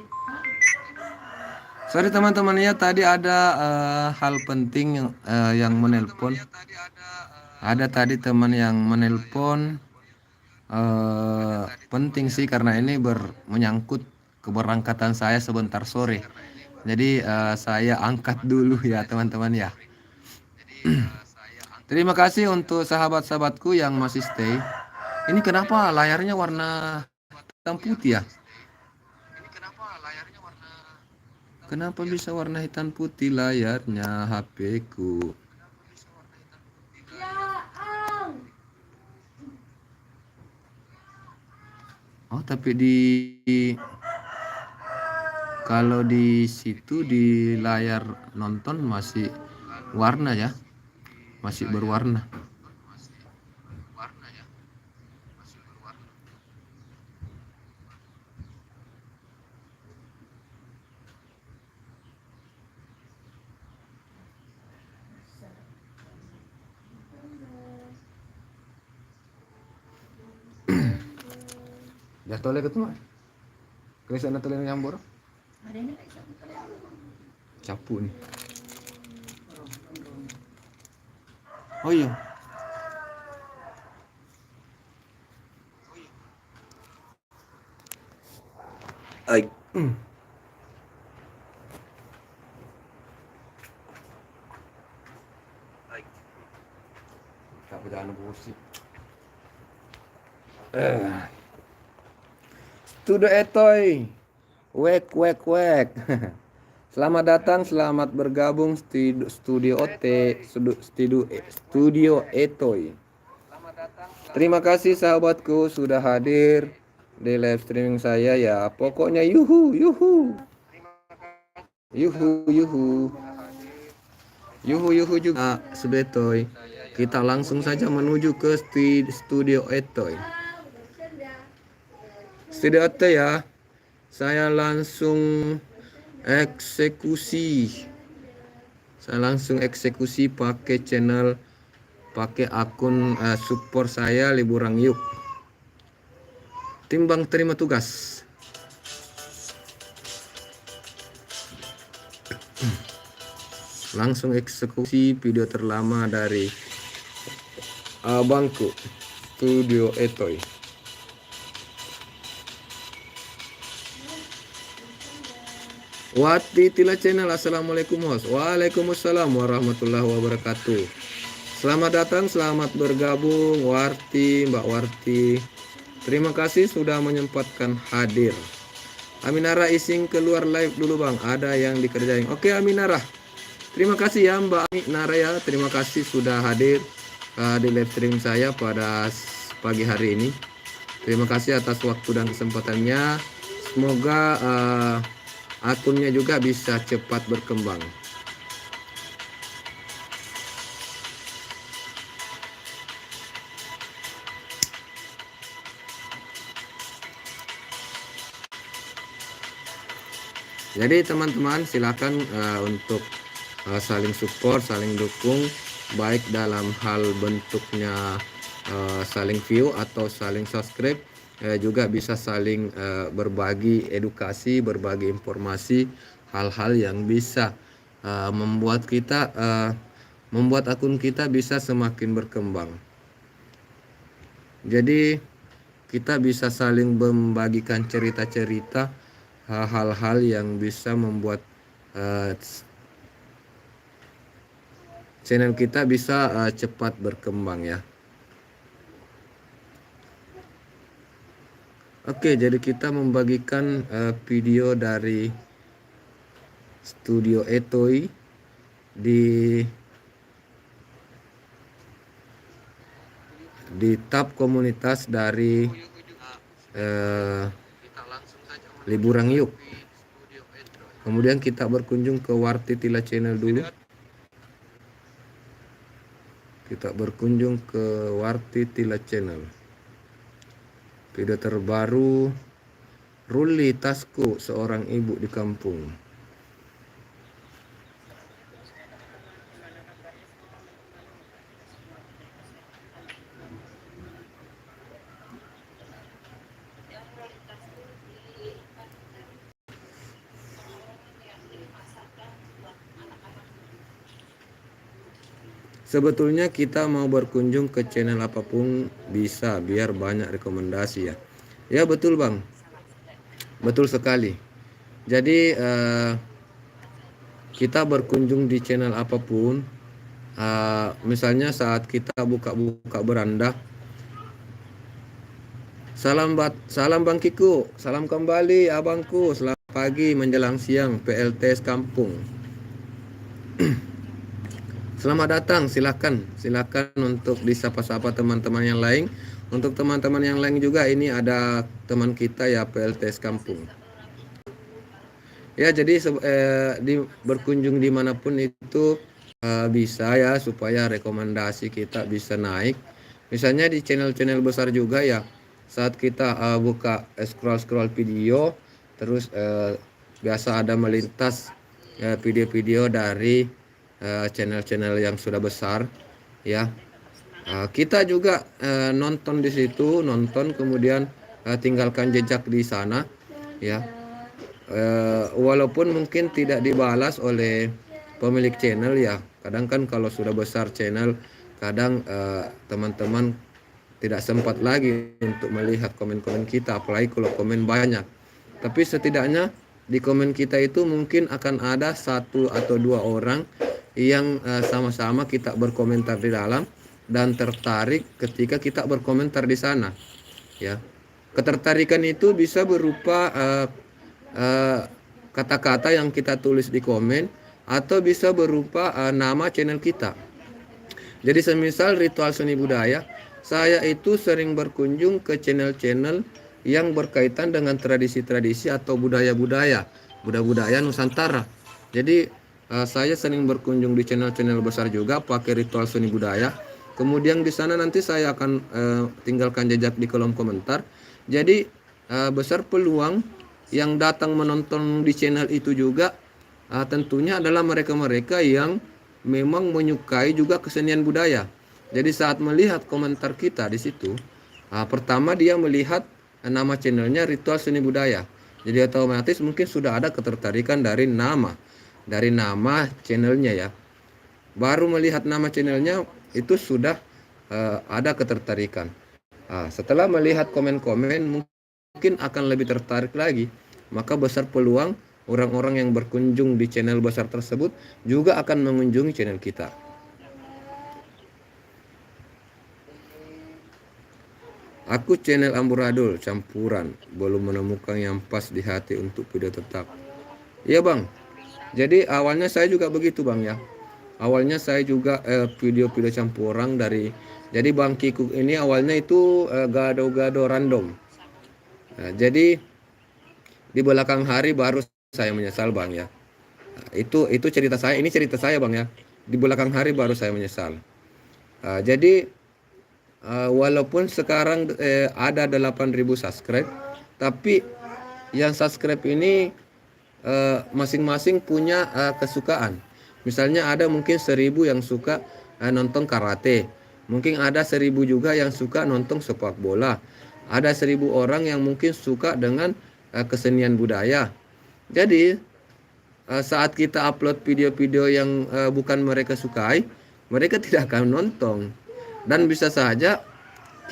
Sorry teman-teman ya, tadi ada hal penting yang menelpon. Ada tadi teman yang menelpon. Penting sih karena ini menyangkut keberangkatan saya sebentar sore. Jadi saya angkat dulu ya teman-teman ya. Terima kasih untuk sahabat-sahabatku yang masih stay. Ini kenapa layarnya warna hitam putih ya? Kenapa bisa warna hitam putih layarnya HP ku? Oh, tapi kalau di situ di layar nonton masih warna ya. Masih berwarna. Dah tole ketemu. Kelihatan tole nyambur. Capu nih. Oh iya. Ay. Tak berjalan musik. Studio Etoy. Wek. Selamat datang, selamat bergabung Studio Etoy. Terima kasih sahabatku sudah hadir di live streaming saya ya. Pokoknya yuhu. Yuhu juga Sebetoy. Kita langsung saja menuju ke Studio Etoy. Studio Etoy ya. Saya langsung eksekusi pakai channel, pakai akun support saya Liburang Yuk. Timbang terima tugas. Langsung eksekusi video terlama dari abangku Studio Etoy. Wati Tila Channel, assalamualaikum host. Waalaikumsalam warahmatullahi wabarakatuh. Selamat datang, selamat bergabung Warti, Mbak Warti. Terima kasih sudah menyempatkan hadir. Aminara ising keluar live dulu bang, ada yang dikerjain. Oke Aminara, terima kasih ya Mbak Aminara ya. Terima kasih sudah hadir di live stream saya pada pagi hari ini. Terima kasih atas waktu dan kesempatannya. Semoga akunnya juga bisa cepat berkembang. Jadi teman-teman silakan untuk saling support, saling dukung, baik dalam hal bentuknya saling view atau saling subscribe, juga bisa saling berbagi edukasi, berbagi informasi, hal-hal yang bisa membuat akun kita bisa semakin berkembang. Jadi kita bisa saling membagikan cerita-cerita, hal-hal yang bisa membuat channel kita bisa cepat berkembang ya. Oke, jadi kita membagikan video dari Studio Etoy di tab komunitas dari eh, liburan yuk. Kemudian kita berkunjung ke Warti Tila Channel dulu. Kita berkunjung ke Warti Tila Channel. Video terbaru, Ruli Tasku, seorang ibu di kampung. Sebetulnya kita mau berkunjung ke channel apapun bisa, biar banyak rekomendasi ya. Ya betul bang, betul sekali. Jadi kita berkunjung di channel apapun, misalnya saat kita buka-buka beranda. Salam Bang Kiku, salam kembali abangku, selamat pagi menjelang siang PLTS kampung. Selamat datang, silakan untuk disapa-sapa teman-teman yang lain. Untuk teman-teman yang lain juga, ini ada teman kita ya PLTS kampung. Ya, jadi berkunjung dimanapun itu bisa ya, supaya rekomendasi kita bisa naik. Misalnya di channel-channel besar juga ya, saat kita buka scroll video, terus biasa ada melintas video-video dari channel-channel yang sudah besar ya. Kita juga nonton di situ, kemudian tinggalkan jejak di sana ya. Walaupun mungkin tidak dibalas oleh pemilik channel ya. Kadang kan kalau sudah besar channel, kadang teman-teman tidak sempat lagi untuk melihat komen-komen kita, apalagi kalau komen banyak. Tapi setidaknya di komen kita itu mungkin akan ada 1 atau 2 orang yang sama-sama kita berkomentar di dalam dan tertarik ketika kita berkomentar di sana ya. Ketertarikan itu bisa berupa kata-kata yang kita tulis di komen, atau bisa berupa nama channel kita. Jadi semisal Ritual Seni Budaya, saya itu sering berkunjung ke channel-channel yang berkaitan dengan tradisi-tradisi atau budaya-budaya Nusantara. Jadi saya sering berkunjung di channel-channel besar juga pakai Ritual Seni Budaya. Kemudian di sana nanti saya akan tinggalkan jejak di kolom komentar. Jadi besar peluang yang datang menonton di channel itu juga tentunya adalah mereka-mereka yang memang menyukai juga kesenian budaya. Jadi saat melihat komentar kita di situ, pertama dia melihat nama channelnya Ritual Seni Budaya. Jadi otomatis mungkin sudah ada ketertarikan dari nama channelnya ya. Baru melihat nama channelnya itu sudah ada ketertarikan. Setelah melihat komen-komen mungkin akan lebih tertarik lagi. Maka besar peluang orang-orang yang berkunjung di channel besar tersebut juga akan mengunjungi channel kita. Aku channel amburadul campuran, belum menemukan yang pas di hati untuk video tetap. Iya bang, jadi awalnya saya juga begitu bang ya. Awalnya saya juga video-video campuran dari, jadi Bang Kiku ini awalnya itu gado-gado random. Nah, jadi di belakang hari baru saya menyesal bang ya. Nah, itu cerita saya, ini cerita saya bang ya. Di belakang hari baru saya menyesal. Jadi walaupun sekarang ada 8.000 subscribe, tapi yang subscribe ini masing-masing punya kesukaan. Misalnya ada mungkin 1.000 yang suka nonton karate, mungkin ada 1.000 juga yang suka nonton sepak bola, ada 1.000 orang yang mungkin suka dengan kesenian budaya. Jadi saat kita upload video-video yang bukan mereka sukai, mereka tidak akan nonton. Dan bisa saja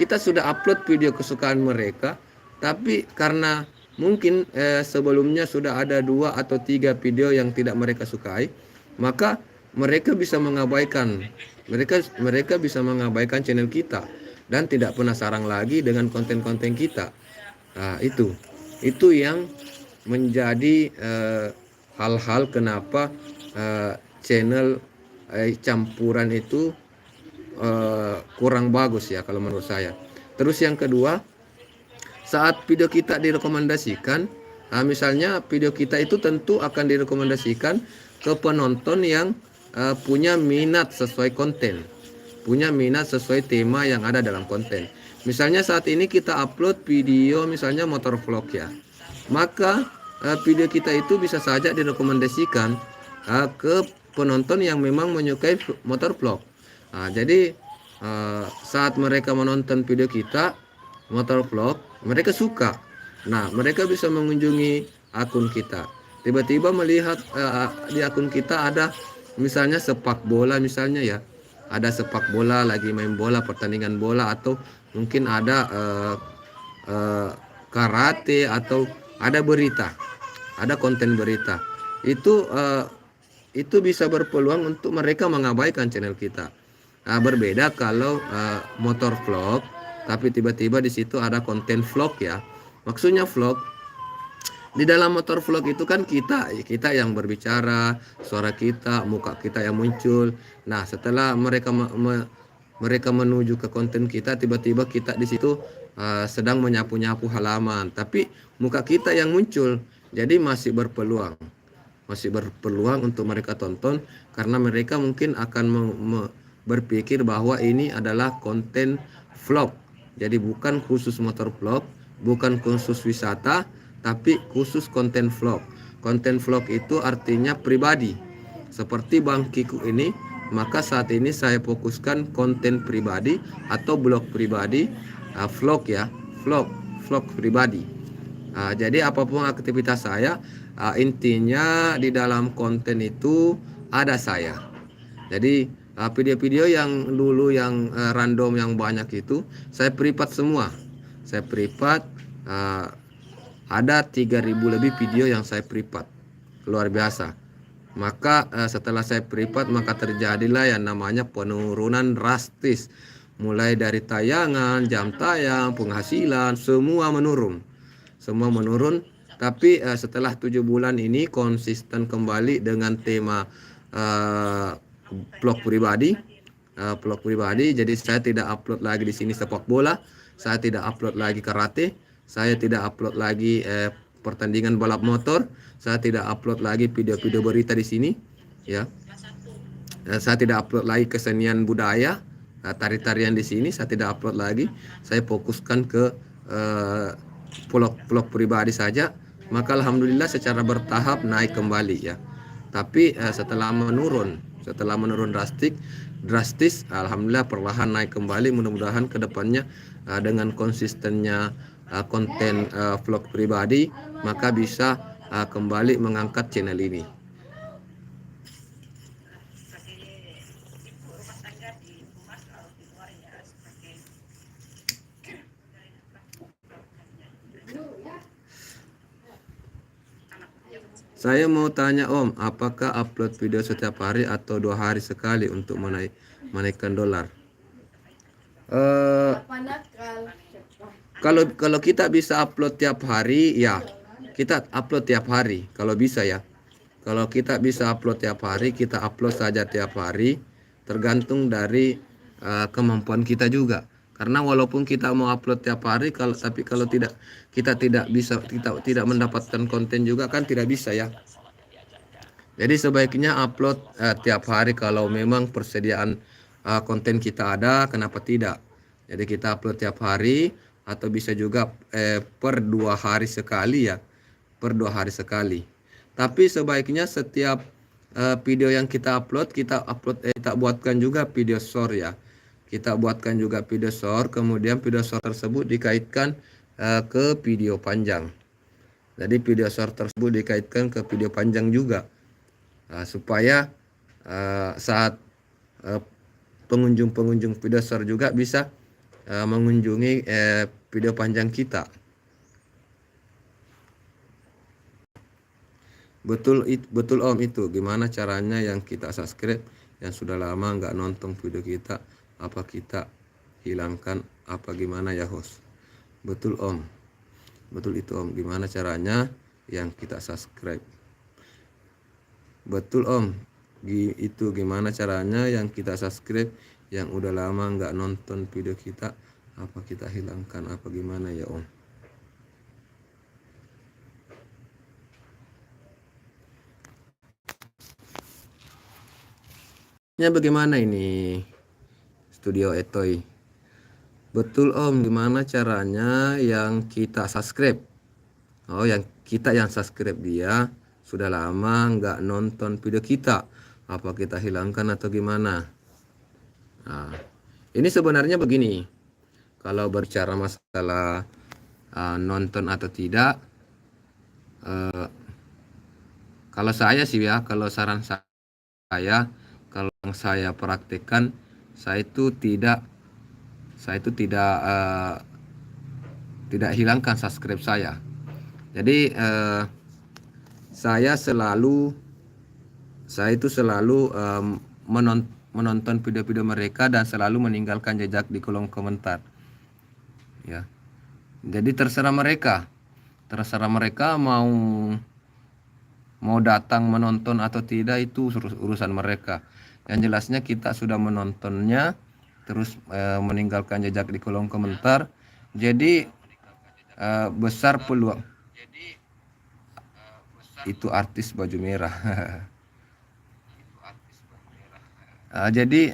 kita sudah upload video kesukaan mereka, tapi karena mungkin sebelumnya sudah ada 2 atau 3 video yang tidak mereka sukai, maka mereka bisa mengabaikan channel kita dan tidak penasaran lagi dengan konten-konten kita. Nah, itu yang menjadi hal-hal kenapa channel campuran itu kurang bagus ya kalau menurut saya. Terus yang kedua, saat video kita direkomendasikan, misalnya video kita itu tentu akan direkomendasikan ke penonton yang punya minat sesuai konten, punya minat sesuai tema yang ada dalam konten. Misalnya saat ini kita upload video misalnya motor vlog ya, maka video kita itu bisa saja direkomendasikan ke penonton yang memang menyukai motor vlog. Jadi saat mereka menonton video kita motor vlog, mereka suka. Nah, mereka bisa mengunjungi akun kita. Tiba-tiba melihat di akun kita ada misalnya sepak bola misalnya ya. Ada sepak bola lagi main bola, pertandingan bola, atau mungkin ada karate, atau ada berita. Ada konten berita. Itu bisa berpeluang untuk mereka mengabaikan channel kita. Berbeda kalau motor vlog, tapi tiba-tiba di situ ada konten vlog ya. Maksudnya vlog, di dalam motor vlog itu kan kita yang berbicara, suara kita, muka kita yang muncul. Nah, setelah mereka mereka menuju ke konten kita, tiba-tiba kita di situ sedang menyapu-nyapu halaman, tapi muka kita yang muncul. Jadi masih berpeluang untuk mereka tonton, karena mereka mungkin akan berpikir bahwa ini adalah konten vlog. Jadi bukan khusus motor vlog, bukan khusus wisata, tapi khusus konten vlog. Konten vlog itu artinya pribadi. Seperti Bang Kiku ini, maka saat ini saya fokuskan konten pribadi atau blog pribadi, vlog ya, vlog pribadi. Jadi apapun aktivitas saya, intinya di dalam konten itu ada saya. Jadi video-video yang dulu yang random yang banyak itu saya privat semua. Saya privat, ada 3.000 lebih video yang saya privat. Luar biasa. Maka setelah saya privat, maka terjadilah yang namanya penurunan drastis. Mulai dari tayangan, jam tayang, penghasilan, semua menurun. Tapi setelah 7 bulan ini konsisten kembali dengan tema vlog pribadi. Jadi saya tidak upload lagi di sini sepak bola, saya tidak upload lagi karate, saya tidak upload lagi pertandingan balap motor, saya tidak upload lagi video-video berita di sini ya. Saya tidak upload lagi kesenian budaya, tari-tarian di sini saya tidak upload lagi. Saya fokuskan ke vlog pribadi saja. Maka alhamdulillah secara bertahap naik kembali ya. Tapi setelah menurun drastis, alhamdulillah perlahan naik kembali. Mudah-mudahan kedepannya dengan konsistennya konten vlog pribadi, maka bisa kembali mengangkat channel ini. Saya mau tanya Om, apakah upload video setiap hari atau 2 hari sekali untuk menaikkan dolar? Kalau kita bisa upload tiap hari, ya kita upload tiap hari. Kalau bisa ya. Kalau kita bisa upload tiap hari, kita upload saja tiap hari. Tergantung dari kemampuan kita juga. Karena walaupun kita mau upload tiap hari, tapi kalau kita tidak mendapatkan konten juga kan tidak bisa ya. Jadi sebaiknya upload tiap hari kalau memang persediaan konten kita ada, kenapa tidak? Jadi kita upload tiap hari, atau bisa juga per 2 hari sekali ya, per 2 hari sekali. Tapi sebaiknya setiap video yang kita buatkan juga video short ya. Kita buatkan juga video short, kemudian video short tersebut dikaitkan ke video panjang. Jadi video short tersebut dikaitkan ke video panjang juga, supaya saat pengunjung video short juga bisa mengunjungi video panjang kita. Betul Om, itu gimana caranya yang kita subscribe yang sudah lama nggak nonton video kita, apa kita hilangkan apa gimana ya host? Betul Om, betul itu Om, gimana caranya yang kita subscribe? Betul Om, itu gimana caranya yang kita subscribe yang udah lama nggak nonton video kita, apa kita hilangkan apa gimana ya Om? bagaimana ini Studio Etoy? Betul Om, gimana caranya yang kita subscribe? Oh, yang subscribe dia sudah lama nggak nonton video kita. Apa kita hilangkan atau gimana? Nah, ini sebenarnya begini. Kalau berbicara masalah nonton atau tidak, eh, kalau saya sih ya, kalau saran saya, kalau yang saya praktekkan, saya itu tidak, saya itu tidak hilangkan subscribe saya. Jadi saya itu selalu menonton video-video mereka dan selalu meninggalkan jejak di kolom komentar. Ya, jadi terserah mereka mau datang menonton atau tidak, itu urusan mereka. Yang jelasnya kita sudah menontonnya, terus meninggalkan jejak di kolom komentar. Jadi besar peluang itu artis baju merah. Jadi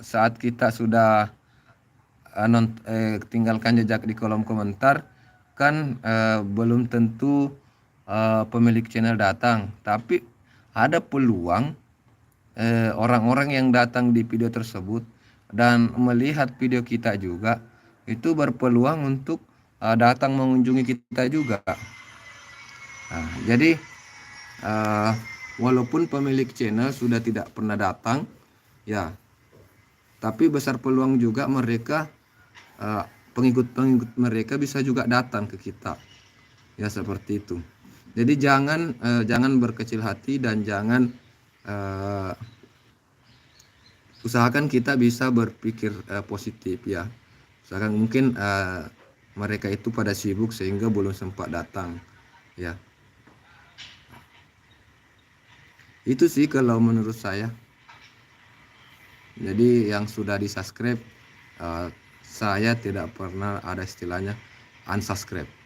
saat kita sudah tinggalkan jejak di kolom komentar, kan belum tentu pemilik channel datang, tapi ada peluang orang-orang yang datang di video tersebut dan melihat video kita juga itu berpeluang untuk datang mengunjungi kita juga. Jadi walaupun pemilik channel sudah tidak pernah datang, ya, tapi besar peluang juga mereka pengikut-pengikut mereka bisa juga datang ke kita. Ya, seperti itu. Jadi jangan berkecil hati dan jangan usahakan kita bisa berpikir positif ya. Usahakan mungkin mereka itu pada sibuk sehingga belum sempat datang ya. Itu sih kalau menurut saya. Jadi yang sudah di-subscribe, saya tidak pernah ada istilahnya unsubscribe.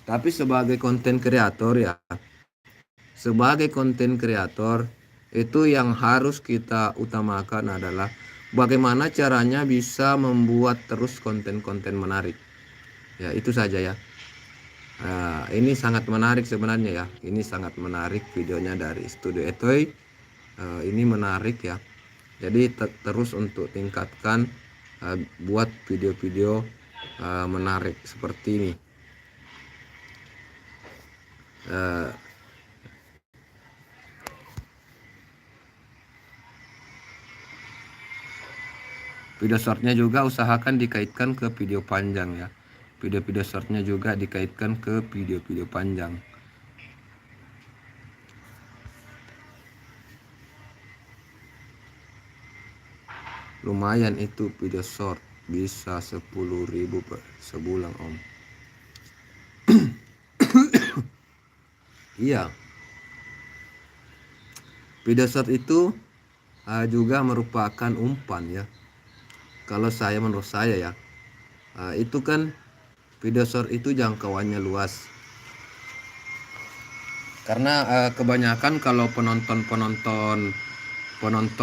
Tapi sebagai konten kreator ya, sebagai konten kreator itu yang harus kita utamakan adalah bagaimana caranya bisa membuat terus konten-konten menarik. Ya, itu saja ya. Ini sangat menarik sebenarnya ya. Ini sangat menarik videonya dari Studio Etoy. Ini menarik ya. Jadi terus untuk tingkatkan buat video-video menarik seperti ini. Video shortnya juga usahakan dikaitkan ke video panjang ya. Video-video shortnya juga dikaitkan ke video-video panjang. Lumayan itu video short, bisa 10.000 per sebulan Om. Iya, video short itu juga merupakan umpan ya. Kalau menurut saya ya, itu kan video short itu jangkauannya luas. Karena kebanyakan kalau penonton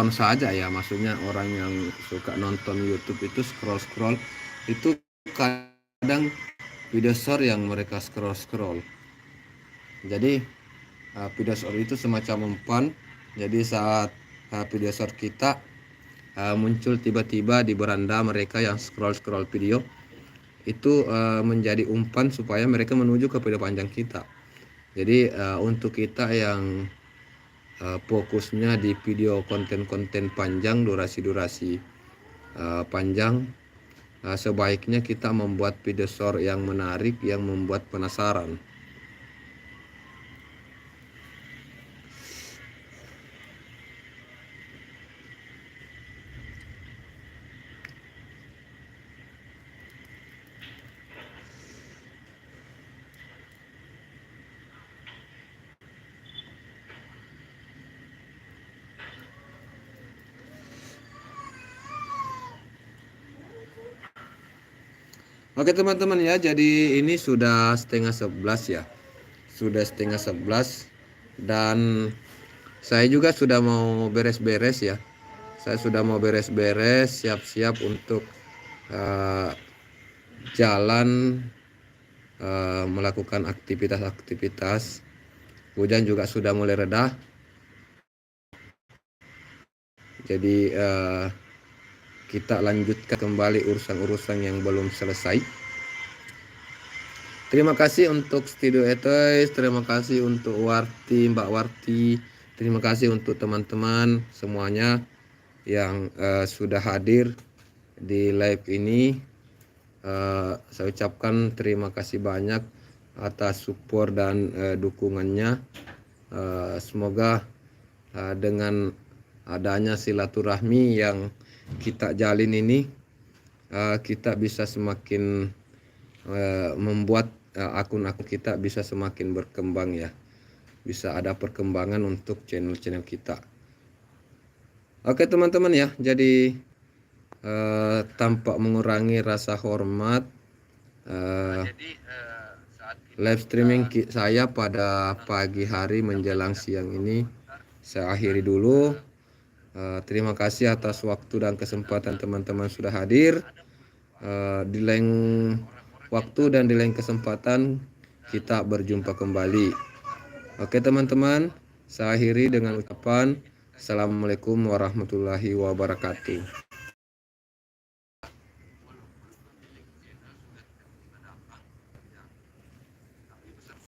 saja ya, maksudnya orang yang suka nonton YouTube itu scroll itu kadang video short yang mereka scroll. Jadi video short itu semacam umpan. Jadi saat video short kita muncul tiba-tiba di beranda mereka yang scroll video, itu menjadi umpan supaya mereka menuju ke video panjang kita. Jadi untuk kita yang fokusnya di video konten-konten panjang, durasi panjang, sebaiknya kita membuat video short yang menarik, yang membuat penasaran. Oke teman-teman ya, jadi ini sudah setengah 11 ya. Sudah setengah 11 dan saya juga sudah mau beres-beres ya. Saya sudah mau beres-beres, siap-siap untuk jalan melakukan aktivitas-aktivitas. Hujan juga sudah mulai reda. Jadi kita lanjutkan kembali urusan-urusan yang belum selesai. Terima kasih untuk Studio Etoys, terima kasih untuk Warti, Mbak Warti, terima kasih untuk teman-teman semuanya yang sudah hadir di live ini. Saya ucapkan terima kasih banyak atas support dan dukungannya. Semoga dengan adanya silaturahmi yang kita jalin ini, kita bisa semakin membuat akun-akun kita bisa semakin berkembang ya, bisa ada perkembangan untuk channel-channel kita. Oke teman-teman ya, jadi tanpa mengurangi rasa hormat, live streaming saya pada pagi hari menjelang siang ini saya akhiri dulu. Terima kasih atas waktu dan kesempatan teman-teman sudah hadir. Di lain waktu dan di lain kesempatan kita berjumpa kembali. Oke teman-teman, saya akhiri dengan ucapan Assalamualaikum warahmatullahi wabarakatuh.